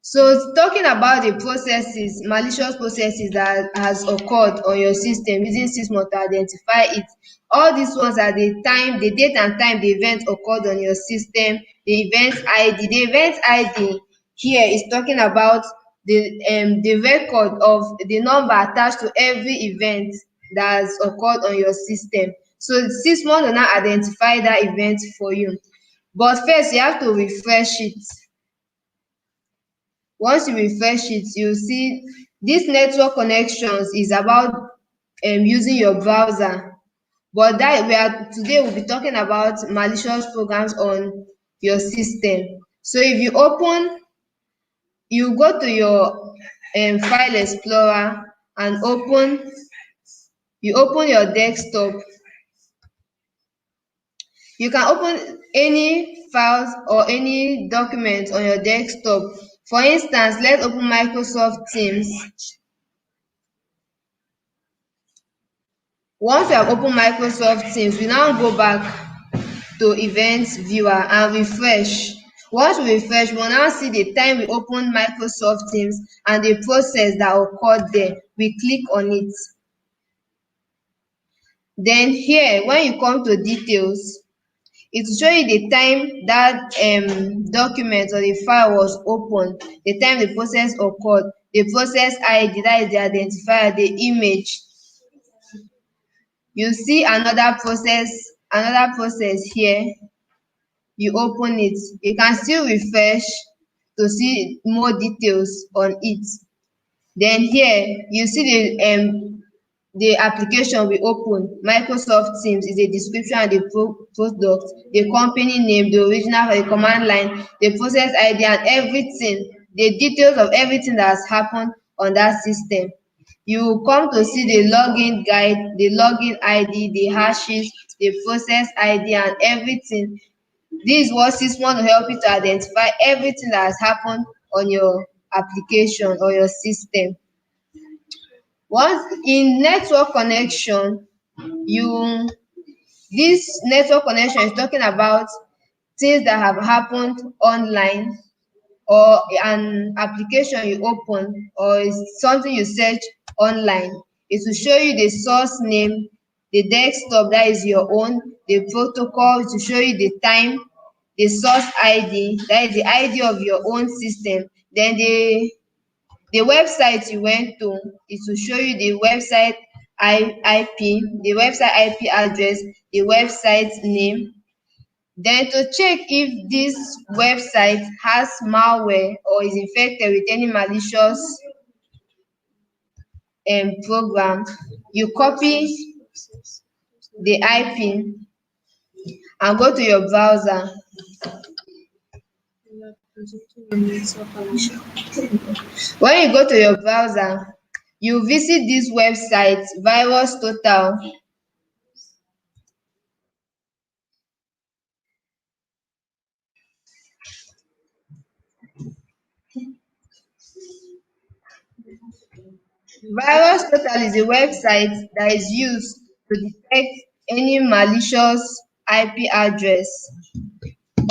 So talking about the processes, malicious processes that has occurred on your system using Sysmon to identify it. All these ones are the date and time the event occurred on your system, the event ID. The event ID here is talking about the record of the number attached to every event that has occurred on your system. So Sysmon will now identify that event for you. But first, you have to refresh it. Once you refresh it, you'll see this network connections is about using your browser. But today we'll be talking about malicious programs on your system. So if you go to your file explorer and you open your desktop. You can open any files or any documents on your desktop. For instance, let's open Microsoft Teams. Once you have opened Microsoft Teams, we now go back to Events Viewer and refresh. Once we refresh, we will now see the time we opened Microsoft Teams and the process that occurred there. We click on it. Then here, when you come to details, it will show you the time that document or the file was opened, the time the process occurred, the process ID, that is the identifier, the image. You see another process here. You open it. You can still refresh to see more details on it. Then here you see the application we open. Microsoft Teams is a description of the product, the company name, the original or the command line, the process ID, and everything, the details of everything that has happened on that system. You will come to see the login guide, the login ID, the hashes, the process ID, and everything. This is what Sysmon will help you to identify everything that has happened on your application or your system. Once in network connection, this network connection is talking about things that have happened online, or an application you open, or something you search online. It will show you the source name, the desktop that is your own, the protocol. It will show you the time, the source ID, that is the ID of your own system. Then the website you went to, it will show you the website IP, the website IP address, the website name. Then to check if this website has malware or is infected with any malicious program, you copy the IP and go to your browser. When you go to your browser, you visit this website, Virus Total. Virus Total is a website that is used to detect any malicious IP address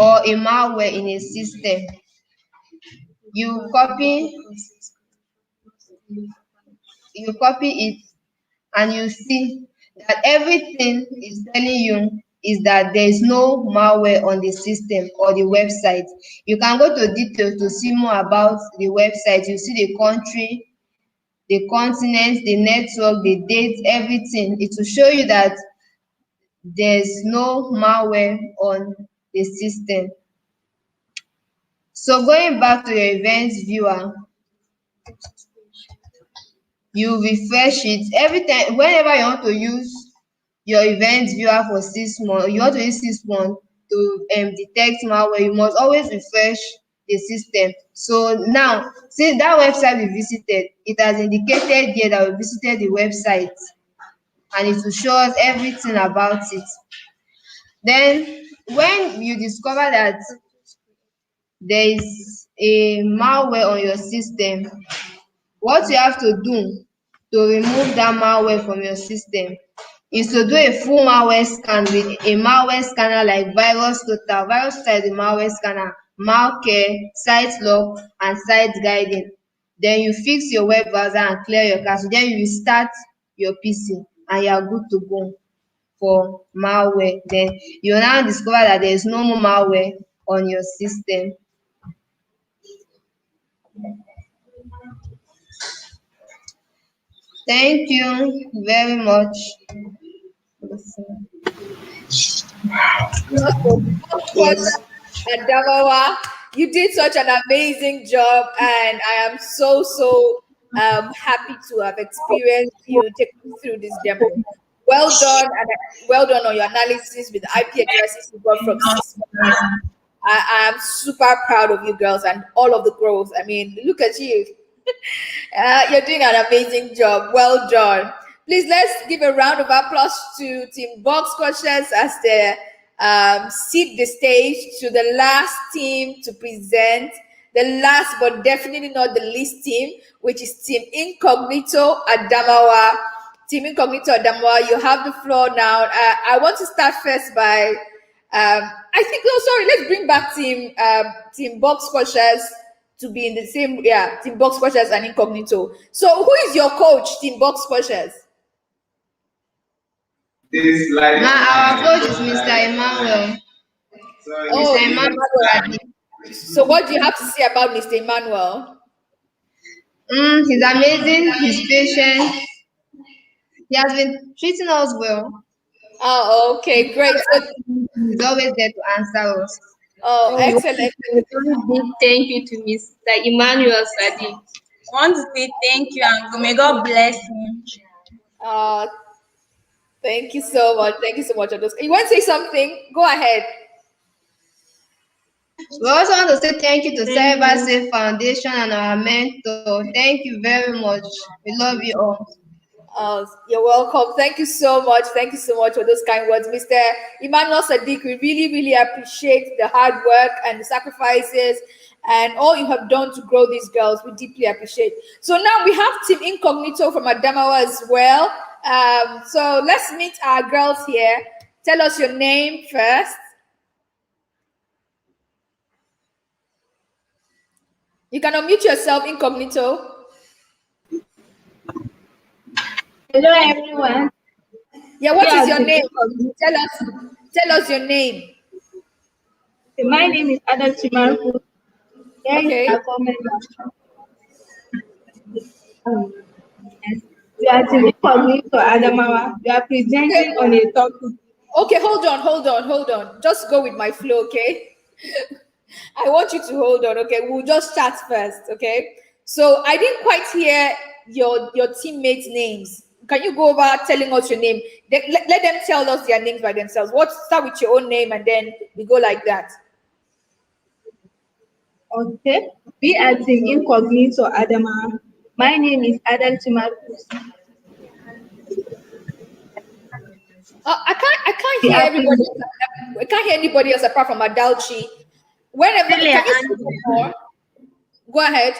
or a malware in a system. You copy it and you see that everything is telling you is that there is no malware on the system or the website. You can go to details to see more about the website. You see the country, the continent, the network, the date, everything. It will show you that there's no malware on the system. So going back to your events viewer, you refresh it every time. Whenever you want to use your event viewer for 6 months, you want to use 6 months to detect malware, you must always refresh the system. So now, since that website we visited, it has indicated here that we visited the website and it will show us everything about it. Then when you discover that there is a malware on your system, what you have to do to remove that malware from your system is to do a full malware scan with a malware scanner like Virus Total. Virus Total is a malware scanner, Malcare, SiteLock, and Site Guiding. Then you fix your web browser and clear your cache. Then you restart your PC and you are good to go for malware. Then you will now discover that there is no more malware on your system. Thank you very much. Yes. Adamawa, you did such an amazing job, and I am happy to have experienced you take me through this demo. Well done, and well done on your analysis with the IP addresses you got from Sysmon. I am super proud of you girls and all of the growth. I mean, look at you. You're doing an amazing job. Well done. Please let's give a round of applause to Team Box Coaches as they seat the stage to the last team to present. The last but definitely not the least team, which is Team Incognito Adamawa. Team Incognito Adamawa, you have the floor now. I want to start first by, I think, oh, sorry, let's bring back Team Box Coaches to be in the same, Team Box Coaches and Incognito. So who is your coach, Team Box Coaches? Our coach is Mr. Emmanuel. Oh, Mr. Emmanuel. So what do you have to say about Mr. Emmanuel? He's amazing. He's patient. He has been treating us well. Oh, okay, great. So, he's always there to answer us. Oh, excellent. Big thank you to Mr. Emmanuel Sadiq. I want to say thank you and may God bless him. Thank you so much. Thank you so much. You want to say something? Go ahead. We also want to say thank you to CyberSafe Foundation and our mentor. Thank you very much. We love you all. You're welcome. Thank you so much. Thank you so much for those kind words, Mr. Emmanuel Sadiq. We really, really appreciate the hard work and the sacrifices and all you have done to grow these girls. We deeply appreciate. So now we have Team Incognito from Adamawa as well. So let's meet our girls here. Tell us your name first. You can unmute yourself, Incognito. Hello, everyone. Yeah, what is your name? Tell us your name. My name is Adam Chimaru. Okay. We are Incognito Adamawa. We are presenting on a topic. Okay, hold on. Just go with my flow, okay? I want you to hold on, okay? We'll just start first, okay? So I didn't quite hear your teammates' names. Can you go over telling us your name? Let them tell us their names by themselves. Start with your own name and then we go like that. Okay. We are Team Incognito Adamawa. My name is Adel Chimarus. I can't hear everybody. I can't hear anybody else apart from Adalchi. Whenever can you speak more? Go ahead.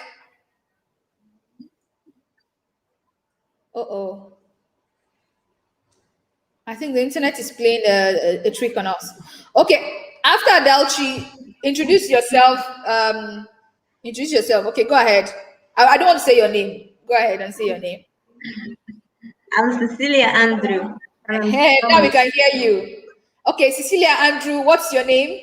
I think the internet is playing a trick on us. Okay, after Adalchi, introduce yourself. Okay, go ahead. I don't want to say your name. Go ahead and say your name. I'm Cecilia Andrew. Hey, now we can hear you. Okay, Cecilia Andrew, what's your name?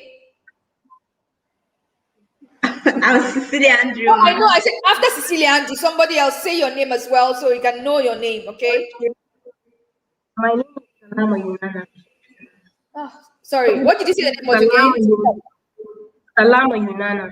I'm Cecilia Andrew. Oh, I know. I said after Cecilia Andrew, somebody else say your name as well so you can know your name, okay? My name is Salama Yunana. Oh, sorry, what did you say the name was again? Salama Yunana.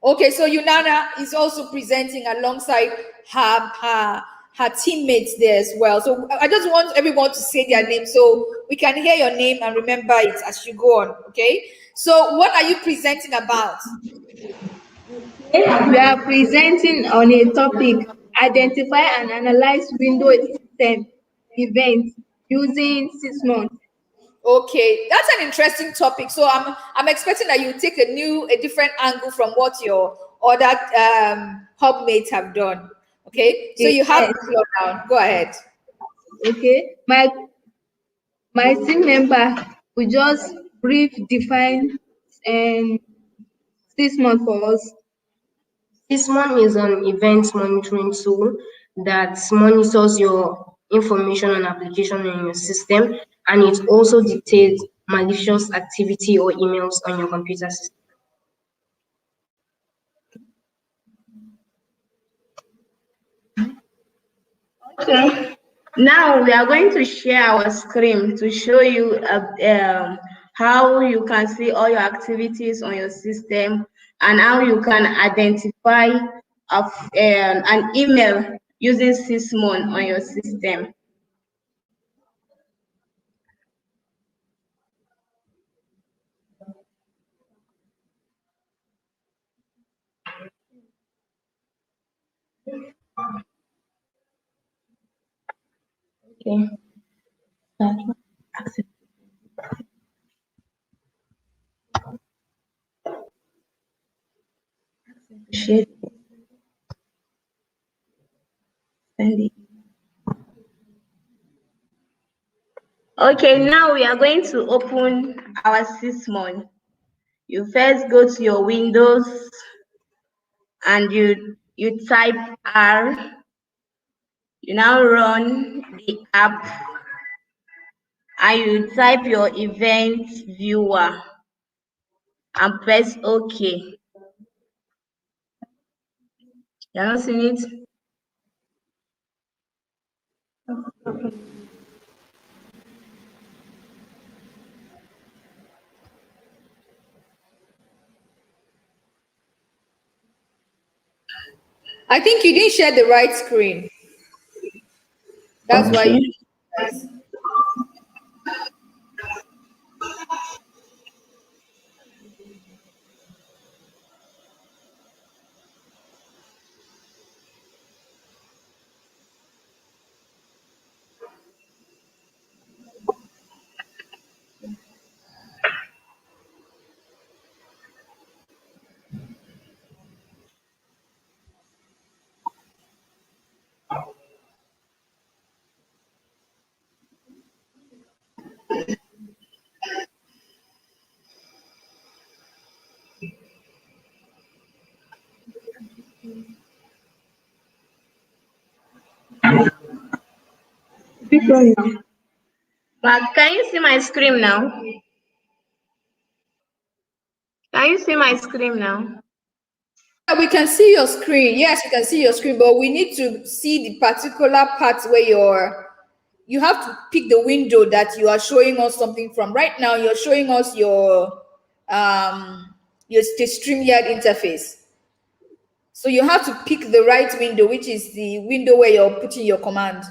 Okay, so Yunana is also presenting alongside her her teammates there as well. So I just want everyone to say their name so we can hear your name and remember it as you go on. Okay. So what are you presenting about? We are presenting on a topic, identify and analyze Windows system events using Sysmon. Okay, that's an interesting topic. So I'm expecting that you take a different angle from what your other hub mates have done. Okay, so you have Yes. the floor now. Go ahead. Okay. My team member will just brief define um, Sysmon for us. Sysmon is an event monitoring tool that monitors your information and application in your system, and it also detects malicious activity or emails on your computer system. Okay. Now we are going to share our screen to show you how you can see all your activities on your system and how you can identify an email using Sysmon on your system. Okay. Share. Send it. Okay, now we are going to open our Sysmon. You first go to your Windows and you type R. You now run the app and you type your event viewer and press OK. You're not seeing it? I think you didn't share the right screen. That's why Okay. you. But can you see my screen now? Can you see my screen now? Yeah, we can see your screen. Yes, we can see your screen, but we need to see the particular part where you have to pick the window that you are showing us something from. Right now, you're showing us the StreamYard interface. So you have to pick the right window, which is the window where you're putting your command.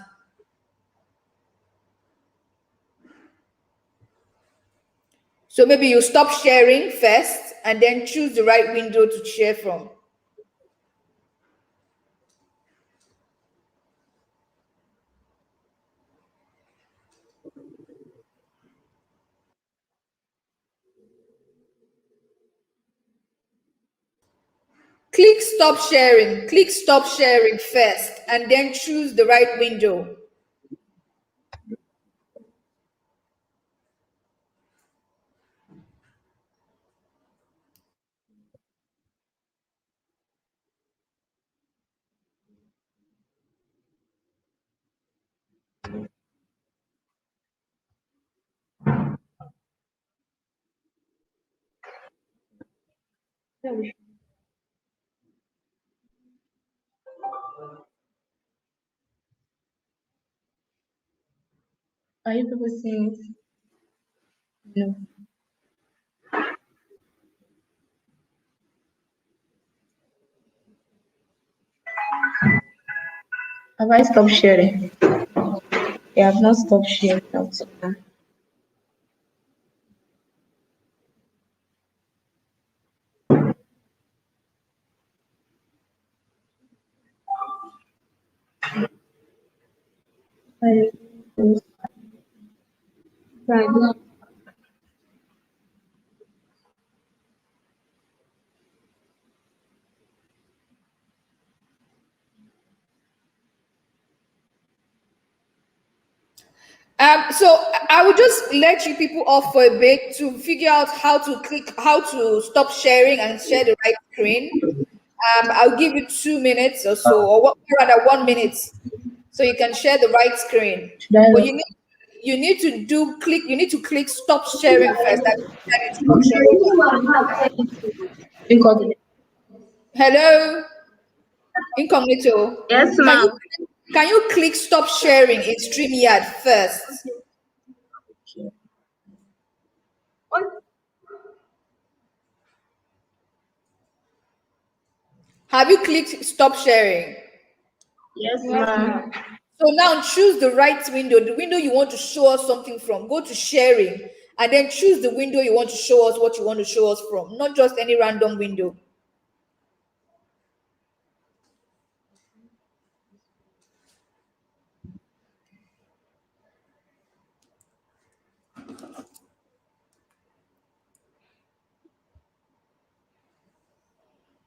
So maybe you stop sharing first and then choose the right window to share from. Click stop sharing. Click stop sharing first and then choose the right window. Are you people seeing it? No. Have I stopped sharing? Yeah, I've not stopped sharing up to now. So I will just let you people off for a bit to figure out how to stop sharing and share the right screen. I'll give you 2 minutes or so, or rather 1 minute, so you can share the right screen. Should I But you need to click stop sharing first. That instruction over. Incognito. Hello, incognito. Yes, Can ma'am. you can you click stop sharing in StreamYard first? Have you clicked stop sharing? Yes, ma'am. So now choose the right window, the window you want to show us something from. Go to sharing and then choose the window you want to show us what you want to show us from, not just any random window.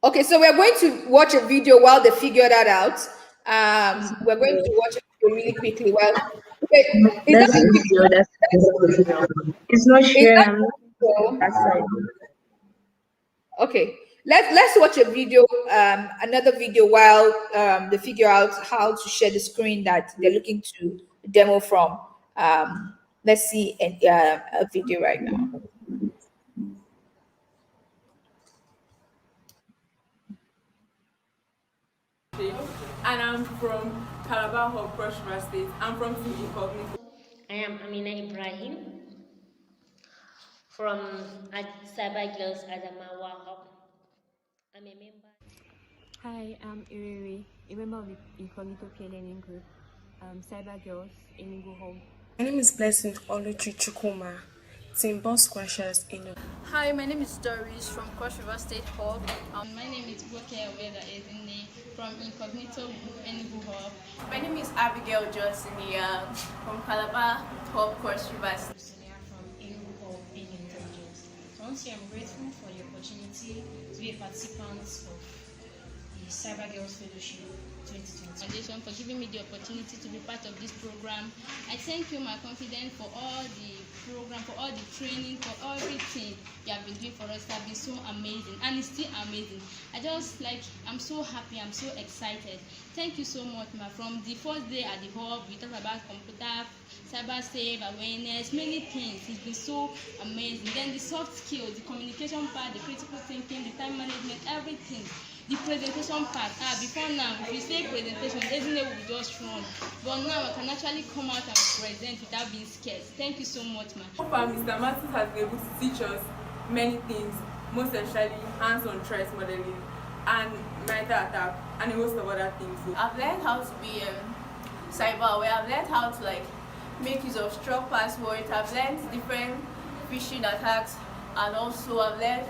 Okay, so we're going to watch a video while they figure that out. We're going to watch a video really quickly. Well, okay, is Let's that use the other side. It's not is sharing. I'm that that side. okay? Let's watch a video, another video while they figure out how to share the screen that they're looking to demo from. Let's see a video right now. And I'm from Calabar Hub, Cross River State. I'm from Incognito. I am Amina Ibrahim from CyberGirls Adamawa Hub. I'm a member. Hi, I'm Iriri, a member of the Incognito Peer Learning Group, CyberGirls Enugu Home. My name is Blessing Oluchi Chukuma, Team Boss Squashers in. Hi, my name is Doris from Cross River State Hub. My name is Boke Aweda Ezine from Incognito Enugu Hub. My name is Abigail Johnson from Calabar Hub, Cross River State. From Enugu Hub in Intelligence. So honestly, I'm grateful for the opportunity to be a participant of the CyberGirls Fellowship 2020. Foundation for giving me the opportunity to be part of this program. I thank you, my confidant, for all the program, for all the training, for everything you have been doing for us. It has been so amazing, and it's still amazing. I'm so happy, I'm so excited. Thank you so much, ma. From the first day at the hub, we talked about computer, CyberSafe, awareness, many things. It's been so amazing. Then the soft skills, the communication part, the critical thinking, the time management, everything. The presentation part, before now, if you say presentation, everyone will just run. But now I can actually come out and present without being scared. Thank you so much, ma. So far, Mr. Martin has been able to teach us many things, most especially hands-on threat modeling and mental attack and a host of other things. I've learned how to be cyber aware. I've learned how to make use of strong passwords. I've learned different phishing attacks, and also I've learned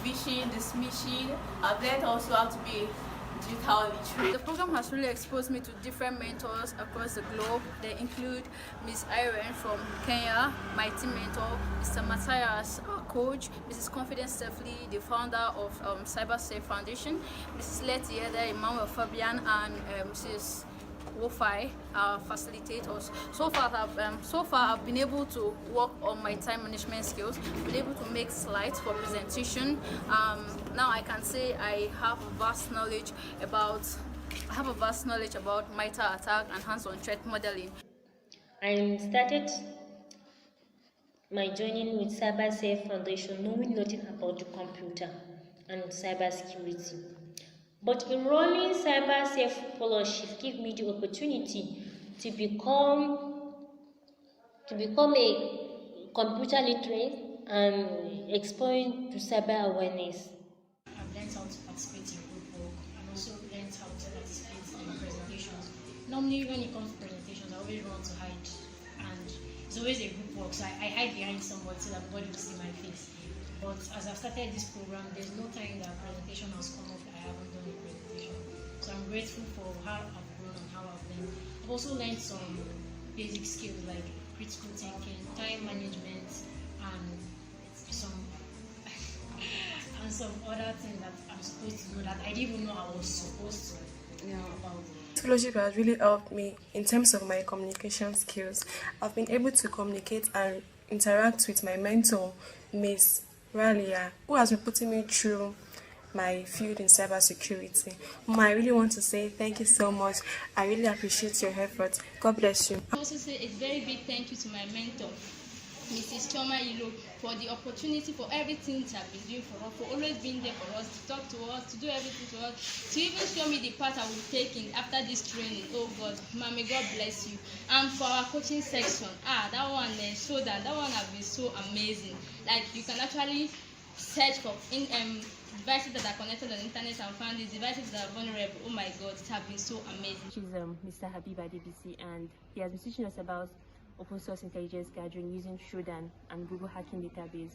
phishing, dismissing. I've learned also how to be digital literate. The program has really exposed me to different mentors across the globe. They include Ms. Irene from Kenya, my team mentor, Mr. Matthias, our coach, Mrs. Confidence Stefli, the founder of CyberSafe Foundation, Mrs. Letty Eder, Emmanuel Fabian, and Mrs. Wofi, our facilitators. So far I've been able to work on my time management skills, been able to make slides for presentation. Now I can say I have a vast knowledge about mental attack and hands-on threat modeling. I started my journey with CyberSafe Foundation knowing nothing about the computer and cybersecurity. But enrolling CyberSafe Fellowship gave me the opportunity to become a computer literate and exposed to cyber awareness. I've learned how to participate in group work and also learned how to participate in presentations normally when it comes to presentations, I always want to hide, and it's always a group work, so I hide behind somebody so that nobody will see my face. But as I've started this program, there's no time that presentation has come up that I haven't done a presentation. So I'm grateful for how I've grown and how I've learned. I've also learned some basic skills like critical thinking, time management, and some and some other things that I'm supposed to know that I didn't even know I was supposed to know about. Fellowship has really helped me in terms of my communication skills. I've been able to communicate and interact with my mentor, Miss Ralia, who has been putting me through my field in cybersecurity. Mama, I really want to say thank you so much. I really appreciate your effort. God bless you. I also say a very big thank you to my mentor, Mrs. Choma Ilo, for the opportunity, for everything she has been doing for us, for always being there for us, to talk to us, to do everything to us, to even show me the path I will be taking after this training. Oh God, Mommy, God bless you. And for our coaching section, that one show that one has been so amazing. Like you can actually search for devices that are connected on the internet and find these devices that are vulnerable. Oh my God, it has been so amazing. She's Mr. Habib at DBC, and he has been teaching us about open source intelligence gathering using Shodan and Google Hacking Database.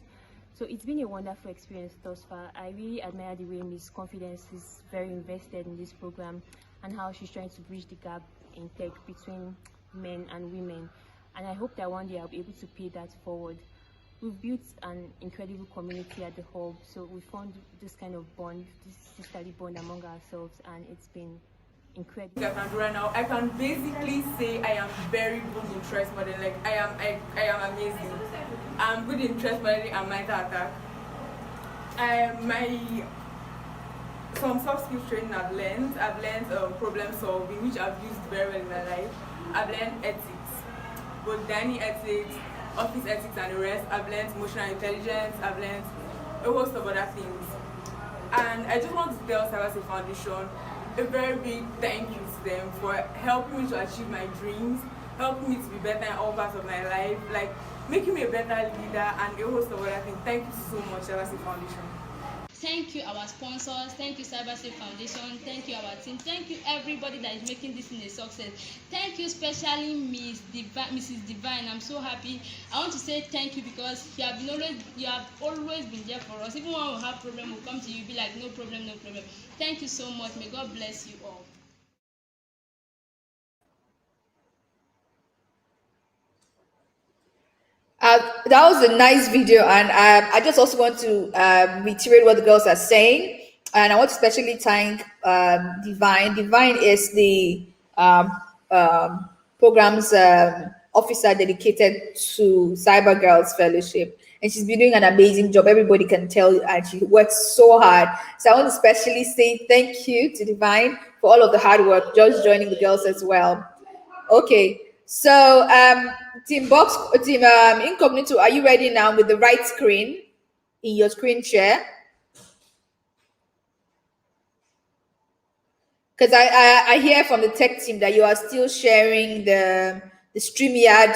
So it's been a wonderful experience thus far. I really admire the way Miss Confidence is very invested in this program and how she's trying to bridge the gap in tech between men and women. And I hope that one day I'll be able to pay that forward. We've built an incredible community at the hub, so we found this kind of bond, this sisterly bond among ourselves, and it's been incredible. I can do right now, I can basically say I am very good in threat modeling. Like I am amazing. I'm good in threat modeling and mental attack. Some soft skills training I've learned problem solving, which I've used very well in my life. I've learned ethics, both dining ethics, office ethics and the rest. I've learned emotional intelligence. I've learned a host of other things. And I just want to tell CyberSafe Foundation a very big thank you to them for helping me to achieve my dreams, helping me to be better in all parts of my life, like making me a better leader and a host of other things. Thank you so much, CyberSafe Foundation. Thank you, our sponsors. Thank you, CyberSafe Foundation. Thank you, our team. Thank you, everybody that is making this in a success. Thank you, especially Mrs. Divine. I'm so happy. I want to say thank you because you have always been there for us. Even when we have problem, we'll come to you, be like, no problem, no problem. Thank you so much. May God bless you all. That was a nice video, and I just also want to reiterate what the girls are saying, and I want to especially thank Divine. Divine is the program's officer dedicated to CyberGirls Fellowship, and she's been doing an amazing job. Everybody can tell, and she works so hard. So I want to especially say thank you to Divine for all of the hard work, just joining the girls as well. Okay, so team Incognito, are you ready now with the right screen in your screen share? Because I hear from the tech team that you are still sharing the StreamYard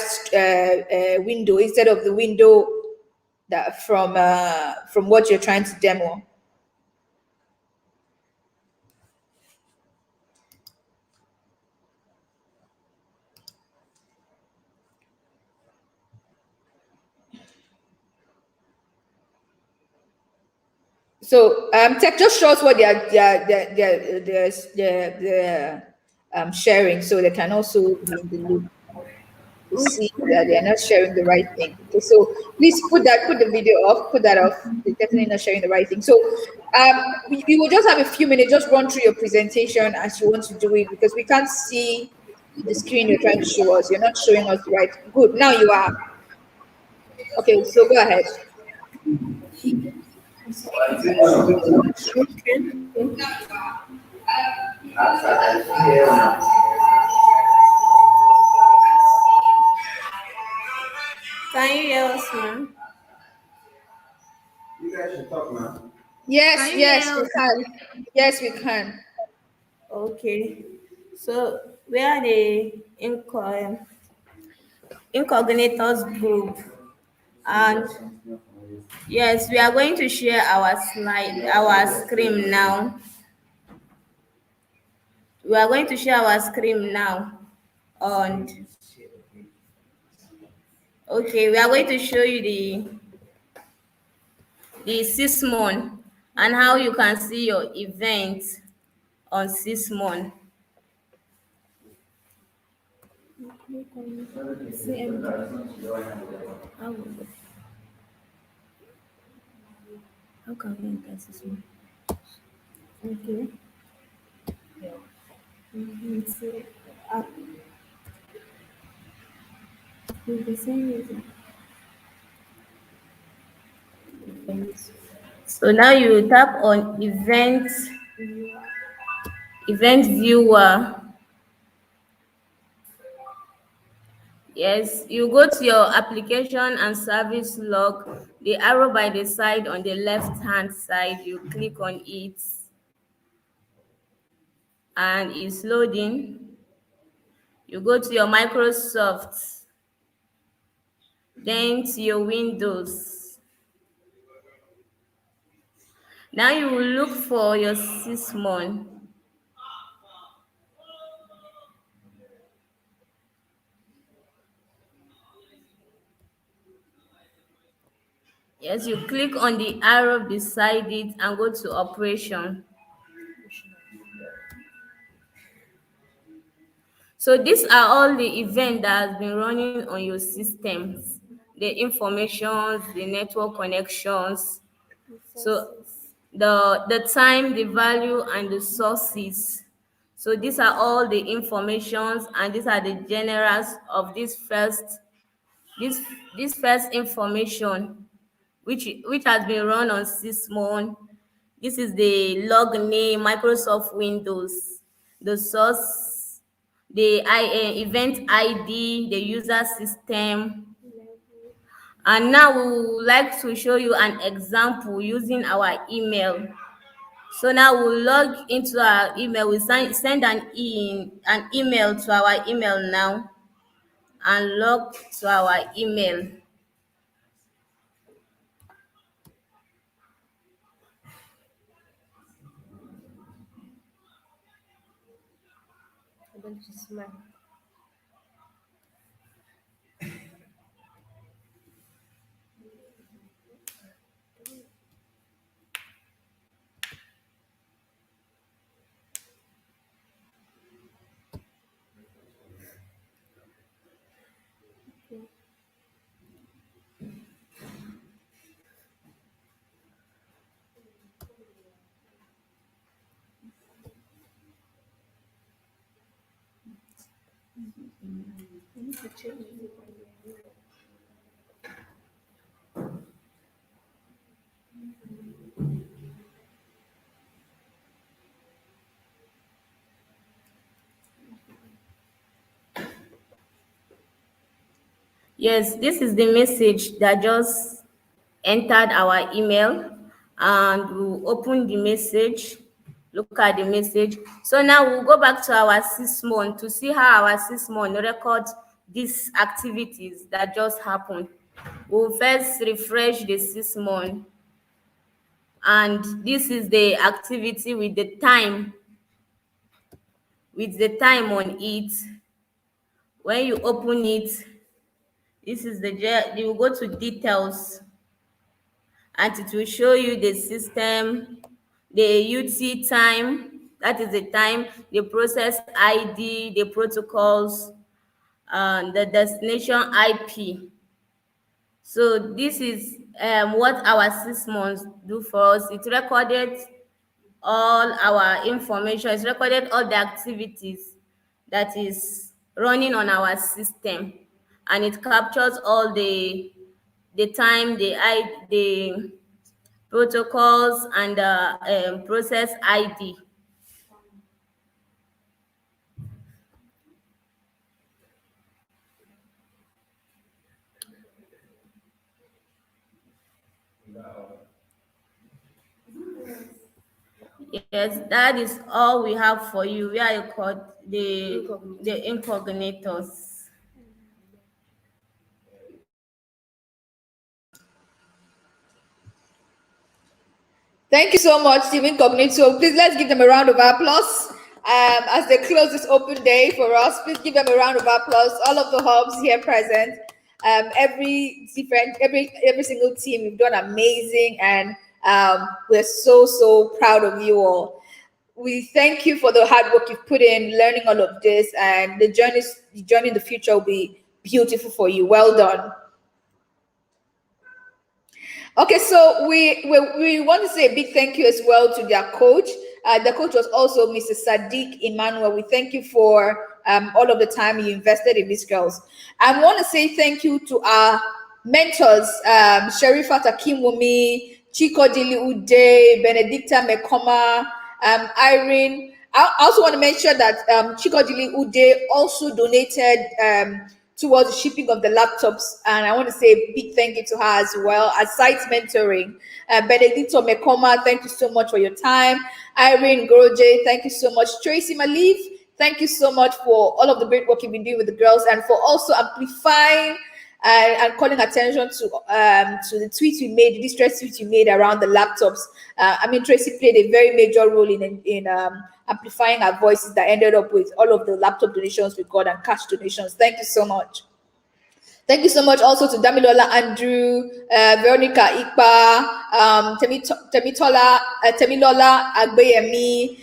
window instead of the window that from what you're trying to demo. So tech, just show us what they're sharing, so they can also be in the loop to see that they're not sharing the right thing. Okay, so please put the video off, put that off. They're definitely not sharing the right thing. So we will just have a few minutes, just run through your presentation as you want to do it, because we can't see the screen you're trying to show us. You're not showing us the right. Good, now you are. Okay, so go ahead. Can you hear us, ma'am? You guys should talk, man. Yes, Can you yes, hear we us? can. Yes, we can. Okay. So we are the incognitous group, and yes, we are going to share our screen now. We are going to share our screen now. And okay, we are going to show you the Sysmon and how you can see your events on Sysmon. How can we enter Sysmon? Okay. So, with the same reason. So now you tap on event viewer. Yes, you go to your application and service log, the arrow by the side on the left hand side, you click on it and it's loading. You go to your Microsoft, then to your Windows. Now you will look for your Sysmon. Yes, you click on the arrow beside it and go to operation. So these are all the events that has been running on your systems, the informations, the network connections. So the time, the value, and the sources. So these are all the informations, and these are the generals of this this first information, which has been run on Sysmon. This is the log name, Microsoft Windows, the source, the event ID, the user system. And now we would like to show you an example using our email. So now we'll log into our email. We send an email to our email now and log to our email. Yes, this is the message that just entered our email, and we'll open the message, look at the message. So now we'll go back to our Sysmon to see how our Sysmon records these activities that just happened. We'll first refresh the Sysmon, and this is the activity with the time on it. When you open it, this is you will go to details, and it will show you the system, the UT time, that is the time, the process ID, the protocols, and the destination IP. So this is what our Sysmons do for us. It recorded all our information, it's recorded all the activities that is running on our system, and it captures all the time, the protocols, and process ID. Yes, that is all we have for you. We are called the incognitors. Thank you so much, Team Incognito. Please let's give them a round of applause. as they close this open day for us. Please give them a round of applause. All of the hubs here present, every single team, you've done amazing, and we're so proud of you all. We thank you for the hard work you've put in learning all of this, and the journey in the future will be beautiful for you. Well done. Okay, so we want to say a big thank you as well to their coach. The coach was also Mr. Sadiq Emmanuel. We thank you for all of the time you invested in these girls. I want to say thank you to our mentors, Sherifat Akinwumi, Chiko Dili Ude, Benedicta Mekoma, Irene. I also want to mention that Chiko Dili Ude also donated towards the shipping of the laptops, and I want to say a big thank you to her as well. As site mentoring, Benedicto Mekoma, thank you so much for your time. Irene Goroje, thank you so much. Tracy Malif, thank you so much for all of the great work you've been doing with the girls, and for also amplifying and calling attention to the tweets we made, the distress tweets we made around the laptops. I mean, Tracy played a very major role in amplifying our voices that ended up with all of the laptop donations we got and cash donations. Thank you so much. Thank you so much also to Damilola Andrew, Veronica Ikpa, Temilola Agbeyemi,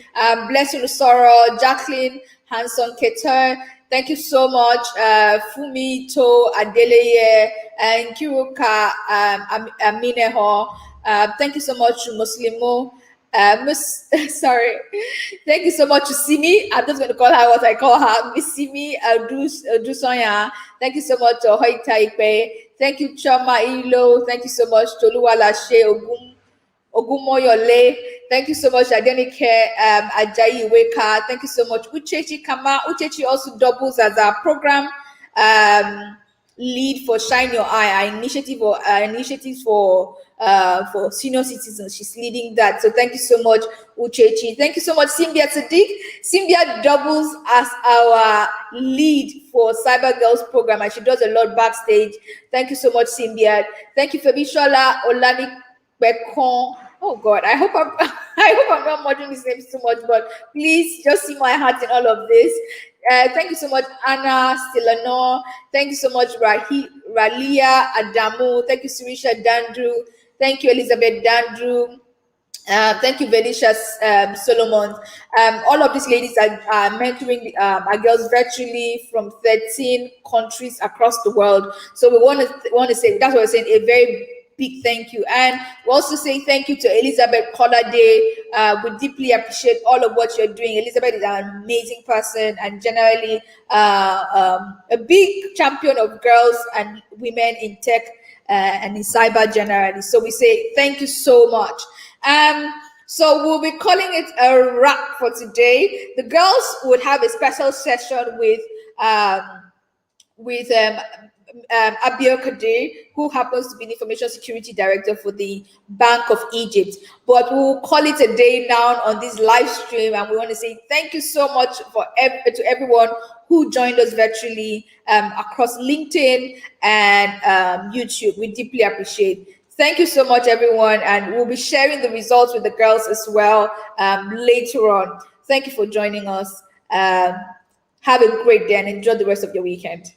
Blessing Usoro, Jacqueline Hanson Keter. Thank you so much, Fumito Adeleye, and Kiruka Amineho. Thank you so much to Muslimo. Sorry. Thank you so much to Simi. I'm just going to call her what I call her, Miss Simi Dusonya. Thank you so much to Hoi Taipe. Thank you, Choma Ilo. Thank you so much to Luwala She Ogumoyole. Thank you so much, Adenike Ajayi Weka. Thank you so much, Uchechi Kama. Uchechi also doubles as our program lead for Shine Your Eye, our initiatives for senior citizens. She's leading that. So thank you so much, Uchechi. Thank you so much, Simbia Sadiq. Simbia doubles as our lead for CyberGirls program, and she does a lot backstage. Thank you so much, Simbia. Thank you, Febishola Olani Bekon. Oh God, I hope I'm not murdering these names too much, but please just see my heart in all of this. Thank you so much, Anna Stilano. Thank you so much, Ralia Adamu. Thank you, Sirisha Dandru. Thank you, Elizabeth Dandru. Thank you, Venetia Solomon. All of these ladies are mentoring our girls virtually from 13 countries across the world. So we want to say, that's what we're saying, a very big thank you. And we also say thank you to Elizabeth Colade. We deeply appreciate all of what you're doing. Elizabeth is an amazing person and generally a big champion of girls and women in tech and in cyber generally. So we say thank you so much. So we'll be calling it a wrap for today. The girls would have a special session with Abeer Khedr, who happens to be the Information Security Director for the Bank of Egypt. But we'll call it a day now on this live stream, and we want to say thank you so much to everyone who joined us virtually across LinkedIn and YouTube. We deeply appreciate. Thank you so much, everyone, and we'll be sharing the results with the girls as well later on. Thank you for joining us. Have a great day and enjoy the rest of your weekend.